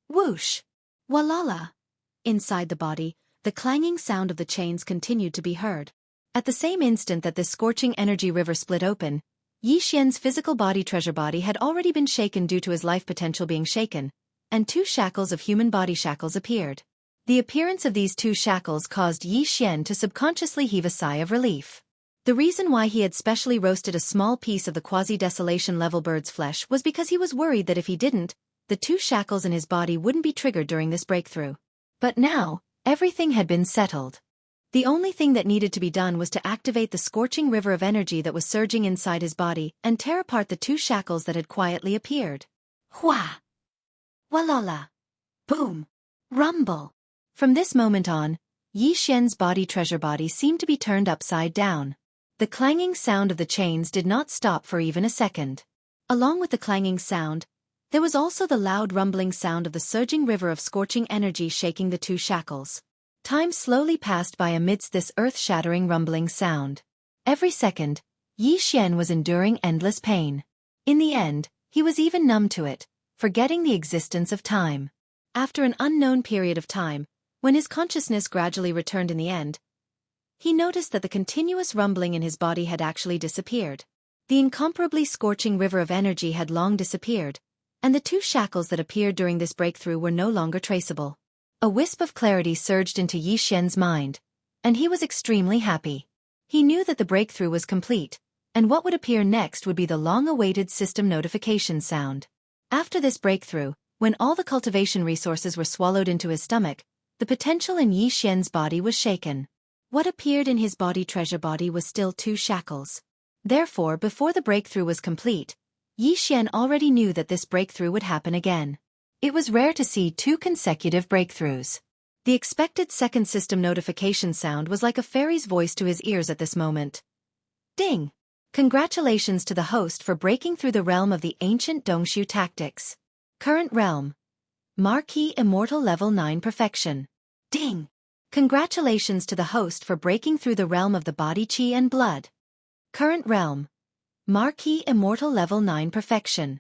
Whoosh! Walala! Inside the body, the clanging sound of the chains continued to be heard. At the same instant that this scorching energy river split open, Xian's physical body treasure body had already been shaken due to his life potential being shaken, and 2 shackles of human body shackles appeared. The appearance of these 2 shackles caused Xian to subconsciously heave a sigh of relief. The reason why he had specially roasted a small piece of the quasi-desolation level bird's flesh was because he was worried that if he didn't, the 2 shackles in his body wouldn't be triggered during this breakthrough. But now, everything had been settled. The only thing that needed to be done was to activate the scorching river of energy that was surging inside his body and tear apart the 2 shackles that had quietly appeared. Hua! Walala! Boom! Rumble! From this moment on, Xian's body treasure body seemed to be turned upside down. The clanging sound of the chains did not stop for even a second. Along with the clanging sound, there was also the loud rumbling sound of the surging river of scorching energy shaking the 2 shackles. Time slowly passed by amidst this earth-shattering rumbling sound. Every second, Xian was enduring endless pain. In the end, he was even numb to it, forgetting the existence of time. After an unknown period of time, when his consciousness gradually returned in the end, he noticed that the continuous rumbling in his body had actually disappeared. The incomparably scorching river of energy had long disappeared, and the 2 shackles that appeared during this breakthrough were no longer traceable. A wisp of clarity surged into Xian's mind, and he was extremely happy. He knew that the breakthrough was complete, and what would appear next would be the long-awaited system notification sound. After this breakthrough, when all the cultivation resources were swallowed into his stomach, the potential in Xian's body was shaken. What appeared in his body treasure body was still 2 shackles. Therefore, before the breakthrough was complete, Xian already knew that this breakthrough would happen again. It was rare to see 2 consecutive breakthroughs. The expected second system notification sound was like a fairy's voice to his ears at this moment. Ding! Congratulations to the host for breaking through the realm of the ancient Dongshu tactics. Current realm. Marquee Immortal Level 9 Perfection. Ding! Congratulations to the host for breaking through the realm of the body chi and blood. Current realm. Marquee Immortal Level 9 Perfection.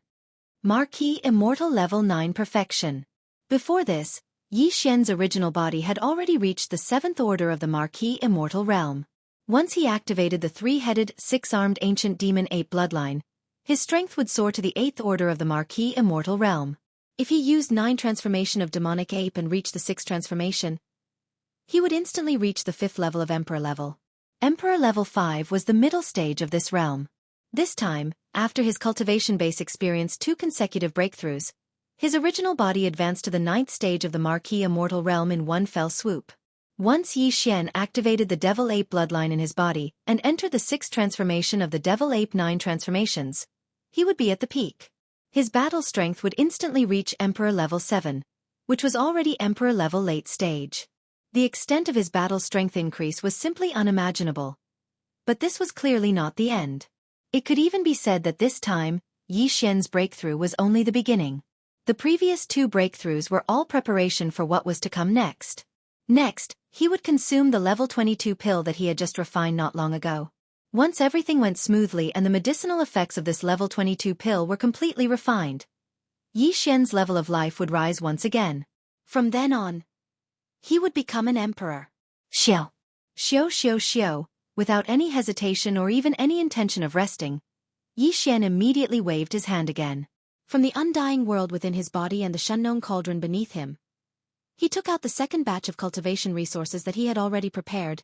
Marquee Immortal Level 9 Perfection. Before this, Xian's original body had already reached the 7th order of the Marquee Immortal Realm. Once he activated the 3-headed, 6-armed ancient demon ape bloodline, his strength would soar to the 8th order of the Marquee Immortal Realm. If he used 9 transformation of demonic ape and reached the 6th transformation, he would instantly reach the 5th level of Emperor level. Emperor level 5 was the middle stage of this realm. This time, after his cultivation base experienced 2 consecutive breakthroughs, his original body advanced to the 9th stage of the Marquee Immortal Realm in one fell swoop. Once Xian activated the Devil Ape bloodline in his body and entered the 6th transformation of the Devil Ape 9 transformations, he would be at the peak. His battle strength would instantly reach Emperor level 7, which was already Emperor level late stage. The extent of his battle strength increase was simply unimaginable. But this was clearly not the end. It could even be said that this time, Xian's breakthrough was only the beginning. The previous 2 breakthroughs were all preparation for what was to come next. Next, he would consume the level 22 pill that he had just refined not long ago. Once everything went smoothly and the medicinal effects of this level 22 pill were completely refined, Xian's level of life would rise once again. From then on, he would become an emperor. Xiao. Xiao xiao xiao. Without any hesitation or even any intention of resting, Xian immediately waved his hand again. From the undying world within his body and the Shunnong cauldron beneath him, he took out the second batch of cultivation resources that he had already prepared.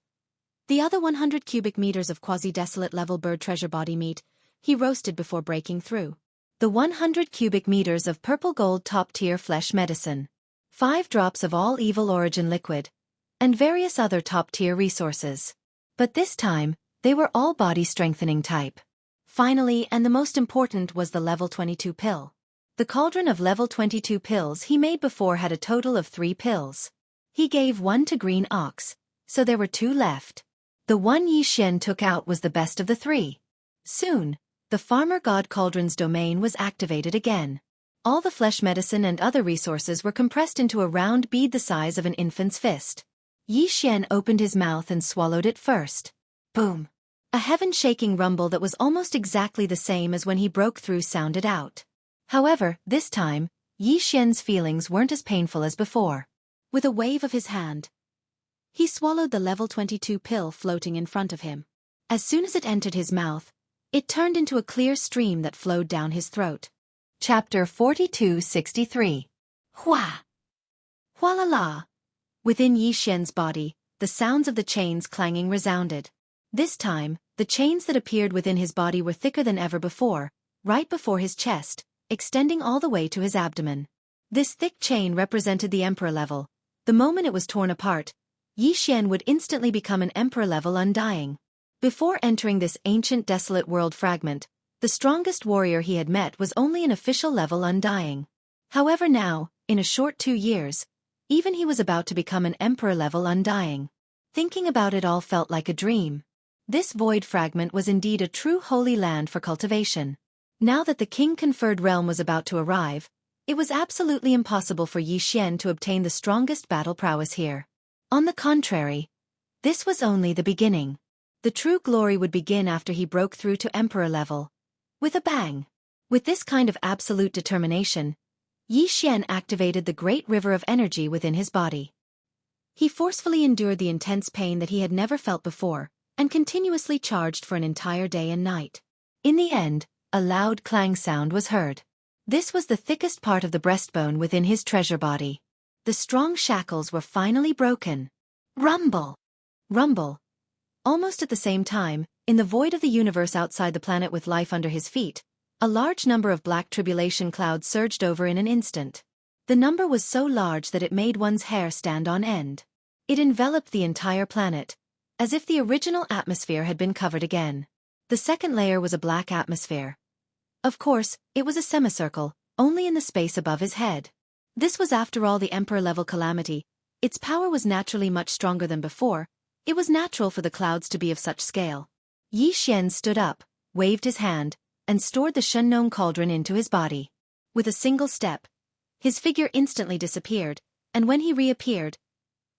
The other 100 cubic meters of quasi-desolate level bird treasure body meat, he roasted before breaking through. The 100 cubic meters of purple gold top-tier flesh medicine, 5 drops of all evil origin liquid, and various other top-tier resources. But this time, they were all body-strengthening type. Finally, and the most important, was the level 22 pill. The cauldron of level 22 pills he made before had a total of 3 pills. He gave 1 to Green Ox, so there were 2 left. The one Yi Xian took out was the best of the three. Soon, the farmer god cauldron's domain was activated again. All the flesh medicine and other resources were compressed into a round bead the size of an infant's fist. Yi Xian opened his mouth and swallowed it first. Boom! A heaven-shaking rumble that was almost exactly the same as when he broke through sounded out. However, this time, Yi Xian's feelings weren't as painful as before. With a wave of his hand, he swallowed the level 22 pill floating in front of him. As soon as it entered his mouth, it turned into a clear stream that flowed down his throat. Chapter 4263. Hua! Hua-la-la! Within Yi Xian's body, the sounds of the chains clanging resounded. This time, the chains that appeared within his body were thicker than ever before, right before his chest, extending all the way to his abdomen. This thick chain represented the emperor level. The moment it was torn apart, Yi Xian would instantly become an emperor level undying. Before entering this ancient desolate world fragment, the strongest warrior he had met was only an official level undying. However now, in a short 2 years, even he was about to become an emperor level undying. Thinking about it all felt like a dream. This void fragment was indeed a true holy land for cultivation. Now that the king-conferred realm was about to arrive, it was absolutely impossible for Yi Xian to obtain the strongest battle prowess here. On the contrary, this was only the beginning. The true glory would begin after he broke through to emperor level. With a bang. With this kind of absolute determination, Yi Xian activated the great river of energy within his body. He forcefully endured the intense pain that he had never felt before, and continuously charged for an entire day and night. In the end, a loud clang sound was heard. This was the thickest part of the breastbone within his treasure body. The strong shackles were finally broken. Rumble! Rumble! Almost at the same time, in the void of the universe outside the planet with life under his feet, a large number of black tribulation clouds surged over in an instant. The number was so large that it made one's hair stand on end. It enveloped the entire planet, as if the original atmosphere had been covered again. The second layer was a black atmosphere. Of course, it was a semicircle, only in the space above his head. This was after all the emperor-level calamity. Its power was naturally much stronger than before. It was natural for the clouds to be of such scale. Yi Xian stood up, waved his hand, and stored the Shengnong cauldron into his body. With a single step, his figure instantly disappeared, and when he reappeared,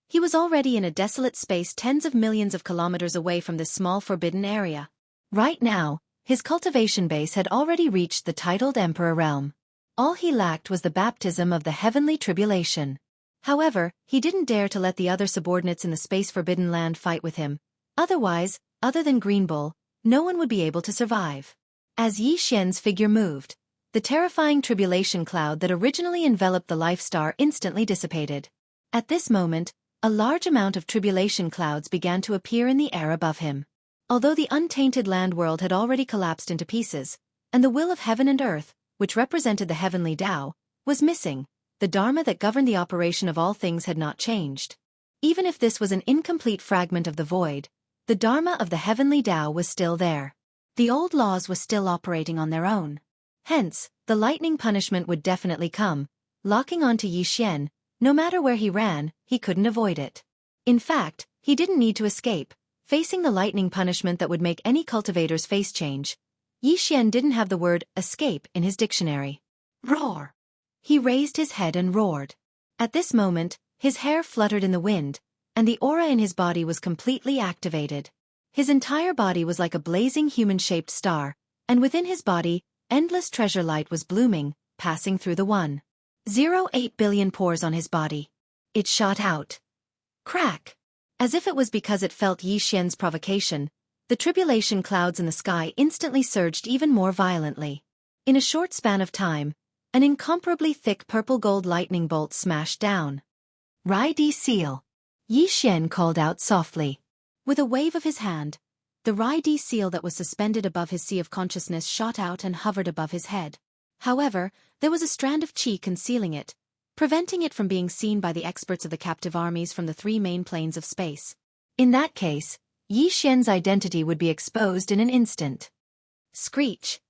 he was already in a desolate space tens of millions of kilometers away from this small forbidden area. Right now, his cultivation base had already reached the titled Emperor realm. All he lacked was the baptism of the heavenly tribulation. However, he didn't dare to let the other subordinates in the space-forbidden land fight with him. Otherwise, other than Green Bull, no one would be able to survive. As Yi Xian's figure moved, the terrifying tribulation cloud that originally enveloped the life star instantly dissipated. At this moment, a large amount of tribulation clouds began to appear in the air above him. Although the untainted land world had already collapsed into pieces, and the will of heaven and earth, which represented the heavenly Tao, was missing, the Dharma that governed the operation of all things had not changed. Even if this was an incomplete fragment of the void, the Dharma of the heavenly Tao was still there. The old laws were still operating on their own. Hence, the lightning punishment would definitely come. Locking onto Yi Xian, no matter where he ran, he couldn't avoid it. In fact, he didn't need to escape. Facing the lightning punishment that would make any cultivator's face change, Yi Xian didn't have the word escape in his dictionary. Roar! He raised his head and roared. At this moment, his hair fluttered in the wind, and the aura in his body was completely activated. His entire body was like a blazing human-shaped star, and within his body, endless treasure light was blooming, passing through the 1.08 billion pores on his body. It shot out. Crack! As if it was because it felt Yi Xian's provocation, the tribulation clouds in the sky instantly surged even more violently. In a short span of time, an incomparably thick purple-gold lightning bolt smashed down. Rai-D seal! Yi Xian called out softly. With a wave of his hand, the Rai-D seal that was suspended above his sea of consciousness shot out and hovered above his head. However, there was a strand of qi concealing it, preventing it from being seen by the experts of the captive armies from the 3 main planes of space. In that case, Yi Xian's identity would be exposed in an instant. Screech!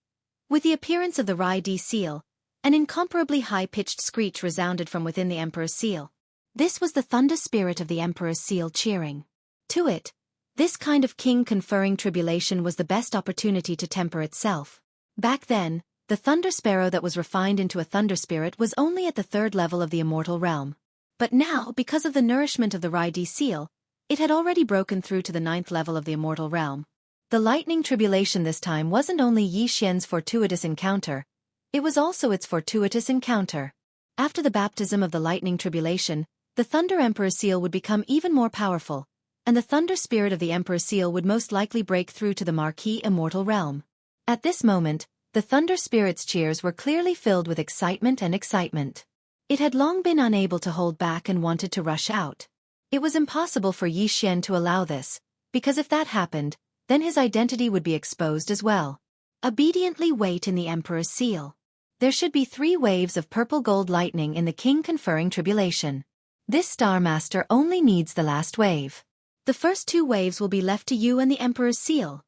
With the appearance of the Rai-D seal, an incomparably high-pitched screech resounded from within the Emperor's seal. This was the thunder spirit of the Emperor's seal cheering. To it, This kind of king-conferring tribulation was the best opportunity to temper itself. Back then, the thunder sparrow that was refined into a thunder spirit was only at the 3rd level of the immortal realm. But now, because of the nourishment of the Rai seal, it had already broken through to the 9th level of the immortal realm. The lightning tribulation this time wasn't only Yi Xian's fortuitous encounter, it was also its fortuitous encounter. After the baptism of the lightning tribulation, the Thunder Emperor seal would become even more powerful, and the thunder spirit of the Emperor seal would most likely break through to the Marquis immortal realm. At this moment, the thunder spirit's cheers were clearly filled with excitement and excitement. It had long been unable to hold back and wanted to rush out. It was impossible for Yi Xian to allow this, because if that happened, then his identity would be exposed as well. Obediently wait in the Emperor's seal. There should be 3 waves of purple gold lightning in the king-conferring tribulation. This Star Master only needs the last wave. The first 2 waves will be left to you and the Emperor's seal.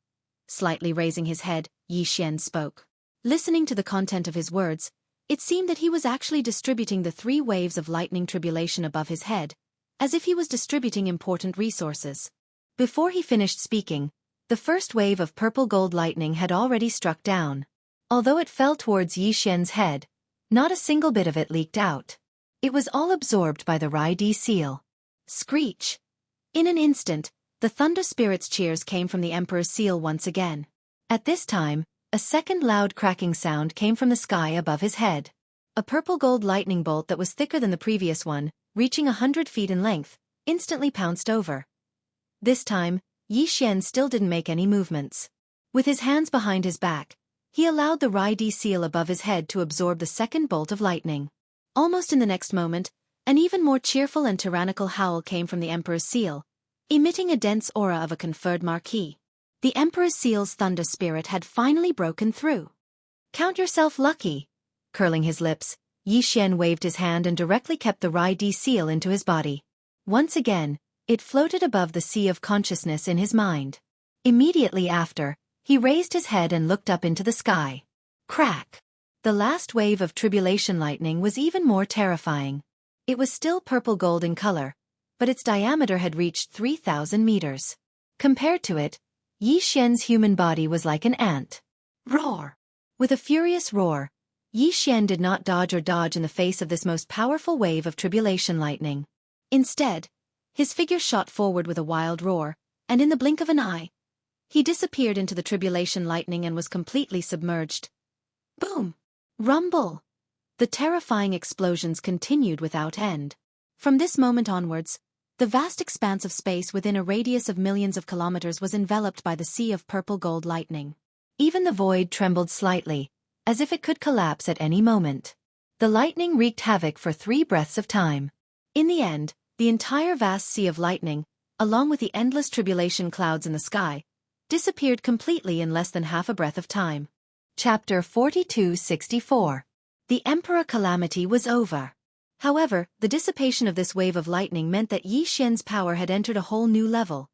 Slightly raising his head, Yi Xian spoke. Listening to the content of his words, it seemed that he was actually distributing the 3 waves of lightning tribulation above his head, as if he was distributing important resources. Before he finished speaking, the first wave of purple gold lightning had already struck down. Although it fell towards Yi Xian's head, not a single bit of it leaked out. It was all absorbed by the Rai seal. Screech! In an instant, the thunder spirit's cheers came from the Emperor's seal once again. At this time, a second loud cracking sound came from the sky above his head. A purple gold lightning bolt that was thicker than the previous one, reaching 100 feet in length, instantly pounced over. This time, Yi Xian still didn't make any movements. With his hands behind his back, he allowed the Rai seal above his head to absorb the second bolt of lightning. Almost in the next moment, an even more cheerful and tyrannical howl came from the Emperor's seal, emitting a dense aura of a conferred marquis. The Emperor's seal's thunder spirit had finally broken through. Count yourself lucky. Curling his lips, Yi Xian waved his hand and directly kept the Rai seal into his body. Once again, it floated above the sea of consciousness in his mind. Immediately after, he raised his head and looked up into the sky. Crack! The last wave of tribulation lightning was even more terrifying. It was still purple gold in color, but its diameter had reached 3,000 meters. Compared to it, Yi Xian's human body was like an ant. Roar! With a furious roar, Yi Xian did not dodge or dodge in the face of this most powerful wave of tribulation lightning. Instead, his figure shot forward with a wild roar, and in the blink of an eye, he disappeared into the tribulation lightning and was completely submerged. Boom! Rumble! The terrifying explosions continued without end. From this moment onwards, the vast expanse of space within a radius of millions of kilometers was enveloped by the sea of purple gold lightning. Even the void trembled slightly, as if it could collapse at any moment. The lightning wreaked havoc for 3 breaths of time. In the end, the entire vast sea of lightning, along with the endless tribulation clouds in the sky, disappeared completely in less than half a breath of time. Chapter 4264. The Emperor Calamity was over. However, the dissipation of this wave of lightning meant that Yi Xian's power had entered a whole new level.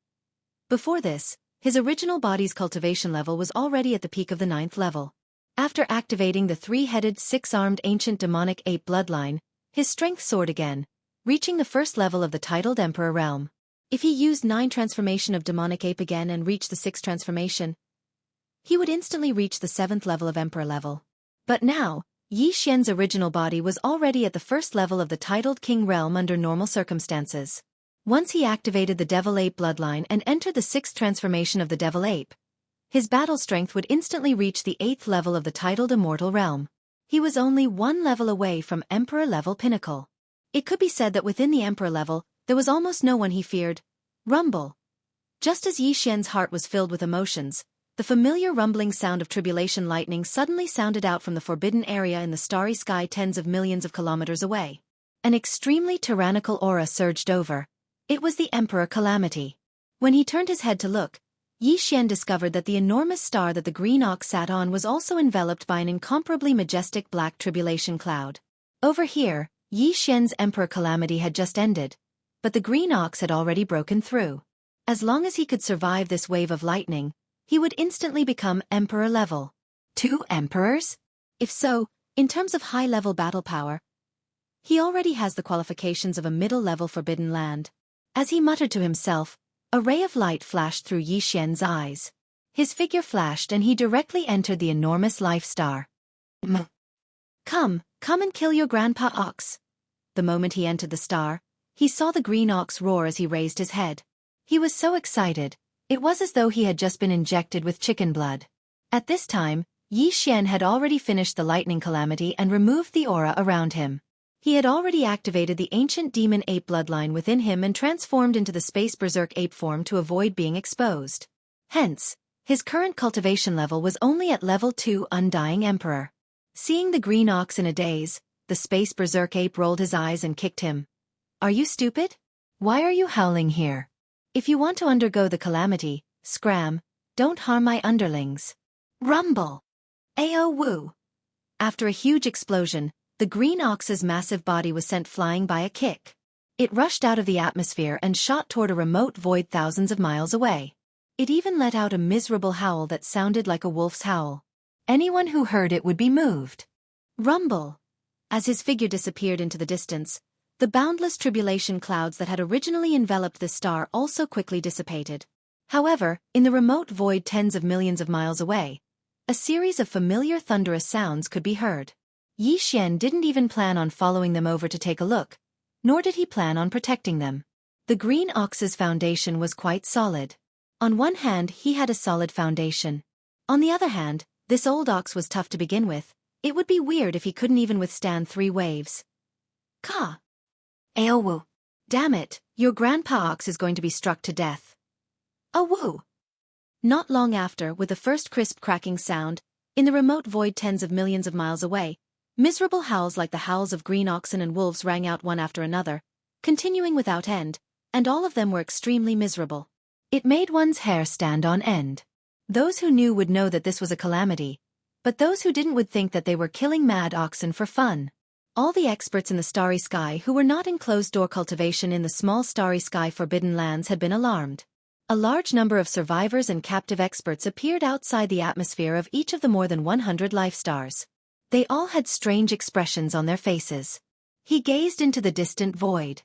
Before this, his original body's cultivation level was already at the peak of the 9th level. After activating the 3-headed, 6-armed ancient demonic ape bloodline, his strength soared again, reaching the 1st level of the titled Emperor realm. If he used 9 transformation of demonic ape again and reached the 6th transformation, he would instantly reach the 7th level of Emperor level. But now, Yi Xian's original body was already at the 1st level of the titled King realm under normal circumstances. Once he activated the Devil Ape bloodline and entered the 6th transformation of the Devil Ape, his battle strength would instantly reach the 8th level of the titled Immortal realm. He was only 1 level away from Emperor level pinnacle. It could be said that within the Emperor level, there was almost no one he feared. Rumble. Just as Yi Xian's heart was filled with emotions, the familiar rumbling sound of tribulation lightning suddenly sounded out from the forbidden area in the starry sky tens of millions of kilometers away. An extremely tyrannical aura surged over. It was the Emperor Calamity. When he turned his head to look, Yi Xian discovered that the enormous star that the green ox sat on was also enveloped by an incomparably majestic black tribulation cloud. Over here, Yi Xian's Emperor Calamity had just ended, but the green ox had already broken through. As long as he could survive this wave of lightning, he would instantly become Emperor level. 2 emperors? If so, in terms of high-level battle power, he already has the qualifications of a middle-level forbidden land. As he muttered to himself, A ray of light flashed through Yi Xian's eyes. His figure flashed and he directly entered the enormous life star. Come and kill your grandpa ox. The moment he entered the star, he saw the green ox roar as he raised his head. He was so excited, it was as though he had just been injected with chicken blood. At this time, Yi Xian had already finished the lightning calamity and removed the aura around him. He had already activated the ancient demon ape bloodline within him and transformed into the space berserk ape form to avoid being exposed. Hence, his current cultivation level was only at level 2 Undying Emperor. Seeing the green ox in a daze, the space berserk ape rolled his eyes and kicked him. Are you stupid? Why are you howling here? If you want to undergo the calamity, scram, don't harm my underlings. Rumble! Ao woo! After a huge explosion, the green ox's massive body was sent flying by a kick. It rushed out of the atmosphere and shot toward a remote void thousands of miles away. It even let out a miserable howl that sounded like a wolf's howl. Anyone who heard it would be moved. Rumble! As his figure disappeared into the distance, the boundless tribulation clouds that had originally enveloped the star also quickly dissipated. However, in the remote void tens of millions of miles away, a series of familiar thunderous sounds could be heard. Yi Xian didn't even plan on following them over to take a look, nor did he plan on protecting them. The green ox's foundation was quite solid. On one hand, he had a solid foundation. On the other hand, this old ox was tough to begin with. It would be weird if he couldn't even withstand 3 waves. Ka! Aowu! Damn it, your grandpa ox is going to be struck to death. Awoo! Not long after, with the first crisp cracking sound, in the remote void tens of millions of miles away, miserable howls like the howls of green oxen and wolves rang out one after another, continuing without end, and all of them were extremely miserable. It made one's hair stand on end. Those who knew would know that this was a calamity, but those who didn't would think that they were killing mad oxen for fun. All the experts in the starry sky who were not in closed-door cultivation in the small starry sky forbidden lands had been alarmed. A large number of survivors and captive experts appeared outside the atmosphere of each of the more than 100 life stars. They all had strange expressions on their faces. He gazed into the distant void.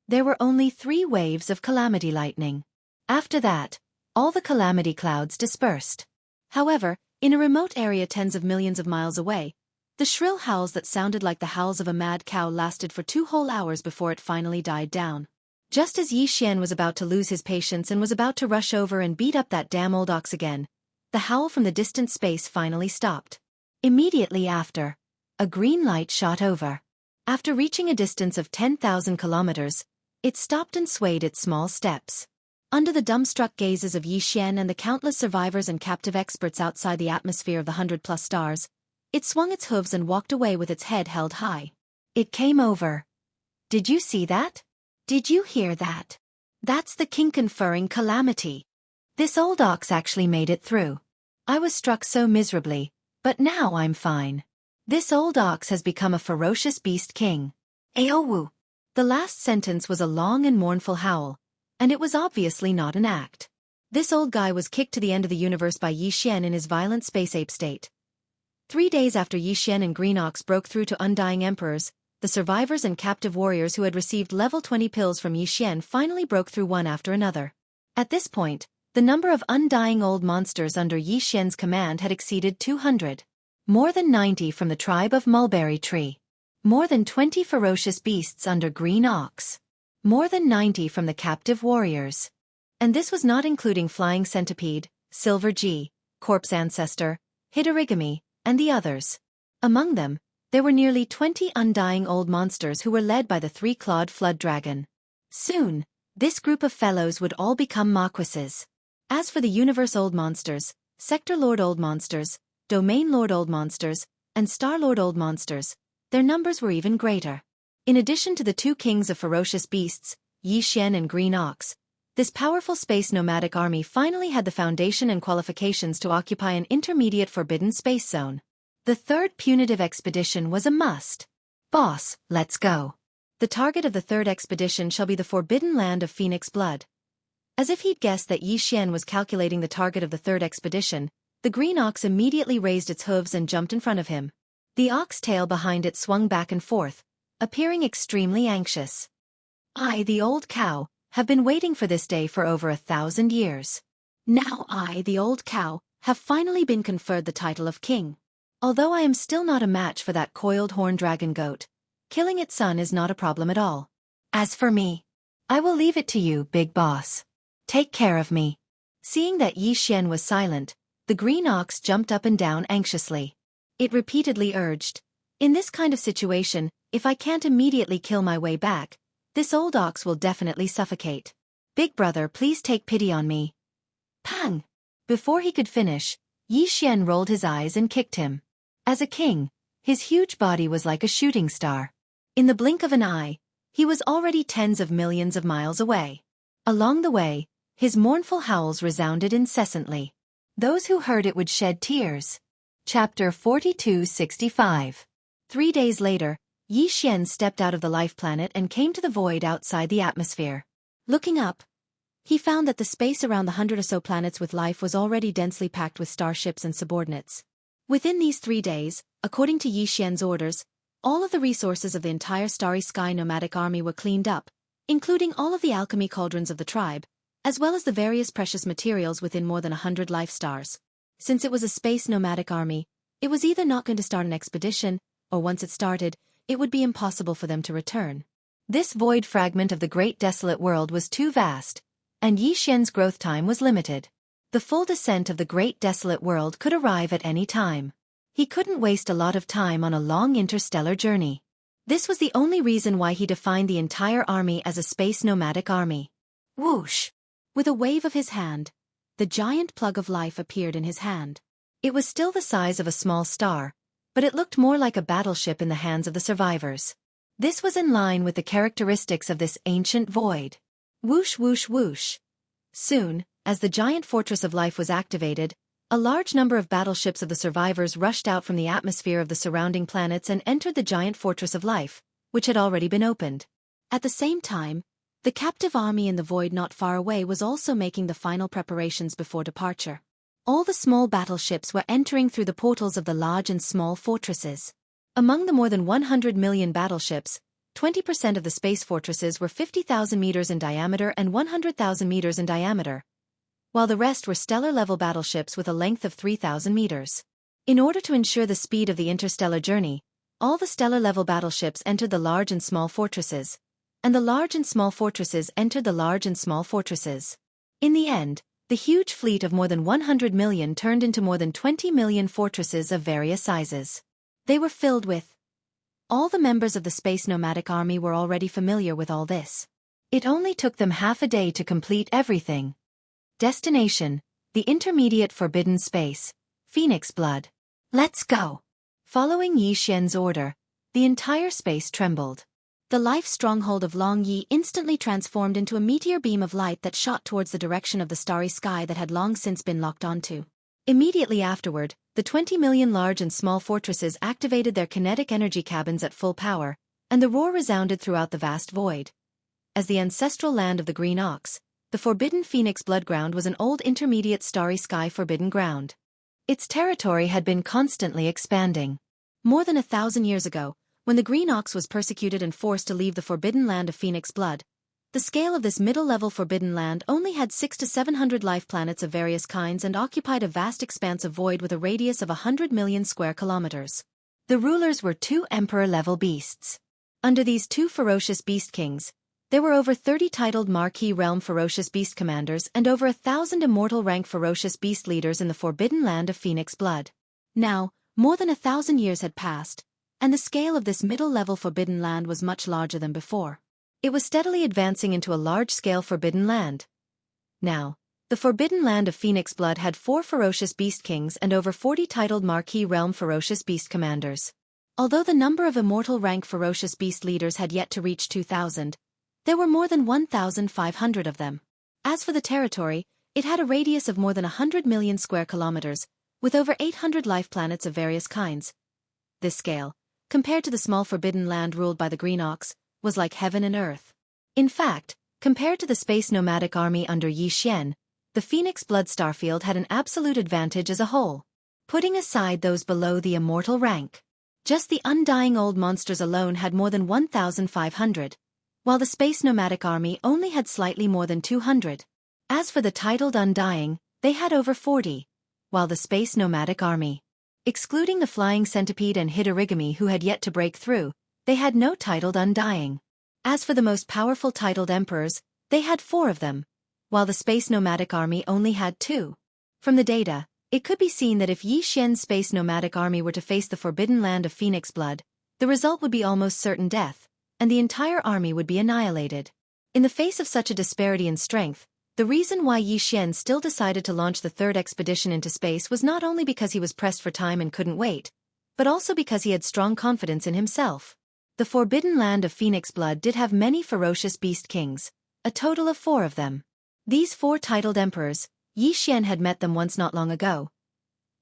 There were only 3 waves of calamity lightning. After that, all the calamity clouds dispersed. However, in a remote area tens of millions of miles away, the shrill howls that sounded like the howls of a mad cow lasted for 2 whole hours before it finally died down. Just as Yi Xian was about to lose his patience and was about to rush over and beat up that damn old ox again, the howl from the distant space finally stopped. Immediately after, a green light shot over. After reaching a distance of 10,000 kilometers, it stopped and swayed its small steps. Under the dumbstruck gazes of Yi Xian and the countless survivors and captive experts outside the atmosphere of the 100+ stars, it swung its hooves and walked away with its head held high. It came over. Did you see that? Did you hear that? That's the king-conferring calamity. This old ox actually made it through. I was struck so miserably, but now I'm fine. This old ox has become a ferocious beast king. Aowu. The last sentence was a long and mournful howl, and it was obviously not an act. This old guy was kicked to the end of the universe by Yi Xian in his violent space ape state. 3 days after Yi Xian and Green Ox broke through to Undying Emperors, the survivors and captive warriors who had received level 20 pills from Yi Xian finally broke through one after another. At this point, the number of undying old monsters under Yi Xian's command had exceeded 200. More than 90 from the tribe of Mulberry Tree. More than 20 ferocious beasts under Green Ox. More than 90 from the captive warriors. And this was not including Flying Centipede, Silver G, Corpse Ancestor, Hidorigami, and the others. Among them, there were nearly 20 undying old monsters who were led by the 3-clawed Flood Dragon. Soon, this group of fellows would all become Marquises. As for the Universe Old Monsters, Sector Lord Old Monsters, Domain Lord Old Monsters, and Star Lord Old Monsters, their numbers were even greater. In addition to the 2 kings of ferocious beasts, Yi Xian and Green Ox, this powerful space nomadic army finally had the foundation and qualifications to occupy an intermediate forbidden space zone. The 3rd punitive expedition was a must. Boss, let's go. The target of the 3rd expedition shall be the forbidden land of Phoenix Blood. As if he'd guessed that Yi Xian was calculating the target of the 3rd expedition, the green ox immediately raised its hooves and jumped in front of him. The ox tail behind it swung back and forth, appearing extremely anxious. The old cow, have been waiting for this day for over 1,000 years. Now I, the old cow, have finally been conferred the title of king. Although I am still not a match for that coiled horn dragon goat, killing its son is not a problem at all. As for me, I will leave it to you, big boss. Take care of me. Seeing that Yi Xian was silent, the green ox jumped up and down anxiously. It repeatedly urged, in this kind of situation, if I can't immediately kill my way back, this old ox will definitely suffocate. Big brother, please take pity on me. Pang! Before he could finish, Yi Xian rolled his eyes and kicked him. As a king, his huge body was like a shooting star. In the blink of an eye, he was already tens of millions of miles away. Along the way, his mournful howls resounded incessantly. Those who heard it would shed tears. Chapter 4265. 3 days later, Yi Xian stepped out of the life planet and came to the void outside the atmosphere. Looking up, he found that the space around the 100 or so planets with life was already densely packed with starships and subordinates. Within these 3 days, according to Yi Xian's orders, all of the resources of the entire Starry Sky nomadic army were cleaned up, including all of the alchemy cauldrons of the tribe, as well as the various precious materials within more than 100 life stars. Since it was a space nomadic army, it was either not going to start an expedition, or once it started, it would be impossible for them to return. This void fragment of the great desolate world was too vast, and Yi Xian's growth time was limited. The full descent of the great desolate world could arrive at any time. He couldn't waste a lot of time on a long interstellar journey. This was the only reason why he defined the entire army as a space nomadic army. Whoosh! With a wave of his hand, the giant plug of life appeared in his hand. It was still the size of a small star, but it looked more like a battleship in the hands of the survivors. This was in line with the characteristics of this ancient void. Whoosh whoosh whoosh. Soon, as the giant fortress of life was activated, a large number of battleships of the survivors rushed out from the atmosphere of the surrounding planets and entered the giant fortress of life, which had already been opened. At the same time, the captive army in the void not far away was also making the final preparations before departure. All the small battleships were entering through the portals of the large and small fortresses. Among the more than 100 million battleships, 20% of the space fortresses were 50,000 meters in diameter and 100,000 meters in diameter, while the rest were stellar-level battleships with a length of 3,000 meters. In order to ensure the speed of the interstellar journey, all the stellar-level battleships entered the large and small fortresses, and the large and small fortresses entered the large and small fortresses. In the end, the huge fleet of more than 100 million turned into more than 20 million fortresses of various sizes. They were filled with. All the members of the space nomadic army were already familiar with all this. It only took them half a day to complete everything. Destination: the intermediate forbidden space, Phoenix Blood. Let's go! Following Yi Xian's order, the entire space trembled. The life stronghold of Long Yi instantly transformed into a meteor beam of light that shot towards the direction of the starry sky that had long since been locked onto. Immediately afterward, the 20 million large and small fortresses activated their kinetic energy cabins at full power, and the roar resounded throughout the vast void. As the ancestral land of the Green Ox, the forbidden Phoenix Blood Ground was an old intermediate starry sky forbidden ground. Its territory had been constantly expanding. More than 1,000 years ago, when the Green Ox was persecuted and forced to leave the forbidden land of Phoenix Blood, the scale of this middle-level forbidden land only had 600 to 700 life planets of various kinds and occupied a vast expanse of void with a radius of 100 million square kilometers. The rulers were 2 emperor-level beasts. Under these 2 ferocious beast kings, there were over 30 titled Marquis Realm ferocious beast commanders and over 1,000 immortal rank ferocious beast leaders in the forbidden land of Phoenix Blood. Now, more than 1,000 years had passed, and the scale of this middle-level forbidden land was much larger than before. It was steadily advancing into a large-scale forbidden land. Now, the forbidden land of Phoenix Blood had 4 ferocious beast kings and over 40 titled Marquis Realm ferocious beast commanders. Although the number of immortal rank ferocious beast leaders had yet to reach 2,000, there were more than 1,500 of them. As for the territory, it had a radius of more than 100 million square kilometers, with over 800 life planets of various kinds. This scale, compared to the small forbidden land ruled by the Green Ox, was like heaven and earth. In fact, compared to the space nomadic army under Yi Xian, the Phoenix Blood Starfield had an absolute advantage as a whole. Putting aside those below the immortal rank, just the undying old monsters alone had more than 1,500, while the space nomadic army only had slightly more than 200. As for the titled Undying, they had over 40, while the space nomadic army, excluding the flying centipede and Hidorigami who had yet to break through, they had no titled Undying. As for the most powerful titled emperors, they had 4 of them, while the space nomadic army only had 2. From the data, it could be seen that if Yi Xian's space nomadic army were to face the forbidden land of Phoenix blood, the result would be almost certain death, and the entire army would be annihilated. In the face of such a disparity in strength, the reason why Yi Xian still decided to launch the 3rd expedition into space was not only because he was pressed for time and couldn't wait, but also because he had strong confidence in himself. The forbidden land of Phoenix blood did have many ferocious beast kings, a total of 4 of them. These 4 titled emperors, Yi Xian had met them once not long ago.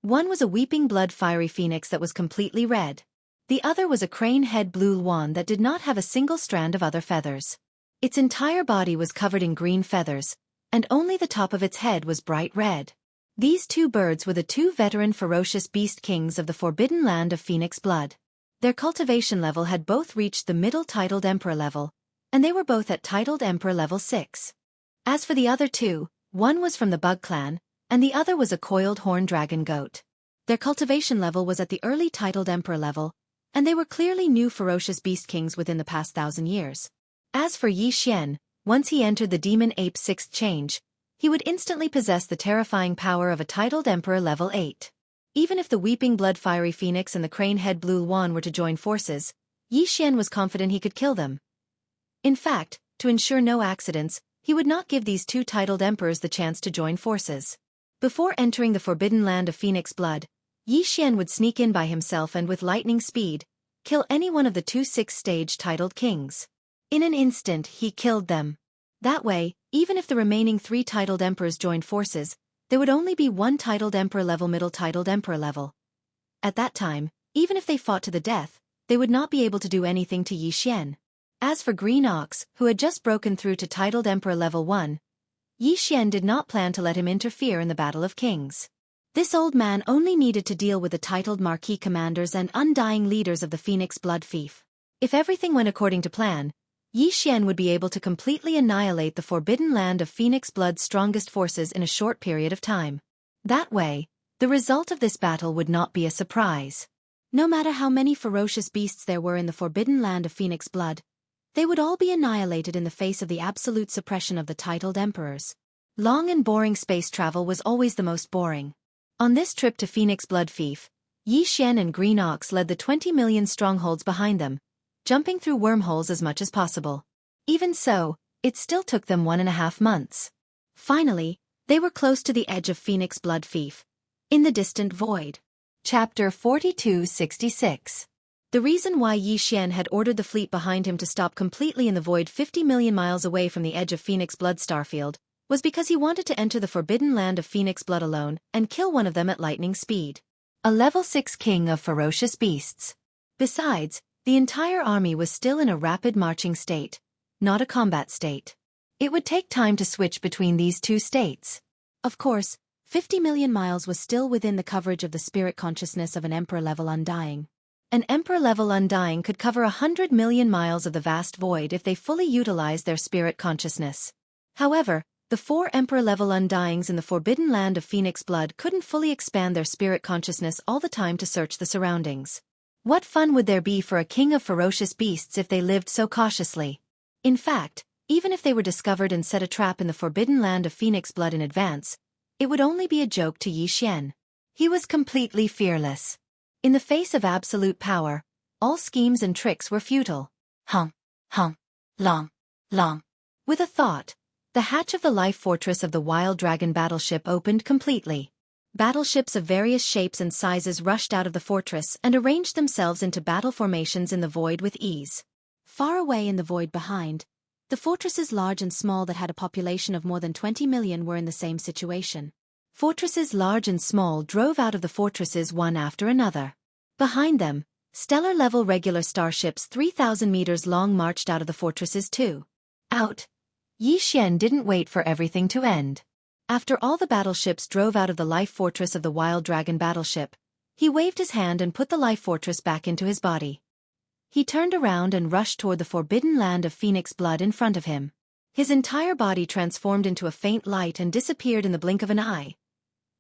One was a weeping blood fiery phoenix that was completely red. The other was a crane-head blue luan that did not have a single strand of other feathers. Its entire body was covered in green feathers, and only the top of its head was bright red. These 2 birds were the 2 veteran ferocious beast kings of the forbidden land of Phoenix blood. Their cultivation level had both reached the middle titled emperor level, and they were both at titled emperor level 6. As for the other 2, one was from the bug clan, and the other was a coiled horn dragon goat. Their cultivation level was at the early titled emperor level, and they were clearly new ferocious beast kings within the past 1,000 years. As for Yi Xian, once he entered the demon ape 6th change, he would instantly possess the terrifying power of a titled emperor level 8. Even if the weeping blood fiery phoenix and the crane-head blue luan were to join forces, Yi Xian was confident he could kill them. In fact, to ensure no accidents, he would not give these 2 titled emperors the chance to join forces. Before entering the forbidden land of Phoenix blood, Yi Xian would sneak in by himself and with lightning speed, kill any one of the 2 6th-stage titled kings. In an instant he killed them. That way, even if the remaining 3 titled emperors joined forces, there would only be 1 titled emperor level middle titled emperor level. At that time, even if they fought to the death, they would not be able to do anything to Yi Xian. As for Green Ox, who had just broken through to titled emperor level 1, Yi Xian did not plan to let him interfere in the Battle of Kings. This old man only needed to deal with the titled marquee commanders and undying leaders of the Phoenix blood fief. If everything went according to plan, Yi Xian would be able to completely annihilate the forbidden land of Phoenix blood's strongest forces in a short period of time. That way, the result of this battle would not be a surprise. No matter how many ferocious beasts there were in the forbidden land of Phoenix blood, they would all be annihilated in the face of the absolute suppression of the titled emperors. Long and boring space travel was always the most boring. On this trip to Phoenix blood fief, Yi Xian and Green Ox led the 20 million strongholds behind them, jumping through wormholes as much as possible. Even so, it still took them 1.5 months. Finally, they were close to the edge of Phoenix blood fief, in the distant void. Chapter 4266. The reason why Yi Xian had ordered the fleet behind him to stop completely in the void 50 million miles away from the edge of Phoenix blood starfield was because he wanted to enter the forbidden land of Phoenix blood alone and kill one of them at lightning speed. A level 6 king of ferocious beasts. Besides, the entire army was still in a rapid marching state, not a combat state. It would take time to switch between these 2 states. Of course, 50 million miles was still within the coverage of the spirit consciousness of an emperor-level undying. An emperor-level undying could cover 100 million miles of the vast void if they fully utilized their spirit consciousness. However, the 4 emperor-level undyings in the forbidden land of Phoenix blood couldn't fully expand their spirit consciousness all the time to search the surroundings. What fun would there be for a king of ferocious beasts if they lived so cautiously? In fact, even if they were discovered and set a trap in the forbidden land of Phoenix blood in advance, it would only be a joke to Yi Xian. He was completely fearless. In the face of absolute power, all schemes and tricks were futile. Long. With a thought, the hatch of the life fortress of the Wild Dragon battleship opened completely. Battleships of various shapes and sizes rushed out of the fortress and arranged themselves into battle formations in the void with ease. Far away in the void behind, the fortresses large and small that had a population of more than 20 million were in the same situation. Fortresses large and small drove out of the fortresses one after another. Behind them, stellar-level regular starships 3,000 meters long marched out of the fortresses too. Out. Yi Xian didn't wait for everything to end. After all the battleships drove out of the life fortress of the Wild Dragon battleship, he waved his hand and put the life fortress back into his body. He turned around and rushed toward the forbidden land of phoenix blood in front of him. His entire body transformed into a faint light and disappeared in the blink of an eye.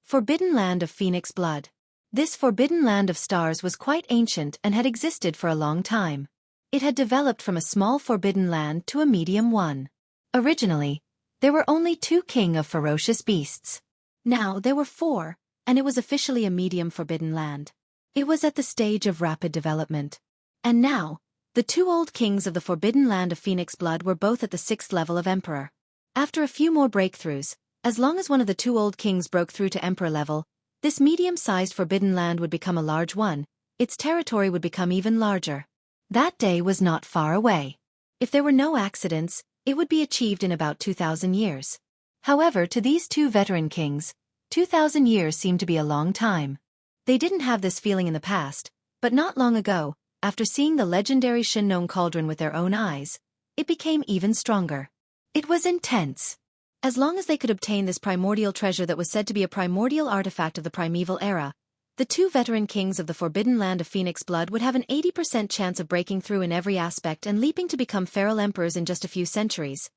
Forbidden land of phoenix blood. This forbidden land of stars was quite ancient and had existed for a long time. It had developed from a small forbidden land to a medium one. Originally, there were only 2 kings of ferocious beasts. Now there were 4, and it was officially a medium forbidden land. It was at the stage of rapid development. And now, the 2 old kings of the forbidden land of phoenix blood were both at the 6th level of emperor. After a few more breakthroughs, as long as one of the 2 old kings broke through to emperor level, this medium-sized forbidden land would become a large one. Its territory would become even larger. That day was not far away. If there were no accidents, it would be achieved in about 2,000 years. However, to these 2 veteran kings, 2,000 years seemed to be a long time. They didn't have this feeling in the past, but not long ago, after seeing the legendary Xianxia cauldron with their own eyes, it became even stronger. It was intense. As long as they could obtain this primordial treasure that was said to be a primordial artifact of the primeval era, the 2 veteran kings of the forbidden land of phoenix blood would have an 80% chance of breaking through in every aspect and leaping to become feral emperors in just a few centuries.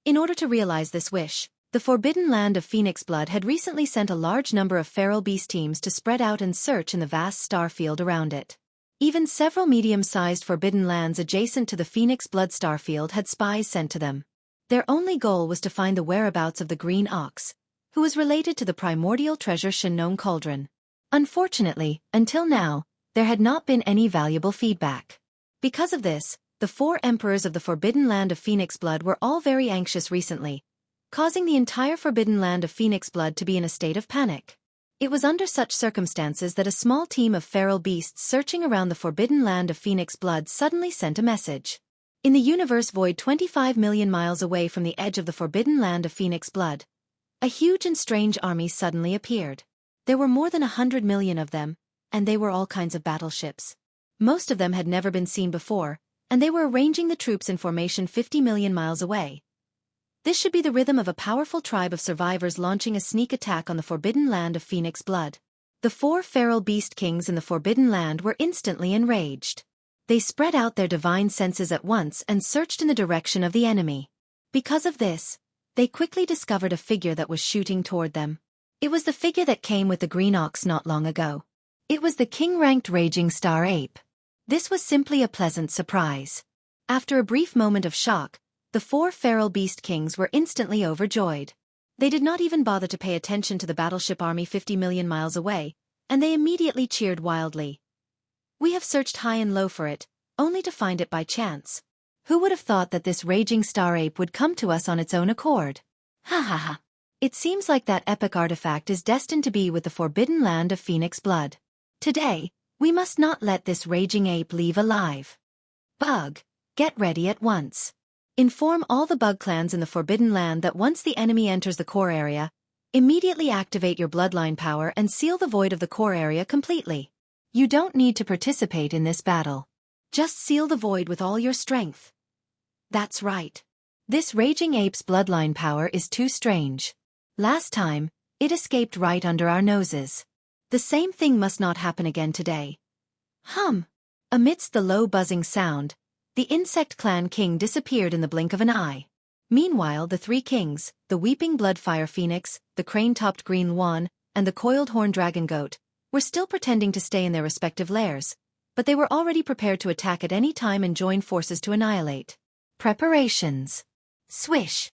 In order to realize this wish, the forbidden land of phoenix blood had recently sent a large number of feral beast teams to spread out and search in the vast star field around it. Even several medium-sized forbidden lands adjacent to the phoenix blood star field had spies sent to them. Their only goal was to find the whereabouts of the green ox, who was related to the primordial treasure Xianxia cauldron. Unfortunately, until now, there had not been any valuable feedback. Because of this, the 4 emperors of the forbidden land of phoenix blood were all very anxious recently, causing the entire forbidden land of phoenix blood to be in a state of panic. It was under such circumstances that a small team of feral beasts searching around the forbidden land of phoenix blood suddenly sent a message. In the universe void 25 million miles away from the edge of the forbidden land of phoenix blood, a huge and strange army suddenly appeared. There were more than 100 million of them, and they were all kinds of battleships. Most of them had never been seen before, and they were arranging the troops in formation 50 million miles away. This should be the rhythm of a powerful tribe of survivors launching a sneak attack on the forbidden land of phoenix blood. The 4 feral beast kings in the forbidden land were instantly enraged. They spread out their divine senses at once and searched in the direction of the enemy. Because of this, they quickly discovered a figure that was shooting toward them. It was the figure that came with the green ox not long ago. It was the king-ranked raging star ape. This was simply a pleasant surprise. After a brief moment of shock, the 4 feral beast kings were instantly overjoyed. They did not even bother to pay attention to the battleship army 50 million miles away, and they immediately cheered wildly. We have searched high and low for it, only to find it by chance. Who would have thought that this raging star ape would come to us on its own accord? Ha ha ha. It seems like that epic artifact is destined to be with the forbidden land of phoenix blood. Today, we must not let this raging ape leave alive. Bug, get ready at once. Inform all the bug clans in the forbidden land that once the enemy enters the core area, immediately activate your bloodline power and seal the void of the core area completely. You don't need to participate in this battle. Just seal the void with all your strength. That's right. This raging ape's bloodline power is too strange. Last time, it escaped right under our noses. The same thing must not happen again today. Amidst the low buzzing sound, the insect clan king disappeared in the blink of an eye. Meanwhile, the 3 kings, the weeping bloodfire phoenix, the crane-topped green swan, and the coiled horn dragon goat, were still pretending to stay in their respective lairs, but they were already prepared to attack at any time and join forces to annihilate. Preparations. Swish.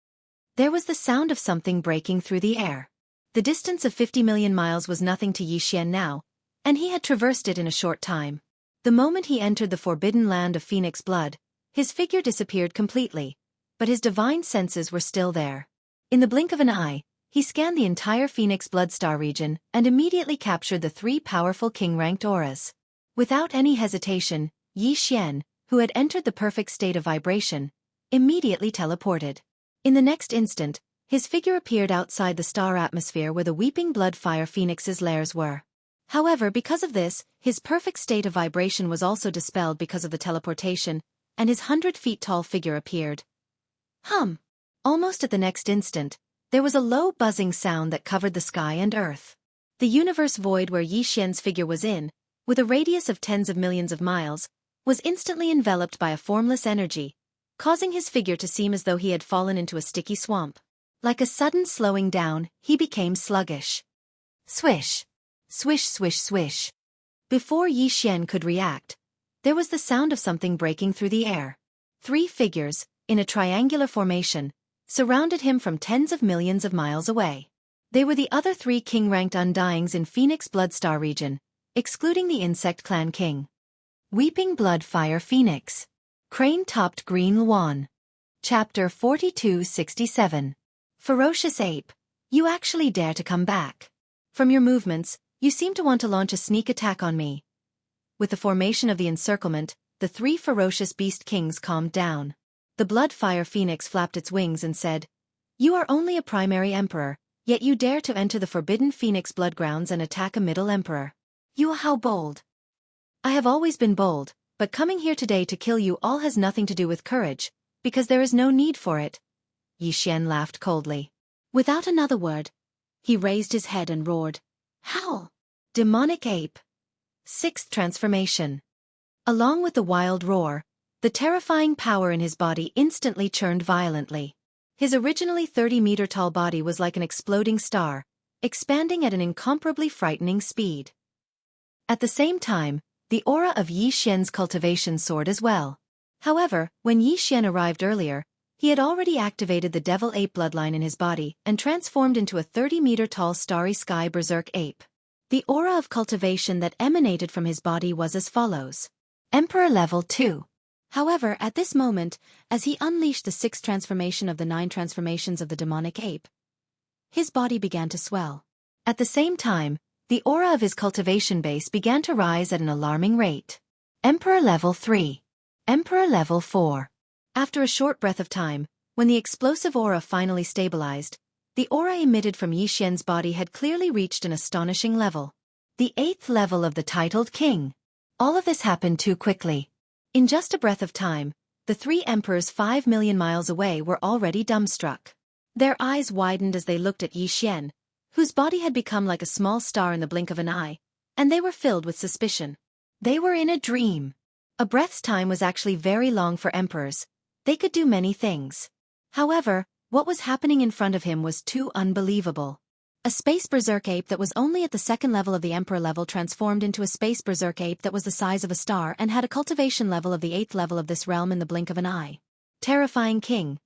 There was the sound of something breaking through the air. The distance of 50 million miles was nothing to Xianxia now, and he had traversed it in a short time. The moment he entered the forbidden land of phoenix blood, his figure disappeared completely, but his divine senses were still there. In the blink of an eye, he scanned the entire phoenix blood star region and immediately captured the 3 powerful king-ranked auras. Without any hesitation, Xianxia, who had entered the perfect state of vibration, immediately teleported. In the next instant, his figure appeared outside the star atmosphere where the weeping blood fire phoenix's lairs were. However, because of this, his perfect state of vibration was also dispelled because of the teleportation, and his 100-feet-tall figure appeared. Almost at the next instant, there was a low buzzing sound that covered the sky and earth. The universe void where Xianxia's figure was in, with a radius of tens of millions of miles, was instantly enveloped by a formless energy, causing his figure to seem as though he had fallen into a sticky swamp. Like a sudden slowing down, he became sluggish. Swish! Swish swish swish. Before Xian could react, there was the sound of something breaking through the air. 3 figures, in a triangular formation, surrounded him from tens of millions of miles away. They were the other 3 king-ranked Undyings in Phoenix Bloodstar region, excluding the insect clan king. Weeping Blood Fire Phoenix. Crane-topped Green Luan. Chapter 4267. Ferocious Ape. You actually dare to come back. From your movements, you seem to want to launch a sneak attack on me. With the formation of the encirclement, the 3 ferocious beast kings calmed down. The Bloodfire Phoenix flapped its wings and said, "You are only a primary emperor, yet you dare to enter the forbidden Phoenix Bloodgrounds and attack a middle emperor. You are how bold." "I have always been bold, but coming here today to kill you all has nothing to do with courage, because there is no need for it." Xian laughed coldly. Without another word, he raised his head and roared, "Howl! Demonic Ape!" 6th transformation. Along with the wild roar, the terrifying power in his body instantly churned violently. His originally 30-meter-tall body was like an exploding star, expanding at an incomparably frightening speed. At the same time, the aura of Xian's cultivation soared as well. However, when Xian arrived earlier, he had already activated the devil ape bloodline in his body and transformed into a 30-meter-tall starry sky berserk ape. The aura of cultivation that emanated from his body was as follows. Emperor level 2. However, at this moment, as he unleashed the 6th transformation of the 9 transformations of the demonic ape, his body began to swell. At the same time, the aura of his cultivation base began to rise at an alarming rate. Emperor level 3. Emperor level 4. After a short breath of time, when the explosive aura finally stabilized, the aura emitted from Xian's body had clearly reached an astonishing level. The 8th level of the titled king. All of this happened too quickly. In just a breath of time, the 3 emperors 5 million miles away were already dumbstruck. Their eyes widened as they looked at Xian, whose body had become like a small star in the blink of an eye, and they were filled with suspicion. They were in a dream. A breath's time was actually very long for emperors. They could do many things. However, what was happening in front of him was too unbelievable. A space berserk ape that was only at the 2nd level of the emperor level transformed into a space berserk ape that was the size of a star and had a cultivation level of the 8th level of this realm in the blink of an eye. Terrifying king.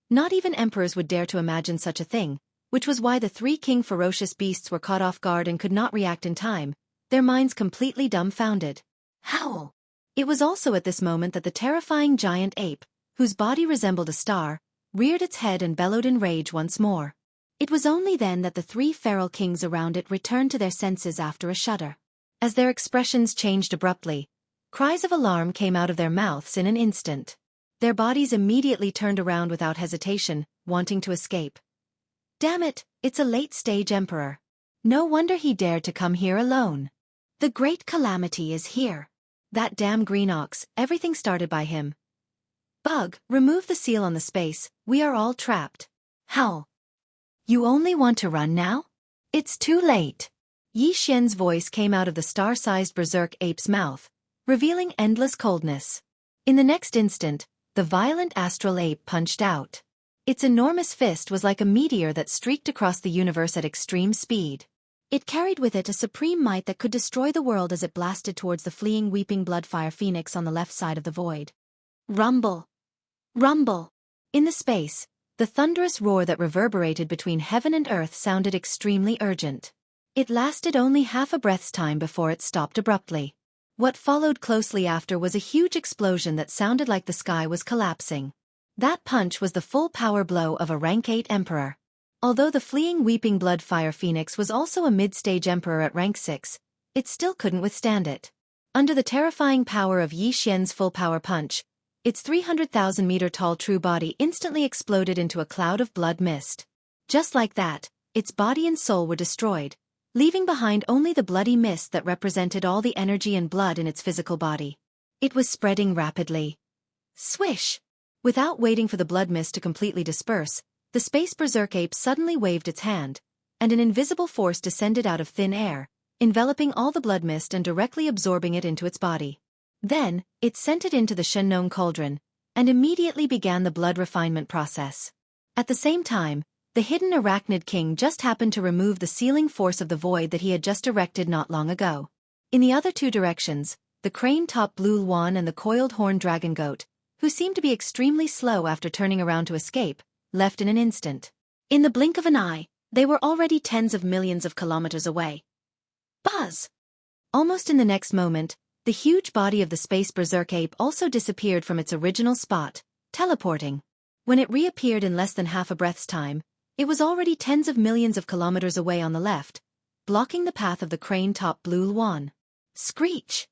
Not even emperors would dare to imagine such a thing, which was why the 3 king ferocious beasts were caught off guard and could not react in time, their minds completely dumbfounded. Howl! It was also at this moment that the terrifying giant ape, whose body resembled a star, reared its head and bellowed in rage once more. It was only then that the 3 feral kings around it returned to their senses after a shudder. As their expressions changed abruptly, cries of alarm came out of their mouths in an instant. Their bodies immediately turned around without hesitation, wanting to escape. Damn it, it's a late-stage emperor. No wonder he dared to come here alone. The great calamity is here. That damn green ox, everything started by him. Bug, remove the seal on the space, we are all trapped. Howl. You only want to run now? It's too late. Xian's voice came out of the star-sized berserk ape's mouth, revealing endless coldness. In the next instant, the violent astral ape punched out. Its enormous fist was like a meteor that streaked across the universe at extreme speed. It carried with it a supreme might that could destroy the world as it blasted towards the fleeing weeping bloodfire phoenix on the left side of the void. Rumble! Rumble! In the space, the thunderous roar that reverberated between heaven and earth sounded extremely urgent. It lasted only half a breath's time before it stopped abruptly. What followed closely after was a huge explosion that sounded like the sky was collapsing. That punch was the full power blow of a rank 8 emperor. Although the fleeing weeping bloodfire phoenix was also a mid-stage emperor at rank 6, it still couldn't withstand it. Under the terrifying power of Xian's full power punch, its 300,000-meter-tall true body instantly exploded into a cloud of blood mist. Just like that, its body and soul were destroyed, leaving behind only the bloody mist that represented all the energy and blood in its physical body. It was spreading rapidly. Swish! Without waiting for the blood mist to completely disperse, the space berserk ape suddenly waved its hand, and an invisible force descended out of thin air, enveloping all the blood mist and directly absorbing it into its body. Then, it sent it into the Shenong cauldron, and immediately began the blood refinement process. At the same time, the hidden arachnid king just happened to remove the sealing force of the void that he had just erected not long ago. In the other two directions, the crane-top blue Luan and the coiled horn dragon goat, who seemed to be extremely slow after turning around to escape, left in an instant. In the blink of an eye, they were already tens of millions of kilometers away. Buzz! Almost in the next moment, the huge body of the space berserk ape also disappeared from its original spot, teleporting. When it reappeared in less than half a breath's time, it was already tens of millions of kilometers away on the left, blocking the path of the crane-top blue Luan. Screech!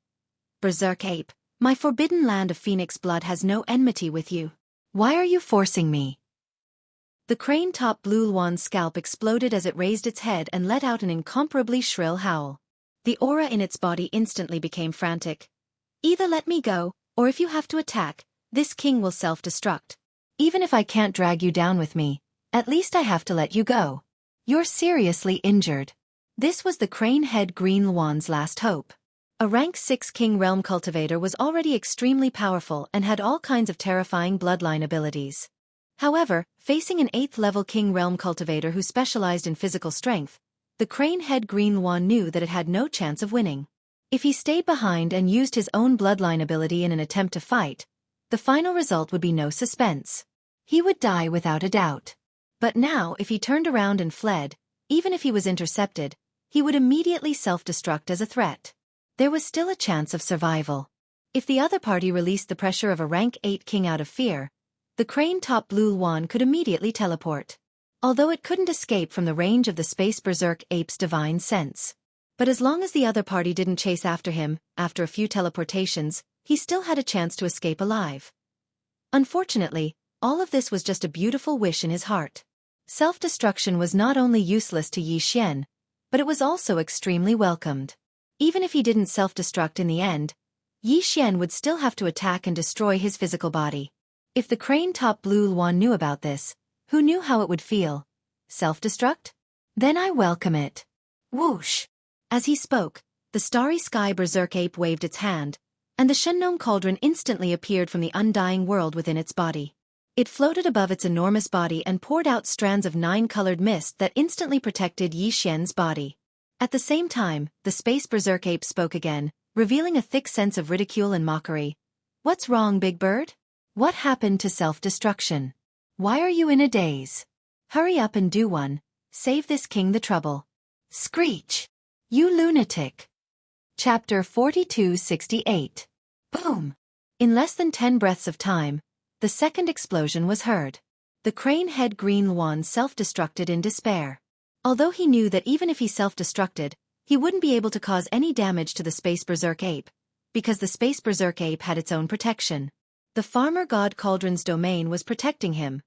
Berserk ape, my forbidden land of phoenix blood has no enmity with you. Why are you forcing me? The crane-top blue Luan's scalp exploded as it raised its head and let out an incomparably shrill howl. The aura in its body instantly became frantic. Either let me go, or if you have to attack, this king will self-destruct. Even if I can't drag you down with me, at least I have to let you go. You're seriously injured. This was the crane-head green Luan's last hope. A rank 6 king realm cultivator was already extremely powerful and had all kinds of terrifying bloodline abilities. However, facing an 8th level king realm cultivator who specialized in physical strength, the crane-head green Luan knew that it had no chance of winning. If he stayed behind and used his own bloodline ability in an attempt to fight, the final result would be no suspense. He would die without a doubt. But now, if he turned around and fled, even if he was intercepted, he would immediately self-destruct as a threat. There was still a chance of survival. If the other party released the pressure of a rank 8 king out of fear, the crane-top blue Luan could immediately teleport. Although it couldn't escape from the range of the space berserk ape's divine sense. But as long as the other party didn't chase after him, after a few teleportations, he still had a chance to escape alive. Unfortunately, all of this was just a beautiful wish in his heart. Self-destruction was not only useless to Yi Xian, but it was also extremely welcomed. Even if he didn't self-destruct in the end, Yi Xian would still have to attack and destroy his physical body. If the crane-top blue Luan knew about this, who knew how it would feel? Self-destruct? Then I welcome it. Whoosh! As he spoke, the starry sky berserk ape waved its hand, and the Shenong cauldron instantly appeared from the undying world within its body. It floated above its enormous body and poured out strands of 9-colored mist that instantly protected Yi Xian's body. At the same time, the space berserk ape spoke again, revealing a thick sense of ridicule and mockery. What's wrong, Big Bird? What happened to self-destruction? Why are you in a daze? Hurry up and do one. Save this king the trouble. Screech! You lunatic! Chapter 4268. Boom! In less than 10 breaths of time, the second explosion was heard. The crane-head green Luan self-destructed in despair. Although he knew that even if he self-destructed, he wouldn't be able to cause any damage to the space berserk ape, because the space berserk ape had its own protection. The farmer god Cauldron's domain was protecting him.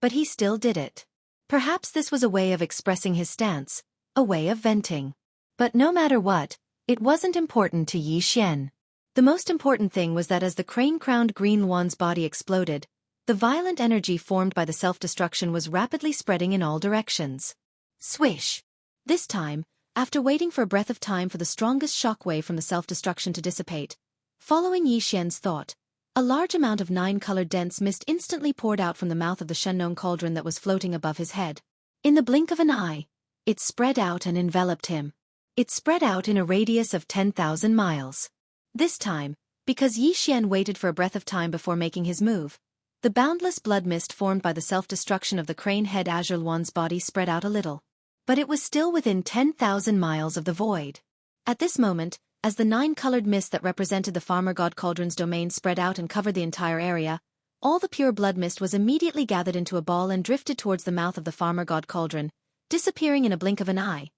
But he still did it. Perhaps this was a way of expressing his stance, a way of venting. But no matter what, it wasn't important to Yi Xian. The most important thing was that as the crane-crowned green Luan's body exploded, the violent energy formed by the self-destruction was rapidly spreading in all directions. Swish! This time, after waiting for a breath of time for the strongest shockwave from the self-destruction to dissipate, following Yi Xian's thought, a large amount of 9-colored dense mist instantly poured out from the mouth of the Shenong cauldron that was floating above his head. In the blink of an eye, it spread out and enveloped him. It spread out in a radius of 10,000 miles. This time, because Yi Xian waited for a breath of time before making his move, the boundless blood mist formed by the self-destruction of the crane-head Azure Luan's body spread out a little. But it was still within 10,000 miles of the void. At this moment, as the 9-colored mist that represented the farmer god Cauldron's domain spread out and covered the entire area, all the pure blood mist was immediately gathered into a ball and drifted towards the mouth of the farmer god Cauldron, disappearing in a blink of an eye.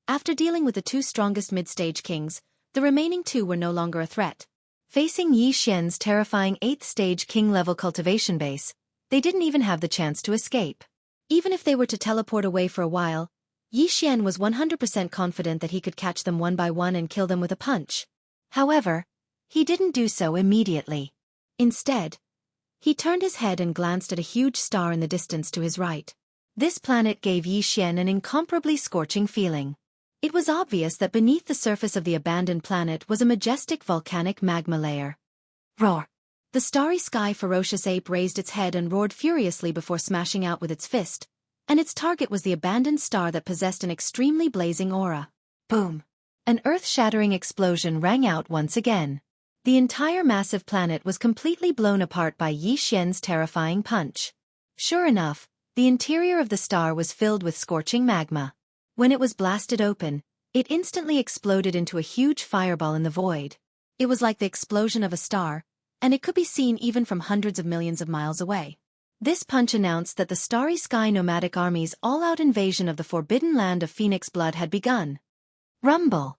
After dealing with the 2 strongest mid-stage kings, the remaining 2 were no longer a threat. Facing Yi Xian's terrifying 8th stage king-level cultivation base, they didn't even have the chance to escape. Even if they were to teleport away for a while, Yi Xian was 100% confident that he could catch them one by one and kill them with a punch. However, he didn't do so immediately. Instead, he turned his head and glanced at a huge star in the distance to his right. This planet gave Yi Xian an incomparably scorching feeling. It was obvious that beneath the surface of the abandoned planet was a majestic volcanic magma layer. Roar! The starry sky ferocious ape raised its head and roared furiously before smashing out with its fist, and its target was the abandoned star that possessed an extremely blazing aura. Boom! An earth-shattering explosion rang out once again. The entire massive planet was completely blown apart by Yi Xian's terrifying punch. Sure enough, the interior of the star was filled with scorching magma. When it was blasted open, it instantly exploded into a huge fireball in the void. It was like the explosion of a star, and it could be seen even from hundreds of millions of miles away. This punch announced that the Starry Sky Nomadic Army's all-out invasion of the forbidden land of Phoenix Blood had begun. Rumble!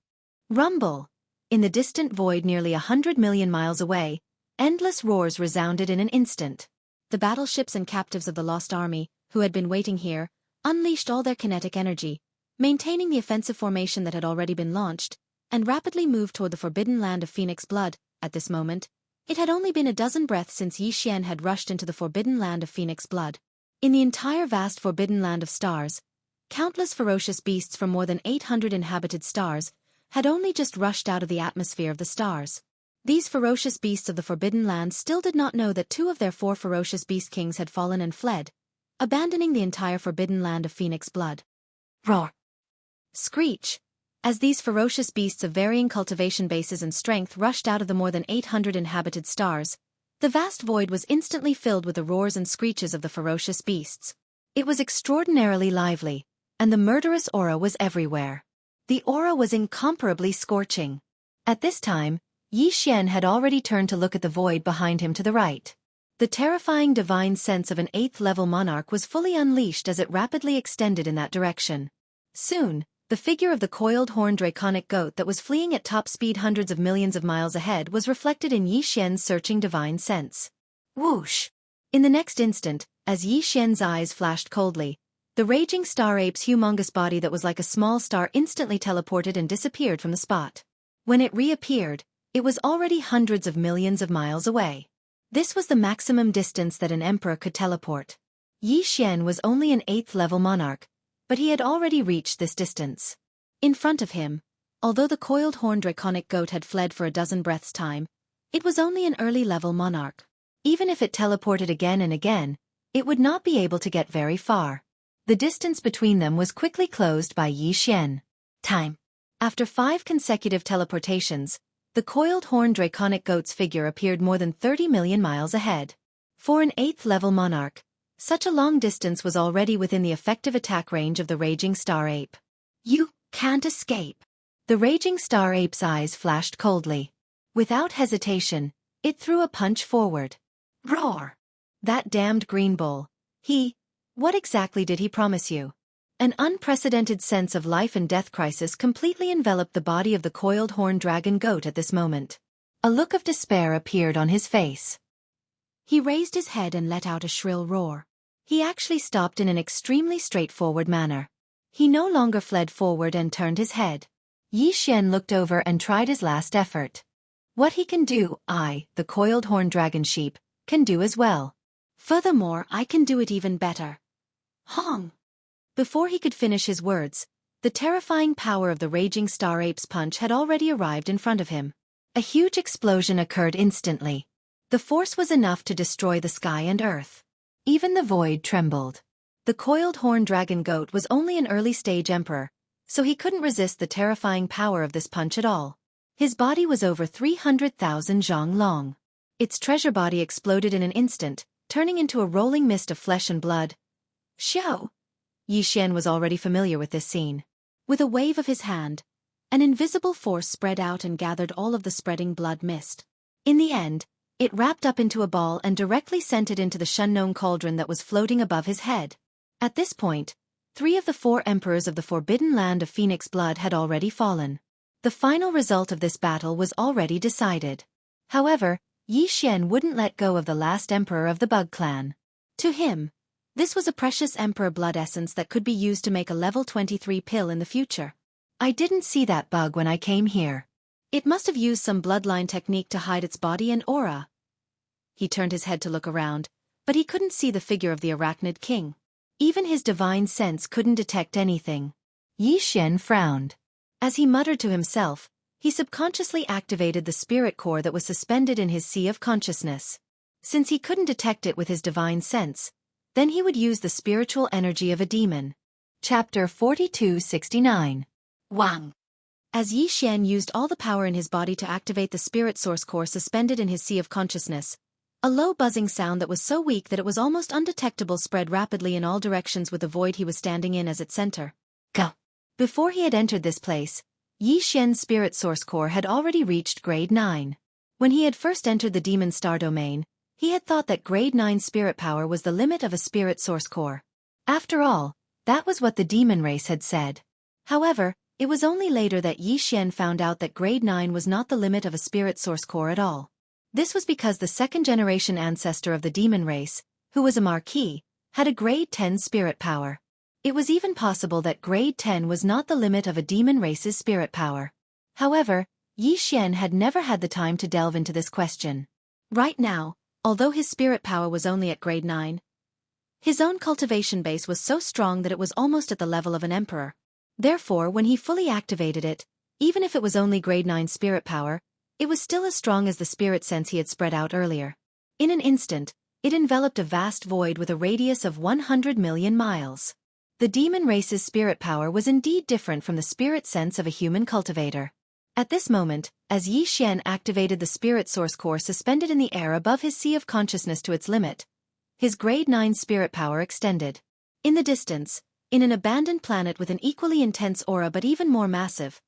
Rumble! In the distant void nearly 100 million miles away, endless roars resounded in an instant. The battleships and captives of the Lost Army, who had been waiting here, unleashed all their kinetic energy, maintaining the offensive formation that had already been launched, and rapidly moved toward the forbidden land of Phoenix Blood. At this moment, it had only been a dozen breaths since Yi Xian had rushed into the forbidden land of Phoenix Blood. In the entire vast forbidden land of stars, countless ferocious beasts from more than 800 inhabited stars had only just rushed out of the atmosphere of the stars. These ferocious beasts of the forbidden land still did not know that 2 of their 4 ferocious beast kings had fallen and fled, abandoning the entire forbidden land of Phoenix Blood. Roar! Screech! As these ferocious beasts of varying cultivation bases and strength rushed out of the more than 800 inhabited stars, the vast void was instantly filled with the roars and screeches of the ferocious beasts. It was extraordinarily lively, and the murderous aura was everywhere. The aura was incomparably scorching. At this time, Yi Xian had already turned to look at the void behind him to the right. The terrifying divine sense of an 8th-level monarch was fully unleashed as it rapidly extended in that direction. Soon, the figure of the coiled horned draconic goat that was fleeing at top speed hundreds of millions of miles ahead was reflected in Yi Xian's searching divine sense. Whoosh! In the next instant, as Yi Xian's eyes flashed coldly, the raging star ape's humongous body that was like a small star instantly teleported and disappeared from the spot. When it reappeared, it was already hundreds of millions of miles away. This was the maximum distance that an emperor could teleport. Yi Xian was only an 8th-level monarch, but he had already reached this distance. In front of him, although the coiled horned draconic goat had fled for a dozen breaths' time, it was only an early-level monarch. Even if it teleported again and again, it would not be able to get very far. The distance between them was quickly closed by Yi Xian. Time. After 5 consecutive teleportations, the coiled horned draconic goat's figure appeared more than 30 million miles ahead. For an 8th-level monarch, such a long distance was already within the effective attack range of the raging star ape. You can't escape. The raging star ape's eyes flashed coldly. Without hesitation, it threw a punch forward. Roar! That damned green bull. What exactly did he promise you? An unprecedented sense of life and death crisis completely enveloped the body of the coiled horned dragon goat at this moment. A look of despair appeared on his face. He raised his head and let out a shrill roar. He actually stopped in an extremely straightforward manner. He no longer fled forward and turned his head. Yi Xian looked over and tried his last effort. What he can do, I, the coiled horned dragon sheep, can do as well. Furthermore, I can do it even better. Hong! Before he could finish his words, the terrifying power of the raging star ape's punch had already arrived in front of him. A huge explosion occurred instantly. The force was enough to destroy the sky and earth. Even the void trembled. The coiled horned dragon goat was only an early-stage emperor, so he couldn't resist the terrifying power of this punch at all. His body was over 300,000 zhang long. Its treasure body exploded in an instant, turning into a rolling mist of flesh and blood. Xiao! Yi Xian was already familiar with this scene. With a wave of his hand, an invisible force spread out and gathered all of the spreading blood mist. In the end, it wrapped up into a ball and directly sent it into the Shunnong cauldron that was floating above his head. At this point, 3 of the 4 emperors of the forbidden land of Phoenix Blood had already fallen. The final result of this battle was already decided. However, Yi Xian wouldn't let go of the last emperor of the Bug clan. To him, this was a precious emperor blood essence that could be used to make a level 23 pill in the future. I didn't see that bug when I came here. It must have used some bloodline technique to hide its body and aura. He turned his head to look around, but he couldn't see the figure of the arachnid king. Even his divine sense couldn't detect anything. Yi Xian frowned. As he muttered to himself, he subconsciously activated the spirit core that was suspended in his sea of consciousness. Since he couldn't detect it with his divine sense, then he would use the spiritual energy of a demon. Chapter 4269. Wang. As Yi Xian used all the power in his body to activate the spirit source core suspended in his sea of consciousness, a low buzzing sound that was so weak that it was almost undetectable spread rapidly in all directions with the void he was standing in as its center. Go. Before he had entered this place, Yi Xian's spirit source core had already reached grade 9. When he had first entered the demon star domain, he had thought that grade 9 spirit power was the limit of a spirit source core. After all, that was what the demon race had said. However, it was only later that Yi Xian found out that grade 9 was not the limit of a spirit source core at all. This was because the second-generation ancestor of the demon race, who was a marquis, had a grade 10 spirit power. It was even possible that grade 10 was not the limit of a demon race's spirit power. However, Yi Xian had never had the time to delve into this question. Right now, although his spirit power was only at grade 9, his own cultivation base was so strong that it was almost at the level of an emperor. Therefore, when he fully activated it, even if it was only grade 9 spirit power, it was still as strong as the spirit sense he had spread out earlier. In an instant, it enveloped a vast void with a radius of 100 million miles. The demon race's spirit power was indeed different from the spirit sense of a human cultivator. At this moment, as Yi Xian activated the spirit source core suspended in the air above his sea of consciousness to its limit, his grade 9 spirit power extended. In the distance, in an abandoned planet with an equally intense aura but even more massive,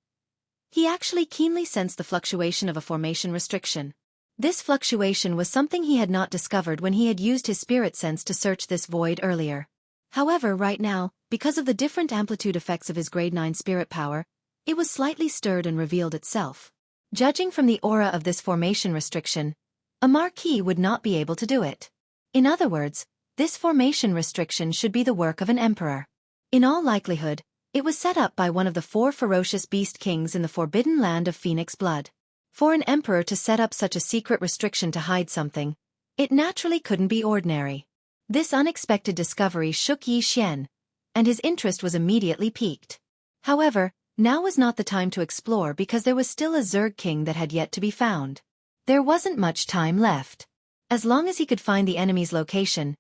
he actually keenly sensed the fluctuation of a formation restriction. This fluctuation was something he had not discovered when he had used his spirit sense to search this void earlier. However, right now, because of the different amplitude effects of his grade 9 spirit power, it was slightly stirred and revealed itself. Judging from the aura of this formation restriction, a marquis would not be able to do it. In other words, this formation restriction should be the work of an emperor. In all likelihood, it was set up by one of the 4 ferocious beast kings in the forbidden land of Phoenix blood. For an emperor to set up such a secret restriction to hide something, it naturally couldn't be ordinary. This unexpected discovery shook Yi Xian, and his interest was immediately piqued. However, now was not the time to explore because there was still a Zerg king that had yet to be found. There wasn't much time left. As long as he could find the enemy's location,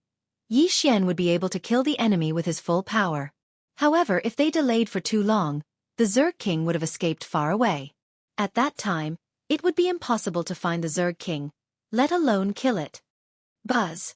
Yi Xian would be able to kill the enemy with his full power. However, if they delayed for too long, the Zerg king would have escaped far away. At that time, it would be impossible to find the Zerg king, let alone kill it. Buzz.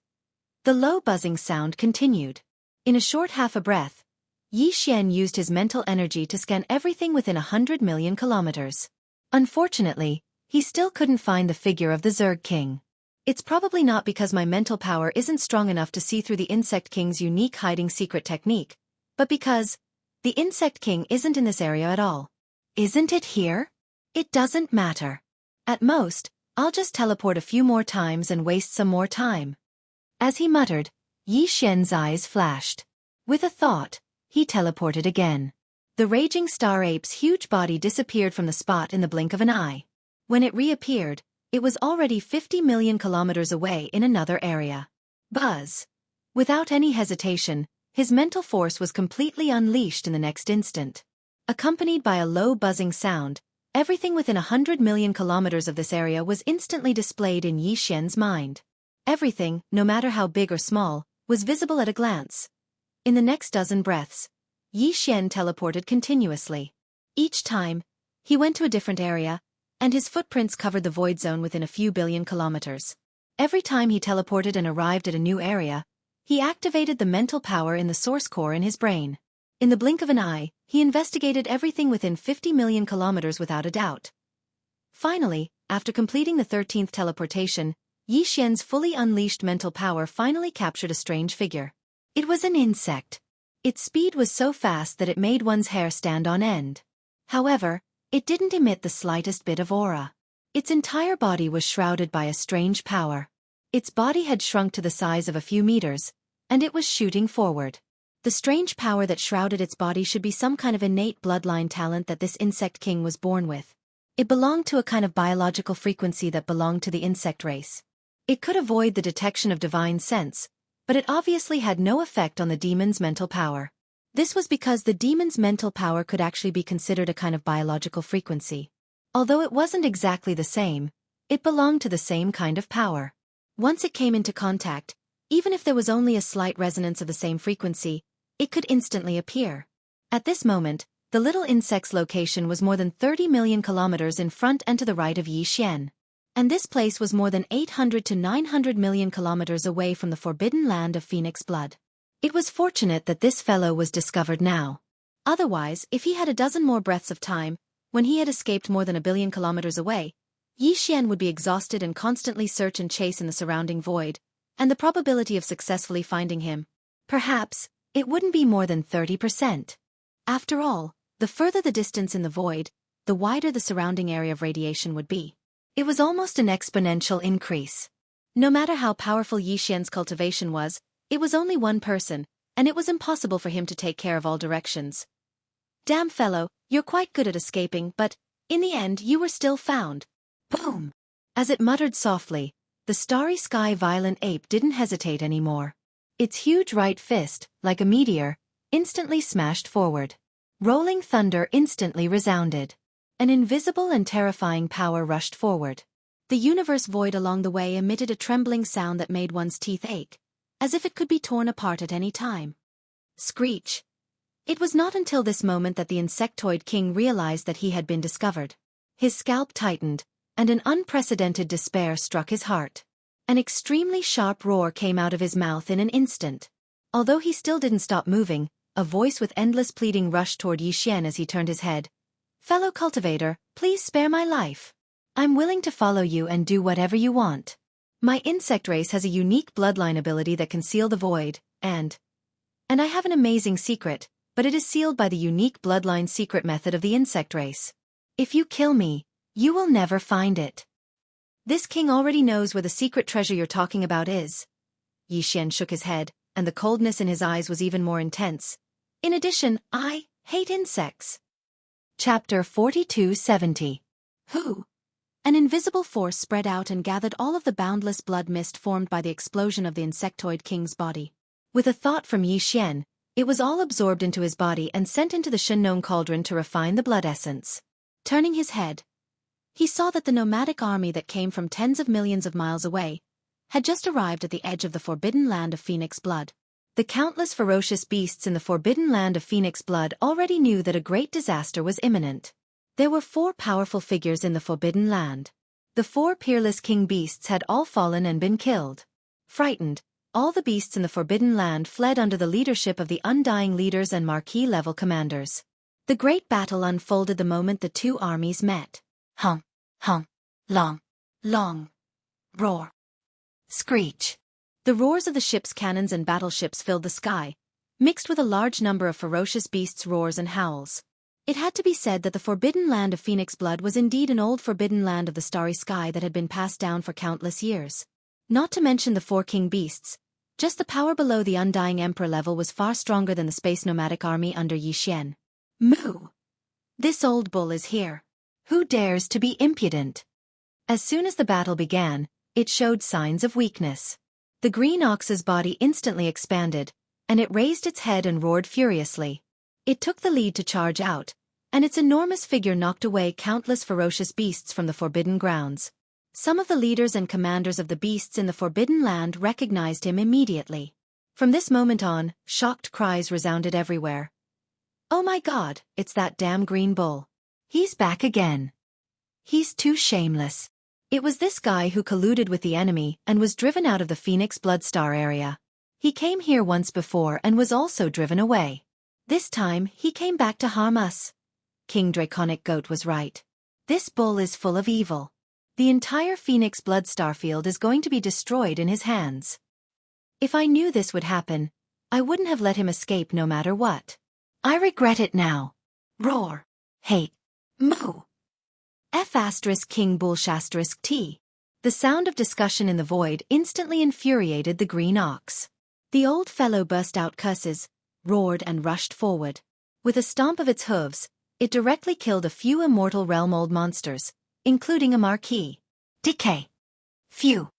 The low buzzing sound continued. In a short half a breath, Yi Xian used his mental energy to scan everything within 100 million kilometers. Unfortunately, he still couldn't find the figure of the Zerg king. It's probably not because my mental power isn't strong enough to see through the Insect King's unique hiding secret technique, but because the Insect King isn't in this area at all. Isn't it here? It doesn't matter. At most, I'll just teleport a few more times and waste some more time. As he muttered, Yi Xian's eyes flashed. With a thought, he teleported again. The raging star ape's huge body disappeared from the spot in the blink of an eye. When it reappeared, it was already 50 million kilometers away in another area. Buzz. Without any hesitation, his mental force was completely unleashed in the next instant. Accompanied by a low buzzing sound, everything within 100 million kilometers of this area was instantly displayed in Yi Xian's mind. Everything, no matter how big or small, was visible at a glance. In the next dozen breaths, Yi Xian teleported continuously. Each time, he went to a different area, and his footprints covered the void zone within a few billion kilometers. Every time he teleported and arrived at a new area, he activated the mental power in the source core in his brain. In the blink of an eye, he investigated everything within 50 million kilometers without a doubt. Finally, after completing the 13th teleportation, Yi Xian's fully unleashed mental power finally captured a strange figure. It was an insect. Its speed was so fast that it made one's hair stand on end. However, it didn't emit the slightest bit of aura. Its entire body was shrouded by a strange power. Its body had shrunk to the size of a few meters, and it was shooting forward. The strange power that shrouded its body should be some kind of innate bloodline talent that this insect king was born with. It belonged to a kind of biological frequency that belonged to the insect race. It could avoid the detection of divine sense, but it obviously had no effect on the demon's mental power. This was because the demon's mental power could actually be considered a kind of biological frequency. Although it wasn't exactly the same, it belonged to the same kind of power. Once it came into contact, even if there was only a slight resonance of the same frequency, it could instantly appear. At this moment, the little insect's location was more than 30 million kilometers in front and to the right of Yixian. And this place was more than 800 to 900 million kilometers away from the forbidden land of Phoenix blood. It was fortunate that this fellow was discovered now. Otherwise, if he had a dozen more breaths of time, when he had escaped more than 1 billion kilometers away, Yixian would be exhausted and constantly search and chase in the surrounding void, and the probability of successfully finding him, perhaps, it wouldn't be more than 30%. After all, the further the distance in the void, the wider the surrounding area of radiation would be. It was almost an exponential increase. No matter how powerful Yixian's cultivation was, it was only one person, and it was impossible for him to take care of all directions. Damn fellow, you're quite good at escaping, but, in the end you were still found. Boom! As it muttered softly, the starry sky violent ape didn't hesitate anymore. Its huge right fist, like a meteor, instantly smashed forward. Rolling thunder instantly resounded. An invisible and terrifying power rushed forward. The universe void along the way emitted a trembling sound that made one's teeth ache, as if it could be torn apart at any time. Screech. It was not until this moment that the insectoid king realized that he had been discovered. His scalp tightened, and an unprecedented despair struck his heart. An extremely sharp roar came out of his mouth in an instant. Although he still didn't stop moving, a voice with endless pleading rushed toward Yixian as he turned his head. Fellow cultivator, please spare my life. I'm willing to follow you and do whatever you want. My insect race has a unique bloodline ability that can seal the void, and I have an amazing secret, but it is sealed by the unique bloodline secret method of the insect race. If you kill me, you will never find it. This king already knows where the secret treasure you're talking about is. Yixian shook his head, and the coldness in his eyes was even more intense. In addition, I hate insects. Chapter 4270. Who? An invisible force spread out and gathered all of the boundless blood mist formed by the explosion of the insectoid king's body. With a thought from Yixian, it was all absorbed into his body and sent into the Shennon cauldron to refine the blood essence. Turning his head, he saw that the nomadic army that came from tens of millions of miles away had just arrived at the edge of the forbidden land of Phoenix blood. The countless ferocious beasts in the forbidden land of Phoenix blood already knew that a great disaster was imminent. There were 4 powerful figures in the forbidden land. The 4 peerless king beasts had all fallen and been killed. Frightened, all the beasts in the forbidden land fled under the leadership of the undying leaders and marquis-level commanders. The great battle unfolded the moment the 2 armies met. Hum, hum, long, long, roar, screech. The roars of the ships' cannons and battleships filled the sky, mixed with a large number of ferocious beasts' roars and howls. It had to be said that the forbidden land of Phoenix blood was indeed an old forbidden land of the starry sky that had been passed down for countless years. Not to mention the 4 king beasts, just the power below the undying emperor level was far stronger than the space nomadic army under Yixian. Moo! This old bull is here. Who dares to be impudent? As soon as the battle began, it showed signs of weakness. The green ox's body instantly expanded, and it raised its head and roared furiously. It took the lead to charge out, and its enormous figure knocked away countless ferocious beasts from the forbidden grounds. Some of the leaders and commanders of the beasts in the forbidden land recognized him immediately. From this moment on, shocked cries resounded everywhere. Oh my God, it's that damn green bull. He's back again. He's too shameless. It was this guy who colluded with the enemy and was driven out of the Phoenix Bloodstar area. He came here once before and was also driven away. This time, he came back to harm us. King Draconic Goat was right. This bull is full of evil. The entire Phoenix Bloodstar field is going to be destroyed in his hands. If I knew this would happen, I wouldn't have let him escape no matter what. I regret it now. Roar. Hate. Moo. King Bullsh T. The sound of discussion in the void instantly infuriated the green ox. The old fellow burst out curses, roared and rushed forward. With a stomp of its hooves, it directly killed a few immortal realm-old monsters, including a marquis. Decay. Phew.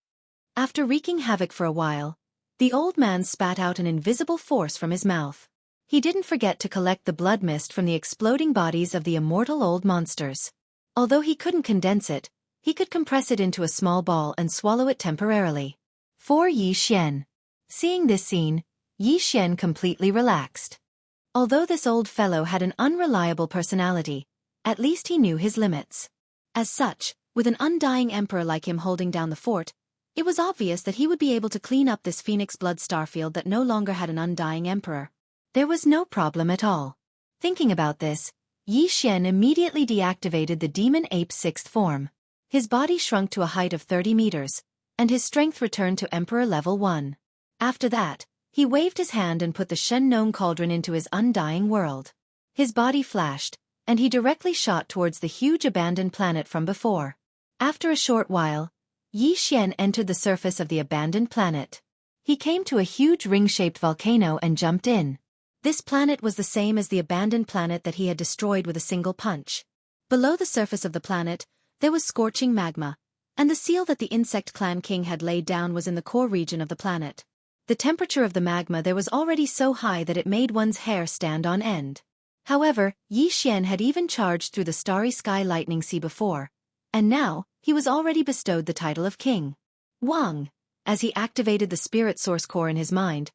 After wreaking havoc for a while, the old man spat out an invisible force from his mouth. He didn't forget to collect the blood mist from the exploding bodies of the immortal old monsters. Although he couldn't condense it, he could compress it into a small ball and swallow it temporarily. For Yi Xian. Seeing this scene, Yi Xian completely relaxed. Although this old fellow had an unreliable personality, at least he knew his limits. As such, with an undying emperor like him holding down the fort, it was obvious that he would be able to clean up this phoenix blood starfield that no longer had an undying emperor. There was no problem at all. Thinking about this, Yi Xian immediately deactivated the demon ape's sixth form. His body shrunk to a height of 30 meters, and his strength returned to Emperor level 1. After that, he waved his hand and put the Shen Nong cauldron into his undying world. His body flashed, and he directly shot towards the huge abandoned planet from before. After a short while, Yi Xian entered the surface of the abandoned planet. He came to a huge ring-shaped volcano and jumped in. This planet was the same as the abandoned planet that he had destroyed with a single punch. Below the surface of the planet, there was scorching magma, and the seal that the insect clan king had laid down was in the core region of the planet. The temperature of the magma there was already so high that it made one's hair stand on end. However, Yi Xian had even charged through the starry sky lightning sea before, and now, he was already bestowed the title of king. Wang. As he activated the spirit source core in his mind,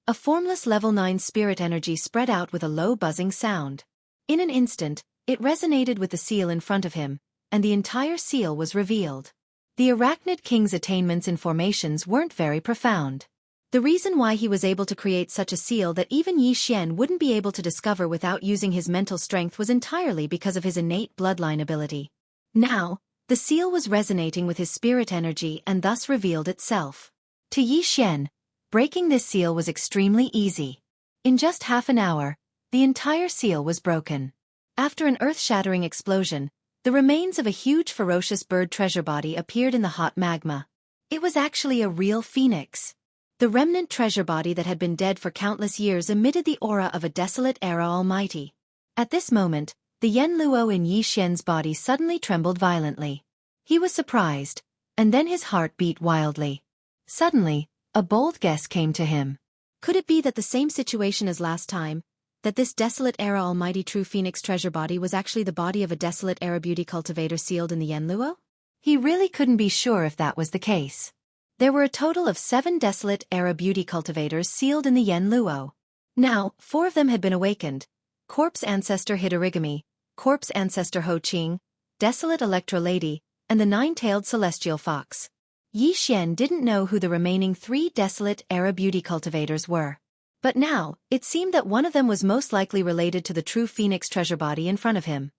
a formless level 9 spirit energy spread out with a low buzzing sound. In an instant, it resonated with the seal in front of him, and the entire seal was revealed. The Arachnid King's attainments in formations weren't very profound. The reason why he was able to create such a seal that even Yi Xian wouldn't be able to discover without using his mental strength was entirely because of his innate bloodline ability. Now, the seal was resonating with his spirit energy and thus revealed itself. To Yi Xian, breaking this seal was extremely easy. In just half an hour, the entire seal was broken. After an earth-shattering explosion, the remains of a huge ferocious bird treasure body appeared in the hot magma. It was actually a real phoenix. The remnant treasure body that had been dead for countless years emitted the aura of a desolate era almighty. At this moment, the Yen Luo in Yi Xian's body suddenly trembled violently. He was surprised, and then his heart beat wildly. Suddenly, a bold guess came to him. Could it be that the same situation as last time, that this desolate era almighty true phoenix treasure body was actually the body of a desolate era beauty cultivator sealed in the Yen Luo? He really couldn't be sure if that was the case. There were a total of 7 desolate era beauty cultivators sealed in the Yen Luo. Now, 4 of them had been awakened: Corpse Ancestor Hitorigami, Corpse Ancestor Ho Qing, Desolate Electro Lady, and the 9-tailed Celestial Fox. Yi Xian didn't know who the remaining 3 desolate era beauty cultivators were. But now, it seemed that one of them was most likely related to the true phoenix treasure body in front of him.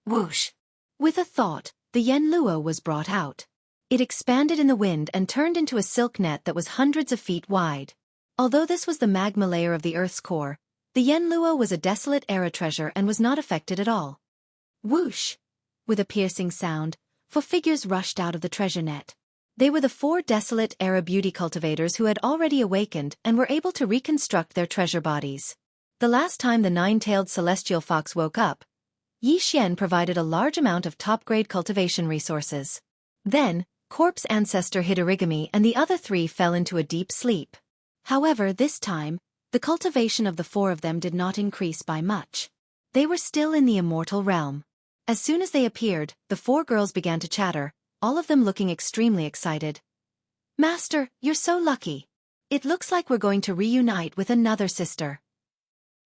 Whoosh! With a thought, the Yen Luo was brought out. It expanded in the wind and turned into a silk net that was hundreds of feet wide. Although this was the magma layer of the Earth's core, the Yen Luo was a desolate era treasure and was not affected at all. Whoosh! With a piercing sound, 4 figures rushed out of the treasure net. They were the 4 desolate era beauty cultivators who had already awakened and were able to reconstruct their treasure bodies. The last time the 9-tailed celestial fox woke up, Yi Xian provided a large amount of top-grade cultivation resources. Then, Corpse Ancestor Hitorigami and the other 3 fell into a deep sleep. However, this time, the cultivation of the 4 of them did not increase by much. They were still in the immortal realm. As soon as they appeared, the 4 girls began to chatter, all of them looking extremely excited. "Master, you're so lucky. It looks like we're going to reunite with another sister."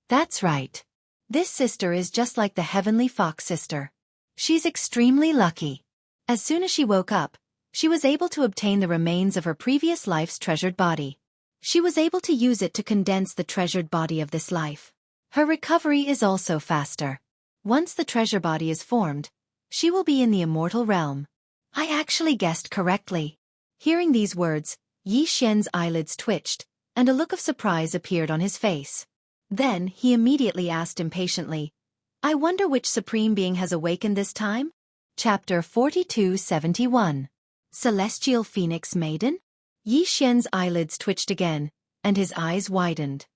"That's right. This sister is just like the Heavenly Fox sister. She's extremely lucky." As soon as she woke up, she was able to obtain the remains of her previous life's treasured body. She was able to use it to condense the treasured body of this life. Her recovery is also faster. Once the treasure body is formed, she will be in the immortal realm. I actually guessed correctly. Hearing these words, Yi Xian's eyelids twitched, and a look of surprise appeared on his face. Then he immediately asked impatiently, "I wonder which supreme being has awakened this time?" Chapter 4271. Celestial Phoenix Maiden? Yi Xian's eyelids twitched again, and his eyes widened.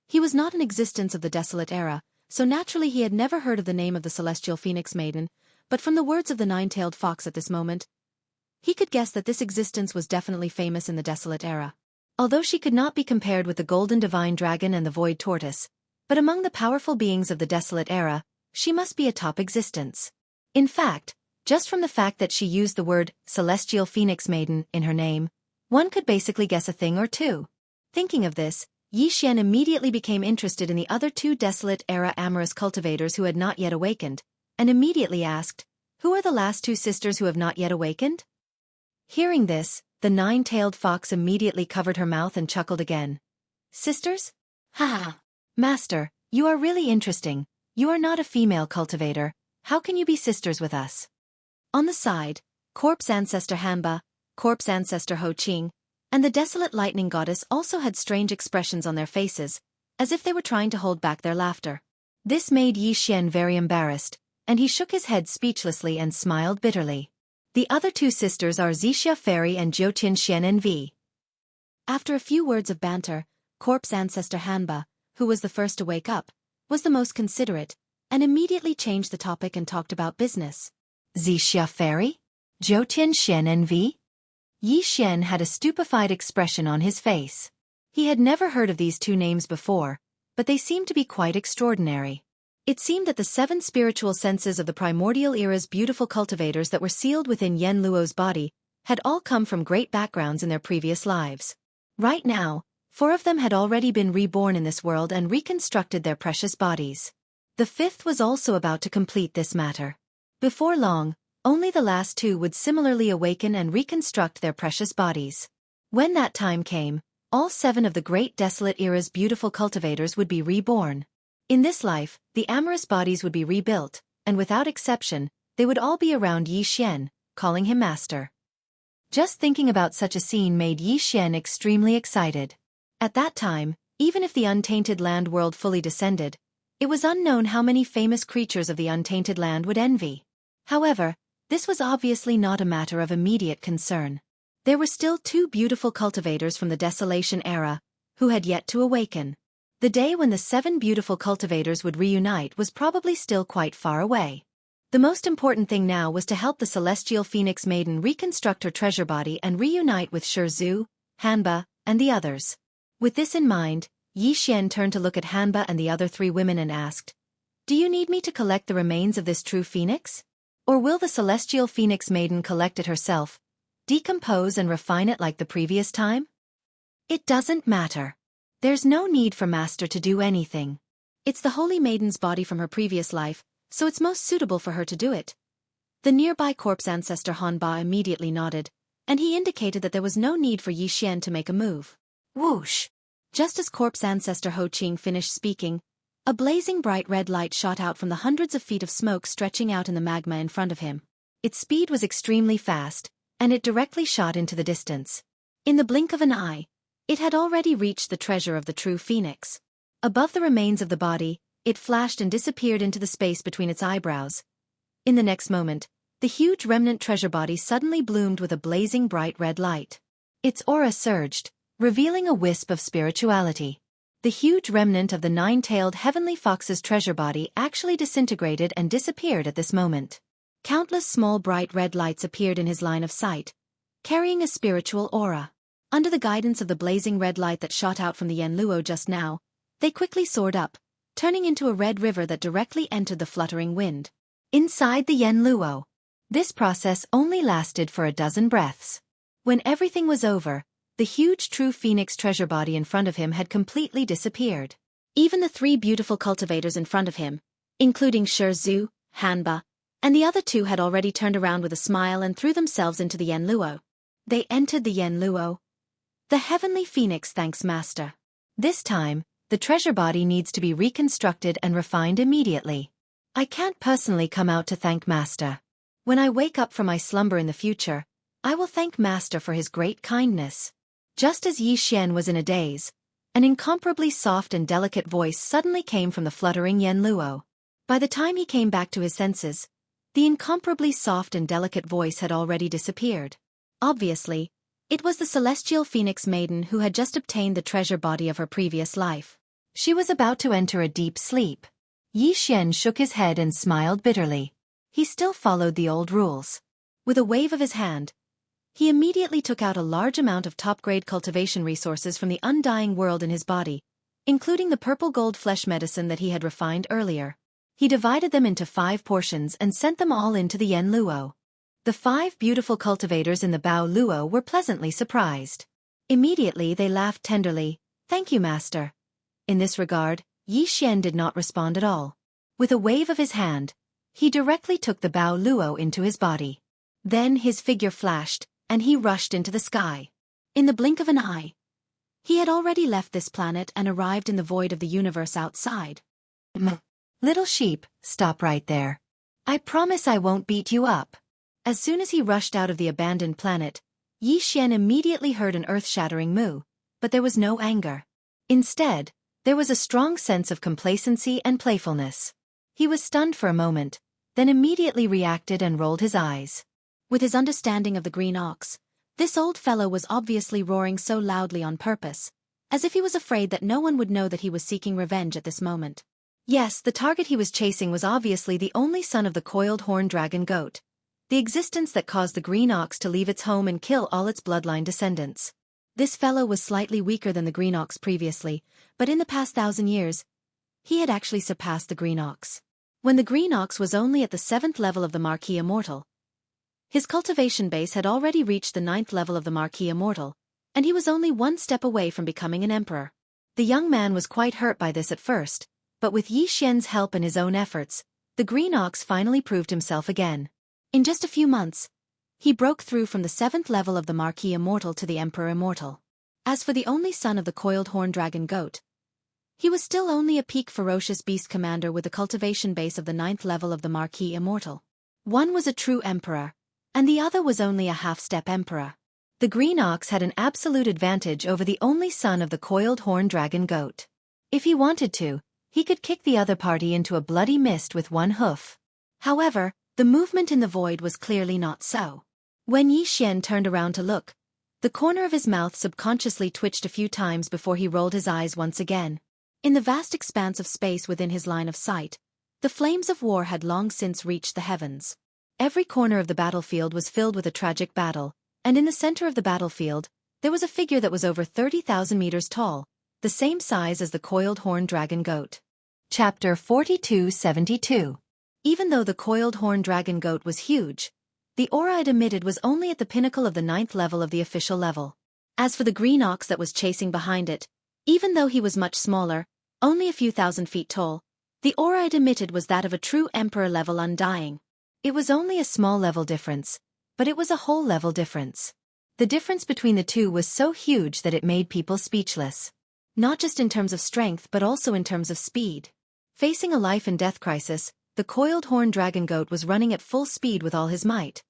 He was not in existence of the desolate era, so naturally he had never heard of the name of the Celestial Phoenix Maiden, but from the words of the 9-tailed fox at this moment, he could guess that this existence was definitely famous in the desolate era. Although she could not be compared with the Golden Divine Dragon and the Void Tortoise, But among the powerful beings of the desolate era, she must be a top existence. In fact, just from the fact that she used the word celestial phoenix maiden in her name, one could basically guess a thing or two. Thinking of this, Xian immediately became interested in the other two desolate era amorous cultivators who had not yet awakened, and immediately asked, "Who are the last two sisters who have not yet awakened?" Hearing this, the nine-tailed fox immediately covered her mouth and chuckled again. "Sisters? Ha ha! Master, you are really interesting. You are not a female cultivator. How can you be sisters with us?" On the side, Corpse Ancestor Hanba, Corpse Ancestor Ho Qing, and the Desolate Lightning Goddess also had strange expressions on their faces, as if they were trying to hold back their laughter. This made Xian very embarrassed, and he shook his head speechlessly and smiled bitterly. The other two sisters are Xianxia Fairy and Jiuqin Xian NV. After a few words of banter, Corpse Ancestor Hanba, who was the first to wake up, was the most considerate, and immediately changed the topic and talked about business. Xianxia Fairy? Jiuqin Xian NV? Xian had a stupefied expression on his face. He had never heard of these two names before, but they seemed to be quite extraordinary. It seemed that the seven spiritual senses of the primordial era's beautiful cultivators that were sealed within Yen Luo's body had all come from great backgrounds in their previous lives. Right now, 4 of them had already been reborn in this world and reconstructed their precious bodies. The 5th was also about to complete this matter. Before long, only the last 2 would similarly awaken and reconstruct their precious bodies. When that time came, all 7 of the great desolate era's beautiful cultivators would be reborn. In this life, the amorous bodies would be rebuilt, and without exception, they would all be around Xian, calling him master. Just thinking about such a scene made Xian extremely excited. At that time, even if the untainted land world fully descended, it was unknown how many famous creatures of the untainted land would envy. However, this was obviously not a matter of immediate concern. There were still 2 beautiful cultivators from the Desolation era, who had yet to awaken. The day when the 7 beautiful cultivators would reunite was probably still quite far away. The most important thing now was to help the celestial phoenix maiden reconstruct her treasure body and reunite with Zhu, Hanba, and the others. With this in mind, Xian turned to look at Hanba and the other 3 women and asked, "Do you need me to collect the remains of this true phoenix? Or will the celestial phoenix maiden collect it herself, decompose and refine it like the previous time?" "It doesn't matter. There's no need for Master to do anything. It's the Holy Maiden's body from her previous life, so it's most suitable for her to do it." The nearby corpse ancestor Hanba immediately nodded, and he indicated that there was no need for Xian to make a move. Whoosh! Just as corpse ancestor Ho Qing finished speaking, a blazing bright red light shot out from the hundreds of feet of smoke stretching out in the magma in front of him. Its speed was extremely fast, and it directly shot into the distance. In the blink of an eye, it had already reached the treasure of the true phoenix. Above the remains of the body, it flashed and disappeared into the space between its eyebrows. In the next moment, the huge remnant treasure body suddenly bloomed with a blazing bright red light. Its aura surged, revealing a wisp of spirituality. The huge remnant of the 9-tailed heavenly fox's treasure body actually disintegrated and disappeared at this moment. Countless small bright red lights appeared in his line of sight, carrying a spiritual aura. Under the guidance of the blazing red light that shot out from the Yen Luo just now, they quickly soared up, turning into a red river that directly entered the fluttering wind. Inside the Yen Luo. This process only lasted for a dozen breaths. When everything was over, the huge true phoenix treasure body in front of him had completely disappeared. Even the 3 beautiful cultivators in front of him, including Zhu, Hanba, and the other 2 had already turned around with a smile and threw themselves into the Yen Luo. They entered the Yen Luo. The heavenly phoenix thanks Master. This time, the treasure body needs to be reconstructed and refined immediately. I can't personally come out to thank Master. When I wake up from my slumber in the future, I will thank Master for his great kindness. Just as Xian was in a daze, an incomparably soft and delicate voice suddenly came from the fluttering Yen Luo. By the time he came back to his senses, the incomparably soft and delicate voice had already disappeared. Obviously, it was the celestial phoenix maiden who had just obtained the treasure body of her previous life. She was about to enter a deep sleep. Xian shook his head and smiled bitterly. He still followed the old rules. With a wave of his hand, he immediately took out a large amount of top-grade cultivation resources from the undying world in his body, including the purple gold flesh medicine that he had refined earlier. He divided them into 5 portions and sent them all into the Yen Luo. The 5 beautiful cultivators in the Bao Luo were pleasantly surprised. Immediately they laughed tenderly. "Thank you, master." In this regard, Yi Xian did not respond at all. With a wave of his hand, he directly took the Bao Luo into his body. Then his figure flashed, and he rushed into the sky. In the blink of an eye, he had already left this planet and arrived in the void of the universe outside. "Little sheep, stop right there. I promise I won't beat you up." As soon as he rushed out of the abandoned planet, Yi Xian immediately heard an earth-shattering moo, but there was no anger. Instead, there was a strong sense of complacency and playfulness. He was stunned for a moment, then immediately reacted and rolled his eyes. With his understanding of the green ox, this old fellow was obviously roaring so loudly on purpose, as if he was afraid that no one would know that he was seeking revenge at this moment. Yes, the target he was chasing was obviously the only son of the coiled horn dragon goat, the existence that caused the green ox to leave its home and kill all its bloodline descendants. This fellow was slightly weaker than the green ox previously, but in the past 1,000 years, he had actually surpassed the green ox. When the green ox was only at the 7th level of the Marquis Immortal, his cultivation base had already reached the 9th level of the Marquis Immortal, and he was only 1 step away from becoming an emperor. The young man was quite hurt by this at first, but with Yi Xian's help and his own efforts, the green ox finally proved himself again. In just a few months, he broke through from the 7th level of the Marquis Immortal to the Emperor Immortal. As for the only son of the coiled horn dragon goat, he was still only a peak ferocious beast commander with the cultivation base of the 9th level of the Marquis Immortal. One was a true emperor, and the other was only a half-step emperor. The green ox had an absolute advantage over the only son of the coiled horn dragon goat. If he wanted to, he could kick the other party into a bloody mist with 1 hoof. However, the movement in the void was clearly not so. When Yi Xian turned around to look, the corner of his mouth subconsciously twitched a few times before he rolled his eyes once again. In the vast expanse of space within his line of sight, the flames of war had long since reached the heavens. Every corner of the battlefield was filled with a tragic battle, and in the center of the battlefield, there was a figure that was over 30,000 meters tall, the same size as the coiled horn dragon goat. Chapter 4272. Even though the coiled horn dragon goat was huge, the aura it emitted was only at the pinnacle of the 9th level of the official level. As for the green ox that was chasing behind it, even though he was much smaller, only a few thousand feet tall, the aura it emitted was that of a true emperor level undying. It was only a small level difference, but it was a whole level difference. The difference between the two was so huge that it made people speechless. Not just in terms of strength but also in terms of speed. Facing a life and death crisis, the coiled horn dragon goat was running at full speed with all his might.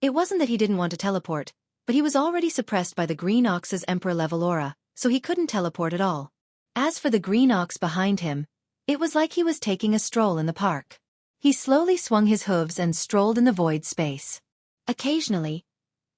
It wasn't that he didn't want to teleport, but he was already suppressed by the green ox's emperor-level aura, so he couldn't teleport at all. As for the green ox behind him, it was like he was taking a stroll in the park. He slowly swung his hooves and strolled in the void space. Occasionally,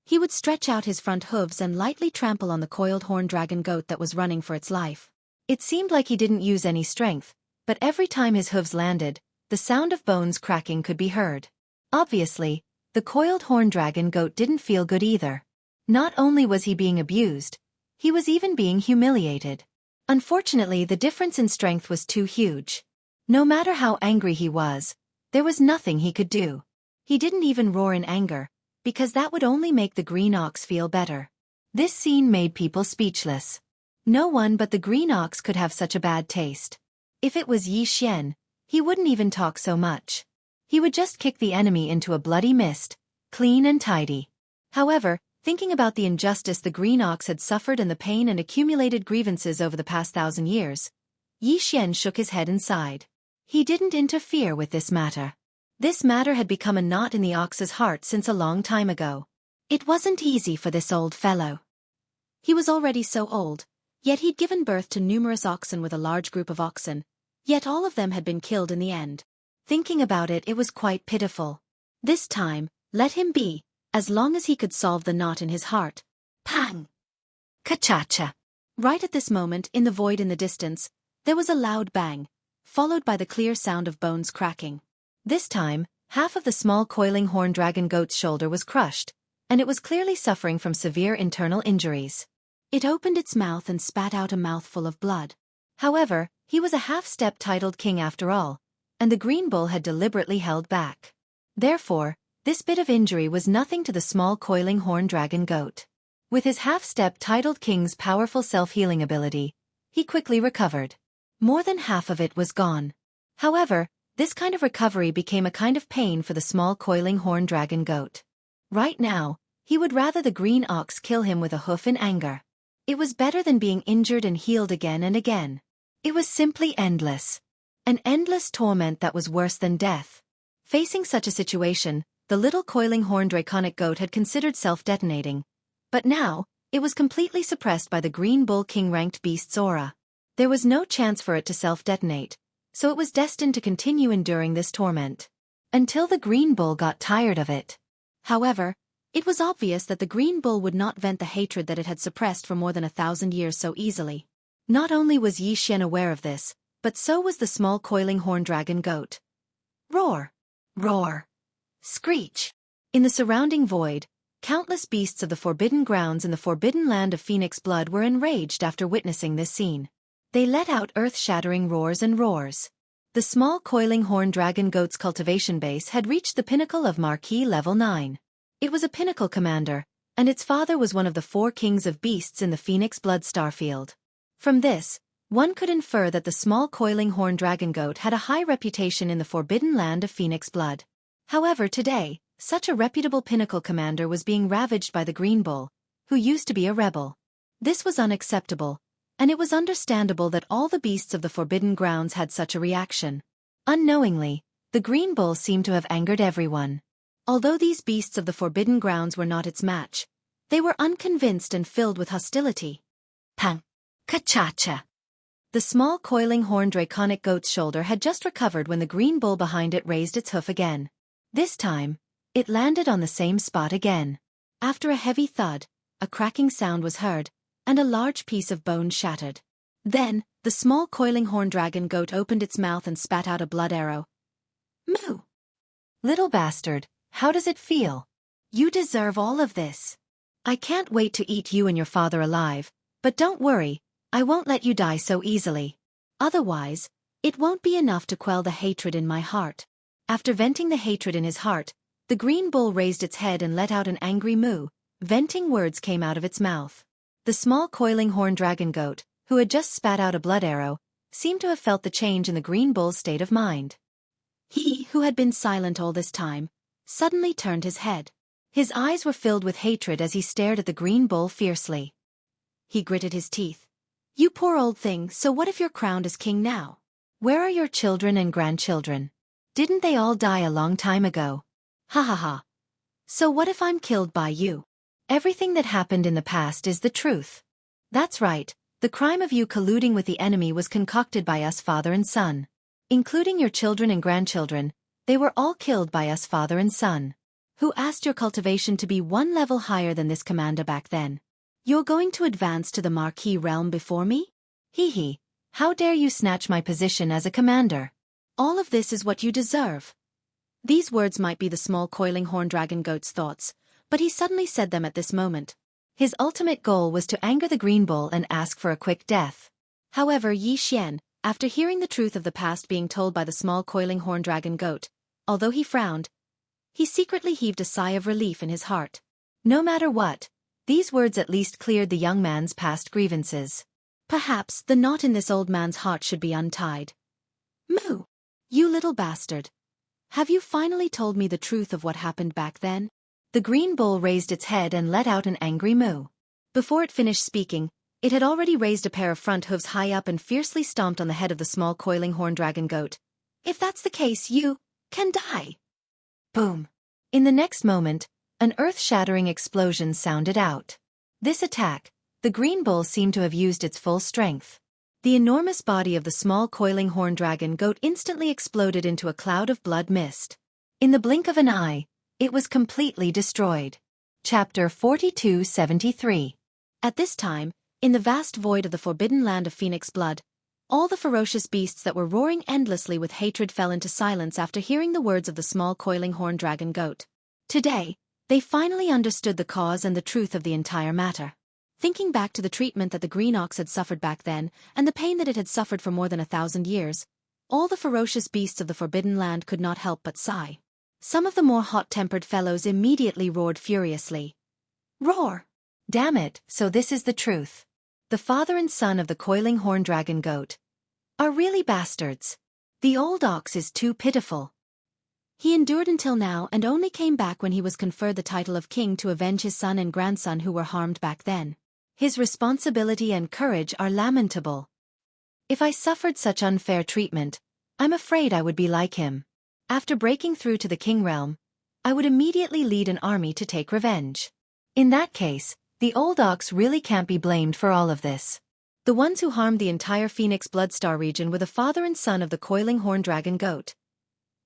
he would stretch out his front hooves and lightly trample on the coiled horn dragon goat that was running for its life. It seemed like he didn't use any strength, but every time his hooves landed, the sound of bones cracking could be heard. Obviously, the coiled horn dragon goat didn't feel good either. Not only was he being abused, he was even being humiliated. Unfortunately, the difference in strength was too huge. No matter how angry he was, there was nothing he could do. He didn't even roar in anger, because that would only make the green ox feel better. This scene made people speechless. No one but the green ox could have such a bad taste. If it was Yi Xian, he wouldn't even talk so much. He would just kick the enemy into a bloody mist, clean and tidy. However, thinking about the injustice the green ox had suffered and the pain and accumulated grievances over the past 1,000 years, Yi Xian shook his head and sighed. He didn't interfere with this matter. This matter had become a knot in the ox's heart since a long time ago. It wasn't easy for this old fellow. He was already so old, yet he'd given birth to numerous oxen with a large group of oxen, yet all of them had been killed in the end. Thinking about it, it was quite pitiful. This time, let him be, as long as he could solve the knot in his heart. Pang! Ka-cha-cha! Right at this moment, in the void in the distance, there was a loud bang, followed by the clear sound of bones cracking. This time, half of the small coiling horn dragon goat's shoulder was crushed, and it was clearly suffering from severe internal injuries. It opened its mouth and spat out a mouthful of blood. However, he was a half-step titled king after all, and the green bull had deliberately held back. Therefore, this bit of injury was nothing to the small coiling horn dragon goat. With his half-step titled king's powerful self-healing ability, he quickly recovered. More than half of it was gone. However, this kind of recovery became a kind of pain for the small coiling horn dragon goat. Right now, he would rather the green ox kill him with a hoof in anger. It was better than being injured and healed again and again. It was simply endless. An endless torment that was worse than death. Facing such a situation, the little coiling horn draconic goat had considered self-detonating. But now, it was completely suppressed by the green bull king-ranked beast's aura. There was no chance for it to self-detonate, so it was destined to continue enduring this torment. Until the green bull got tired of it. However, it was obvious that the green bull would not vent the hatred that it had suppressed for more than 1,000 years so easily. Not only was Xianxia aware of this, but so was the small coiling horn dragon goat. Roar! Roar! Screech! In the surrounding void, countless beasts of the forbidden grounds in the forbidden land of Phoenix Blood were enraged after witnessing this scene. They let out earth-shattering roars and roars. The small coiling horn dragon goat's cultivation base had reached the pinnacle of Marquis level 9. It was a pinnacle commander, and its father was one of the 4 kings of beasts in the Phoenix Blood starfield. From this, one could infer that the small coiling horn dragon goat had a high reputation in the forbidden land of Phoenix Blood. However, today, such a reputable pinnacle commander was being ravaged by the green bull, who used to be a rebel. This was unacceptable, and it was understandable that all the beasts of the forbidden grounds had such a reaction. Unknowingly, the green bull seemed to have angered everyone. Although these beasts of the forbidden grounds were not its match, they were unconvinced and filled with hostility. Pang! Ka-cha-cha! The small coiling horn draconic goat's shoulder had just recovered when the green bull behind it raised its hoof again. This time, it landed on the same spot again. After a heavy thud, a cracking sound was heard, and a large piece of bone shattered. Then, the small coiling horn dragon goat opened its mouth and spat out a blood arrow. Moo! Little bastard, how does it feel? You deserve all of this. I can't wait to eat you and your father alive, but don't worry, I won't let you die so easily. Otherwise, it won't be enough to quell the hatred in my heart. After venting the hatred in his heart, the green bull raised its head and let out an angry moo. Venting words came out of its mouth. The small coiling horn dragon goat, who had just spat out a blood arrow, seemed to have felt the change in the green bull's state of mind. He, who had been silent all this time, suddenly turned his head. His eyes were filled with hatred as he stared at the green bull fiercely. He gritted his teeth. You poor old thing, so what if you're crowned as king now? Where are your children and grandchildren? Didn't they all die a long time ago? Ha ha ha. So what if I'm killed by you? Everything that happened in the past is the truth. That's right, the crime of you colluding with the enemy was concocted by us father and son. Including your children and grandchildren, they were all killed by us father and son. Who asked your cultivation to be 1 level higher than this commander back then? You're going to advance to the Marquis realm before me? Hee hee, how dare you snatch my position as a commander? All of this is what you deserve. These words might be the small coiling horn dragon goat's thoughts, but he suddenly said them at this moment. His ultimate goal was to anger the green bull and ask for a quick death. However, Xianxia, after hearing the truth of the past being told by the small coiling horn dragon goat, although he frowned, he secretly heaved a sigh of relief in his heart. No matter what, these words at least cleared the young man's past grievances. Perhaps the knot in this old man's heart should be untied. Moo! You little bastard. Have you finally told me the truth of what happened back then? The green bull raised its head and let out an angry moo. Before it finished speaking, it had already raised a pair of front hooves high up and fiercely stomped on the head of the small coiling horn dragon goat. If that's the case, you can die. Boom. In the next moment, an earth-shattering explosion sounded out. This attack, the green bull seemed to have used its full strength. The enormous body of the small coiling horn dragon goat instantly exploded into a cloud of blood mist. In the blink of an eye, it was completely destroyed. Chapter 4273. At this time, in the vast void of the forbidden land of Phoenix Blood, all the ferocious beasts that were roaring endlessly with hatred fell into silence after hearing the words of the small coiling horn dragon goat. Today, they finally understood the cause and the truth of the entire matter. Thinking back to the treatment that the green ox had suffered back then, and the pain that it had suffered for more than 1,000 years, all the ferocious beasts of the Forbidden Land could not help but sigh. Some of the more hot-tempered fellows immediately roared furiously. Roar! Damn it, so this is the truth. The father and son of the coiling horn dragon goat are really bastards. The old ox is too pitiful. He endured until now and only came back when he was conferred the title of king to avenge his son and grandson who were harmed back then. His responsibility and courage are lamentable. If I suffered such unfair treatment, I'm afraid I would be like him. After breaking through to the king realm, I would immediately lead an army to take revenge. In that case, the old ox really can't be blamed for all of this. The ones who harmed the entire Phoenix Bloodstar region were the father and son of the coiling horn dragon goat.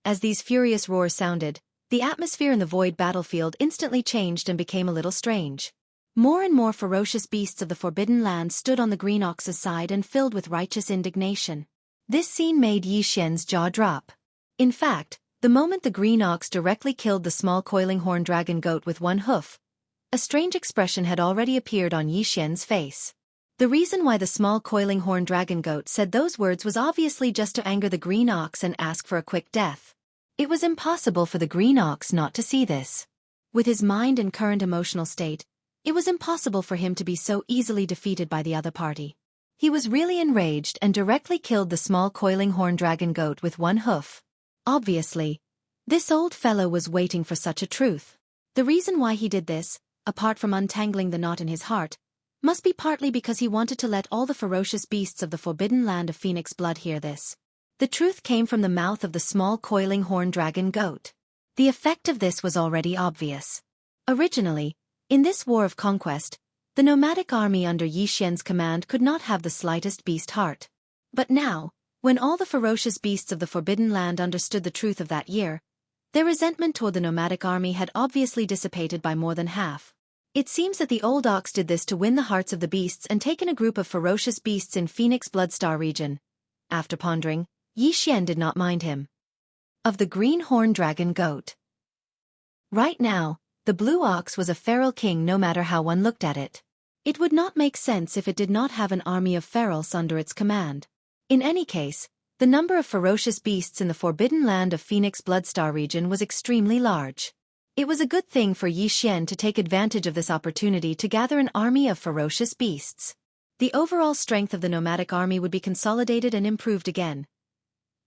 As these furious roars sounded, the atmosphere in the void battlefield instantly changed and became a little strange. More and more ferocious beasts of the Forbidden Land stood on the green ox's side and filled with righteous indignation. This scene made Xianxia's jaw drop. In fact, the moment the green ox directly killed the small coiling horn dragon goat with one hoof, a strange expression had already appeared on Xianxia's face. The reason why the small coiling horn dragon goat said those words was obviously just to anger the green ox and ask for a quick death. It was impossible for the green ox not to see this. With his mind and current emotional state, it was impossible for him to be so easily defeated by the other party. He was really enraged and directly killed the small coiling horn dragon goat with one hoof. Obviously, this old fellow was waiting for such a truth. The reason why he did this, apart from untangling the knot in his heart, must be partly because he wanted to let all the ferocious beasts of the Forbidden Land of Phoenix Blood hear this. The truth came from the mouth of the small coiling horn dragon goat. The effect of this was already obvious. Originally, in this war of conquest, the nomadic army under Xianxia's command could not have the slightest beast heart. But now, when all the ferocious beasts of the Forbidden Land understood the truth of that year, their resentment toward the nomadic army had obviously dissipated by more than half. It seems that the old ox did this to win the hearts of the beasts and take in a group of ferocious beasts in Phoenix Bloodstar region. After pondering, Xian did not mind him. Of the green horn dragon goat. Right now, the blue ox was a feral king no matter how one looked at it. It would not make sense if it did not have an army of ferals under its command. In any case, the number of ferocious beasts in the Forbidden Land of Phoenix Bloodstar region was extremely large. It was a good thing for Xian to take advantage of this opportunity to gather an army of ferocious beasts. The overall strength of the nomadic army would be consolidated and improved again.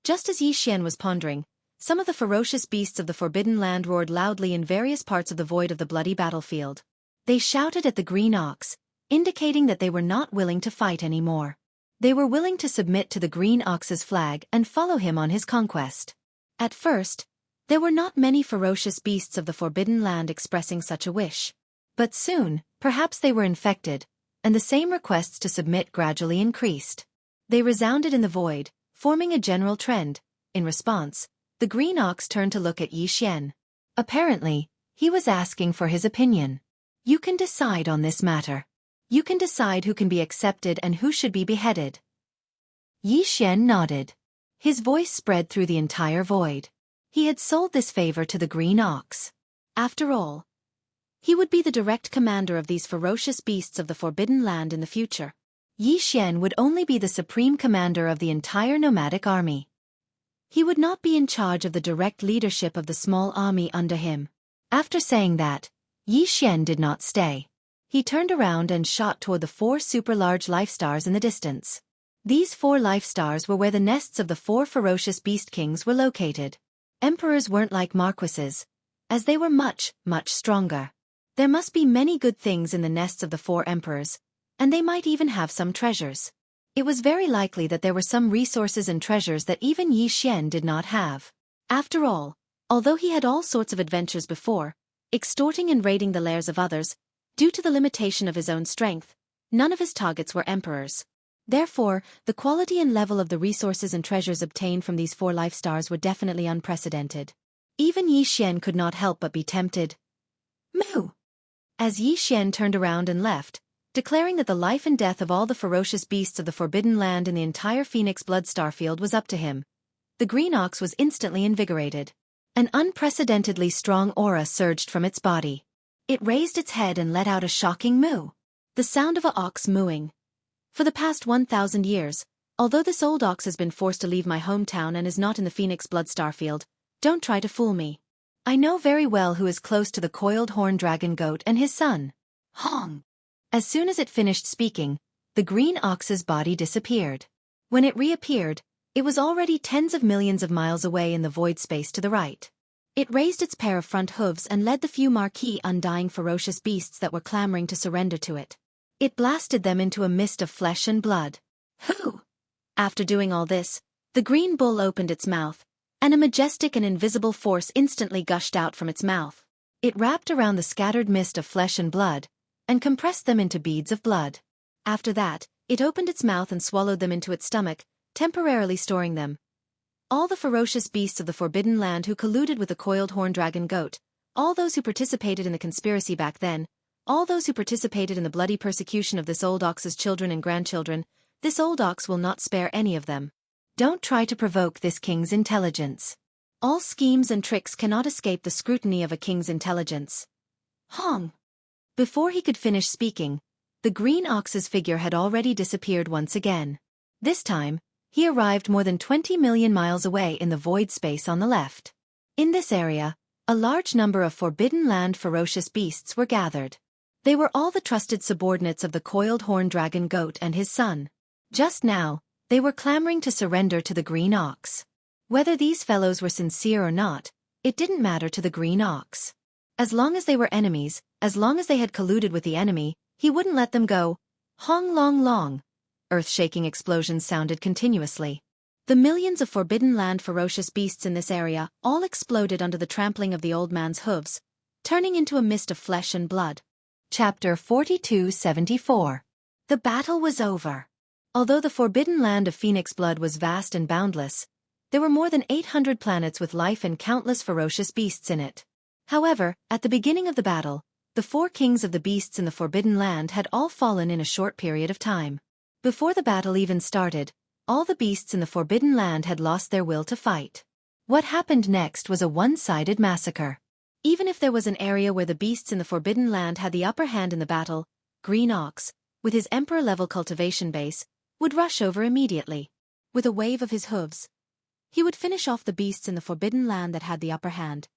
Just as Xian was pondering, some of the ferocious beasts of the Forbidden Land roared loudly in various parts of the void of the bloody battlefield. They shouted at the green ox, indicating that they were not willing to fight anymore. They were willing to submit to the green ox's flag and follow him on his conquest. At first, there were not many ferocious beasts of the Forbidden Land expressing such a wish. But soon, perhaps they were infected, and the same requests to submit gradually increased. They resounded in the void, forming a general trend. In response, the green ox turned to look at Xian. Apparently, he was asking for his opinion. You can decide on this matter. You can decide who can be accepted and who should be beheaded. Xian nodded. His voice spread through the entire void. He had sold this favor to the green ox. After all, he would be the direct commander of these ferocious beasts of the Forbidden Land in the future. Xian would only be the supreme commander of the entire nomadic army. He would not be in charge of the direct leadership of the small army under him. After saying that, Xian did not stay. He turned around and shot toward the 4 super-large life stars in the distance. These 4 life stars were where the nests of the 4 ferocious beast kings were located. Emperors weren't like marquises, as they were much, much stronger. There must be many good things in the nests of the 4 emperors, and they might even have some treasures. It was very likely that there were some resources and treasures that even Xian did not have. After all, although he had all sorts of adventures before, extorting and raiding the lairs of others, due to the limitation of his own strength, none of his targets were emperors. Therefore, the quality and level of the resources and treasures obtained from these 4 life stars were definitely unprecedented. Even Xian could not help but be tempted. Moo! As Xian turned around and left, declaring that the life and death of all the ferocious beasts of the Forbidden Land in the entire Phoenix Blood Starfield was up to him, the green ox was instantly invigorated. An unprecedentedly strong aura surged from its body. It raised its head and let out a shocking moo. The sound of an ox mooing. For the past 1,000 years, although this old ox has been forced to leave my hometown and is not in the Phoenix Blood Starfield, don't try to fool me. I know very well who is close to the coiled horn dragon goat and his son. Hong! As soon as it finished speaking, the green ox's body disappeared. When it reappeared, it was already tens of millions of miles away in the void space to the right. It raised its pair of front hooves and led the few marquee undying ferocious beasts that were clamoring to surrender to it. It blasted them into a mist of flesh and blood. Who? After doing all this, the green bull opened its mouth, and a majestic and invisible force instantly gushed out from its mouth. It wrapped around the scattered mist of flesh and blood, and compressed them into beads of blood. After that, it opened its mouth and swallowed them into its stomach, temporarily storing them. All the ferocious beasts of the Forbidden Land who colluded with the coiled horn dragon goat, all those who participated in the conspiracy back then, all those who participated in the bloody persecution of this old ox's children and grandchildren, this old ox will not spare any of them. Don't try to provoke this king's intelligence. All schemes and tricks cannot escape the scrutiny of a king's intelligence. Hong! Before he could finish speaking, the green ox's figure had already disappeared once again. This time, he arrived more than 20 million miles away in the void space on the left. In this area, a large number of Forbidden Land ferocious beasts were gathered. They were all the trusted subordinates of the coiled horn dragon goat and his son. Just now, they were clamoring to surrender to the green ox. Whether these fellows were sincere or not, it didn't matter to the green ox. As long as they were enemies, as long as they had colluded with the enemy, he wouldn't let them go. Hong long long. Earth-shaking explosions sounded continuously. The millions of Forbidden Land ferocious beasts in this area all exploded under the trampling of the old man's hooves, turning into a mist of flesh and blood. Chapter 4274. The battle was over. Although the Forbidden Land of Phoenix Blood was vast and boundless, there were more than 800 planets with life and countless ferocious beasts in it. However, at the beginning of the battle, the 4 kings of the beasts in the Forbidden Land had all fallen in a short period of time. Before the battle even started, all the beasts in the Forbidden Land had lost their will to fight. What happened next was a one-sided massacre. Even if there was an area where the beasts in the Forbidden Land had the upper hand in the battle, Green Ox, with his Emperor-level cultivation base, would rush over immediately. With a wave of his hooves, he would finish off the beasts in the Forbidden Land that had the upper hand.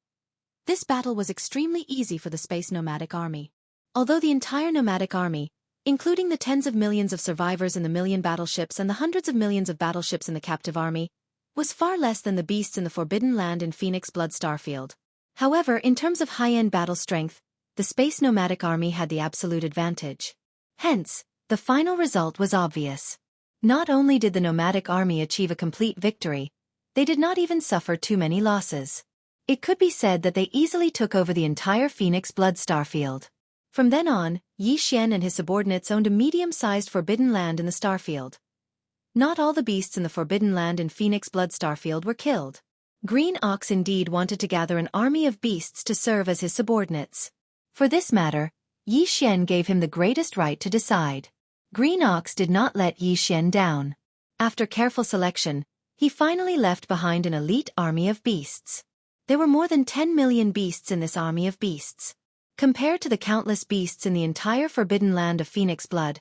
This battle was extremely easy for the Space Nomadic Army. Although the entire Nomadic Army, including the tens of millions of survivors in the million battleships and the hundreds of millions of battleships in the captive army, was far less than the beasts in the Forbidden Land in Phoenix Blood Starfield. However, in terms of high-end battle strength, the Space Nomadic Army had the absolute advantage. Hence, the final result was obvious. Not only did the Nomadic Army achieve a complete victory, they did not even suffer too many losses. It could be said that they easily took over the entire Phoenix Blood Starfield. From then on, Xianxia and his subordinates owned a medium-sized Forbidden Land in the Starfield. Not all the beasts in the Forbidden Land in Phoenix Blood Starfield were killed. Green Ox indeed wanted to gather an army of beasts to serve as his subordinates. For this matter, Xianxia gave him the greatest right to decide. Green Ox did not let Xianxia down. After careful selection, he finally left behind an elite army of beasts. There were more than 10 million beasts in this army of beasts. Compared to the countless beasts in the entire Forbidden Land of Phoenix Blood,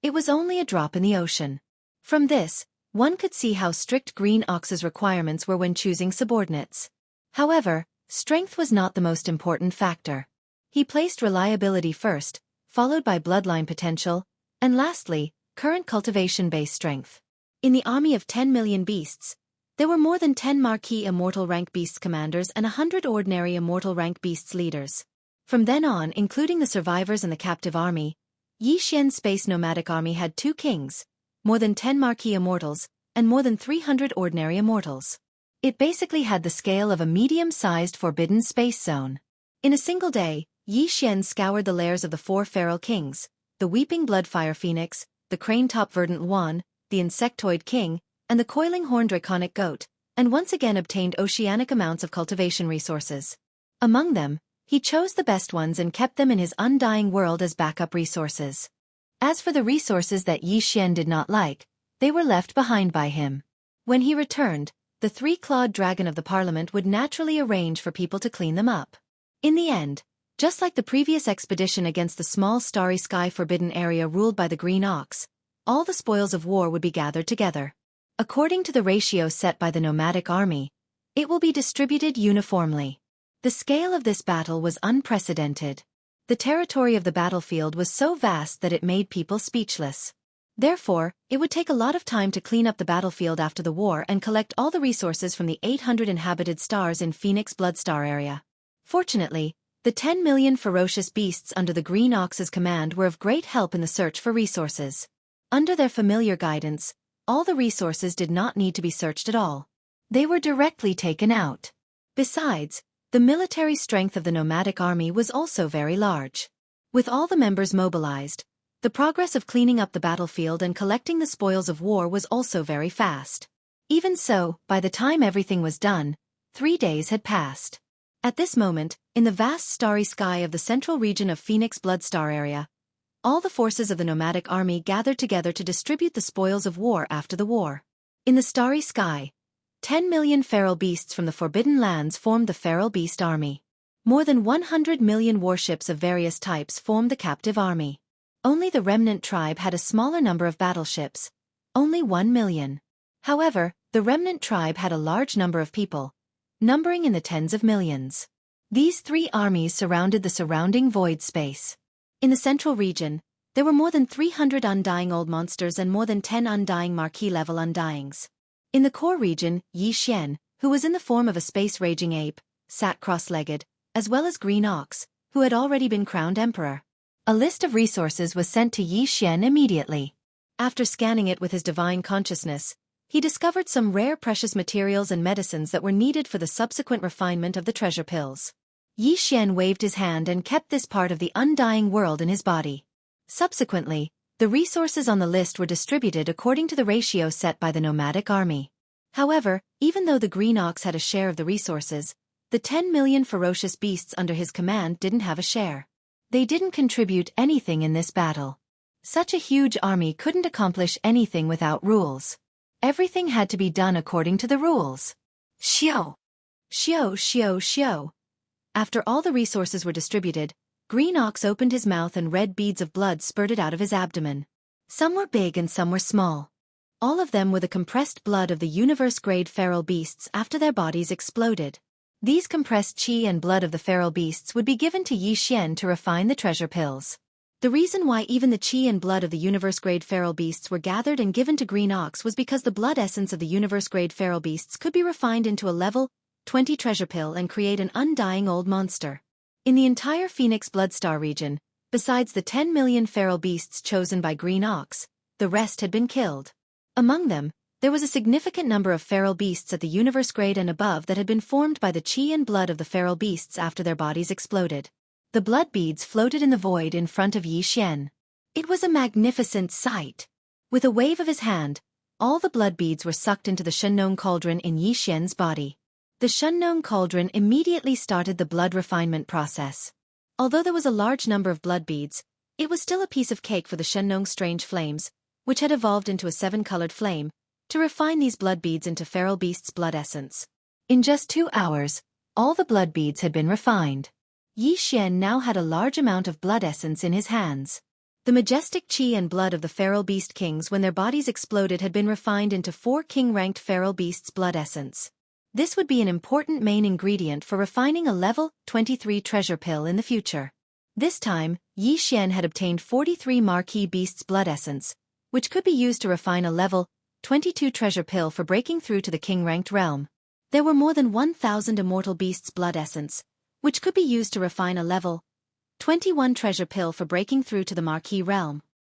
it was only a drop in the ocean. From this, one could see how strict Green Ox's requirements were when choosing subordinates. However, strength was not the most important factor. He placed reliability first, followed by bloodline potential, and lastly, current cultivation-based strength. In the army of 10 million beasts, there were more than 10 marquee immortal rank beasts commanders and 100 ordinary immortal rank beasts leaders. From then on, including the survivors and the captive army, Xianxia's Space Nomadic Army had 2 kings, more than 10 marquee immortals, and more than 300 ordinary immortals. It basically had the scale of a medium-sized forbidden space zone. In a single day, Xianxia scoured the lairs of the 4 feral kings, the Weeping Bloodfire Phoenix, the Crane-Top Verdant Yuan, the Insectoid King, and the Coiling Horn Draconic Goat, and once again obtained oceanic amounts of cultivation resources. Among them, he chose the best ones and kept them in his undying world as backup resources. As for the resources that Xianxia did not like, they were left behind by him. When he returned, the 3-clawed dragon of the Parliament would naturally arrange for people to clean them up. In the end, Just like the previous expedition against the small starry sky forbidden area ruled by the Green Ox, all the spoils of war would be gathered together. According to the ratio set by the nomadic army, it will be distributed uniformly. The scale of this battle was unprecedented. The territory of the battlefield was so vast that it made people speechless. Therefore, it would take a lot of time to clean up the battlefield after the war and collect all the resources from the 800 inhabited stars in Phoenix Bloodstar area. Fortunately, the 10 million ferocious beasts under the Green Ox's command were of great help in the search for resources. Under their familiar guidance, all the resources did not need to be searched at all. They were directly taken out. Besides, the military strength of the nomadic army was also very large. With all the members mobilized, the progress of cleaning up the battlefield and collecting the spoils of war was also very fast. Even so, by the time everything was done, 3 days had passed. At this moment, in the vast starry sky of the central region of Phoenix Bloodstar area, all the forces of the nomadic army gathered together to distribute the spoils of war after the war. In the starry sky, 10 million feral beasts from the Forbidden Lands formed the Feral Beast Army. More than 100 million warships of various types formed the captive army. Only the remnant tribe had a smaller number of battleships, only 1 million. However, the remnant tribe had a large number of people, numbering in the tens of millions. These 3 armies surrounded the surrounding void space. In the central region, there were more than 300 undying old monsters and more than 10 undying marquee-level undyings. In the core region, Xianxia, who was in the form of a space-raging ape, sat cross-legged, as well as Green Ox, who had already been crowned emperor. A list of resources was sent to Xianxia immediately. After scanning it with his divine consciousness, he discovered some rare precious materials and medicines that were needed for the subsequent refinement of the treasure pills. Xianxia waved his hand and kept this part of the undying world in his body. Subsequently, the resources on the list were distributed according to the ratio set by the nomadic army. However, even though the Green Ox had a share of the resources, the 10 million ferocious beasts under his command didn't have a share. They didn't contribute anything in this battle. Such a huge army couldn't accomplish anything without rules. Everything had to be done according to the rules. Xiao! Xiao, xiao, xiao. After all the resources were distributed, Green Ox opened his mouth and red beads of blood spurted out of his abdomen. Some were big and some were small. All of them were the compressed blood of the universe-grade feral beasts after their bodies exploded. These compressed qi and blood of the feral beasts would be given to Xianxia to refine the treasure pills. The reason why even the qi and blood of the universe-grade feral beasts were gathered and given to Green Ox was because the blood essence of the universe-grade feral beasts could be refined into a level 20 treasure pill and create an undying old monster. In the entire Phoenix Bloodstar region, besides the 10 million feral beasts chosen by Green Ox, the rest had been killed. Among them, there was a significant number of feral beasts at the universe grade and above that had been formed by the qi and blood of the feral beasts after their bodies exploded. The blood beads floated in the void in front of Xianxia. It was a magnificent sight. With a wave of his hand, all the blood beads were sucked into the Shenong cauldron in Xianxia's body. The Shenong cauldron immediately started the blood refinement process. Although there was a large number of blood beads, it was still a piece of cake for the Shenong's strange flames, which had evolved into a 7-colored flame, to refine these blood beads into feral beasts' blood essence. In just 2 hours, all the blood beads had been refined. Xianxia now had a large amount of blood essence in his hands. The majestic qi and blood of the feral beast kings when their bodies exploded had been refined into 4 king-ranked feral beasts' blood essence. This would be an important main ingredient for refining a level 23 treasure pill in the future. This time, Xianxia had obtained 43 marquee beasts' blood essence, which could be used to refine a level 22 treasure pill for breaking through to the king-ranked realm. There were more than 1,000 immortal beasts' blood essence, which could be used to refine a level 21 treasure pill for breaking through to the marquee realm.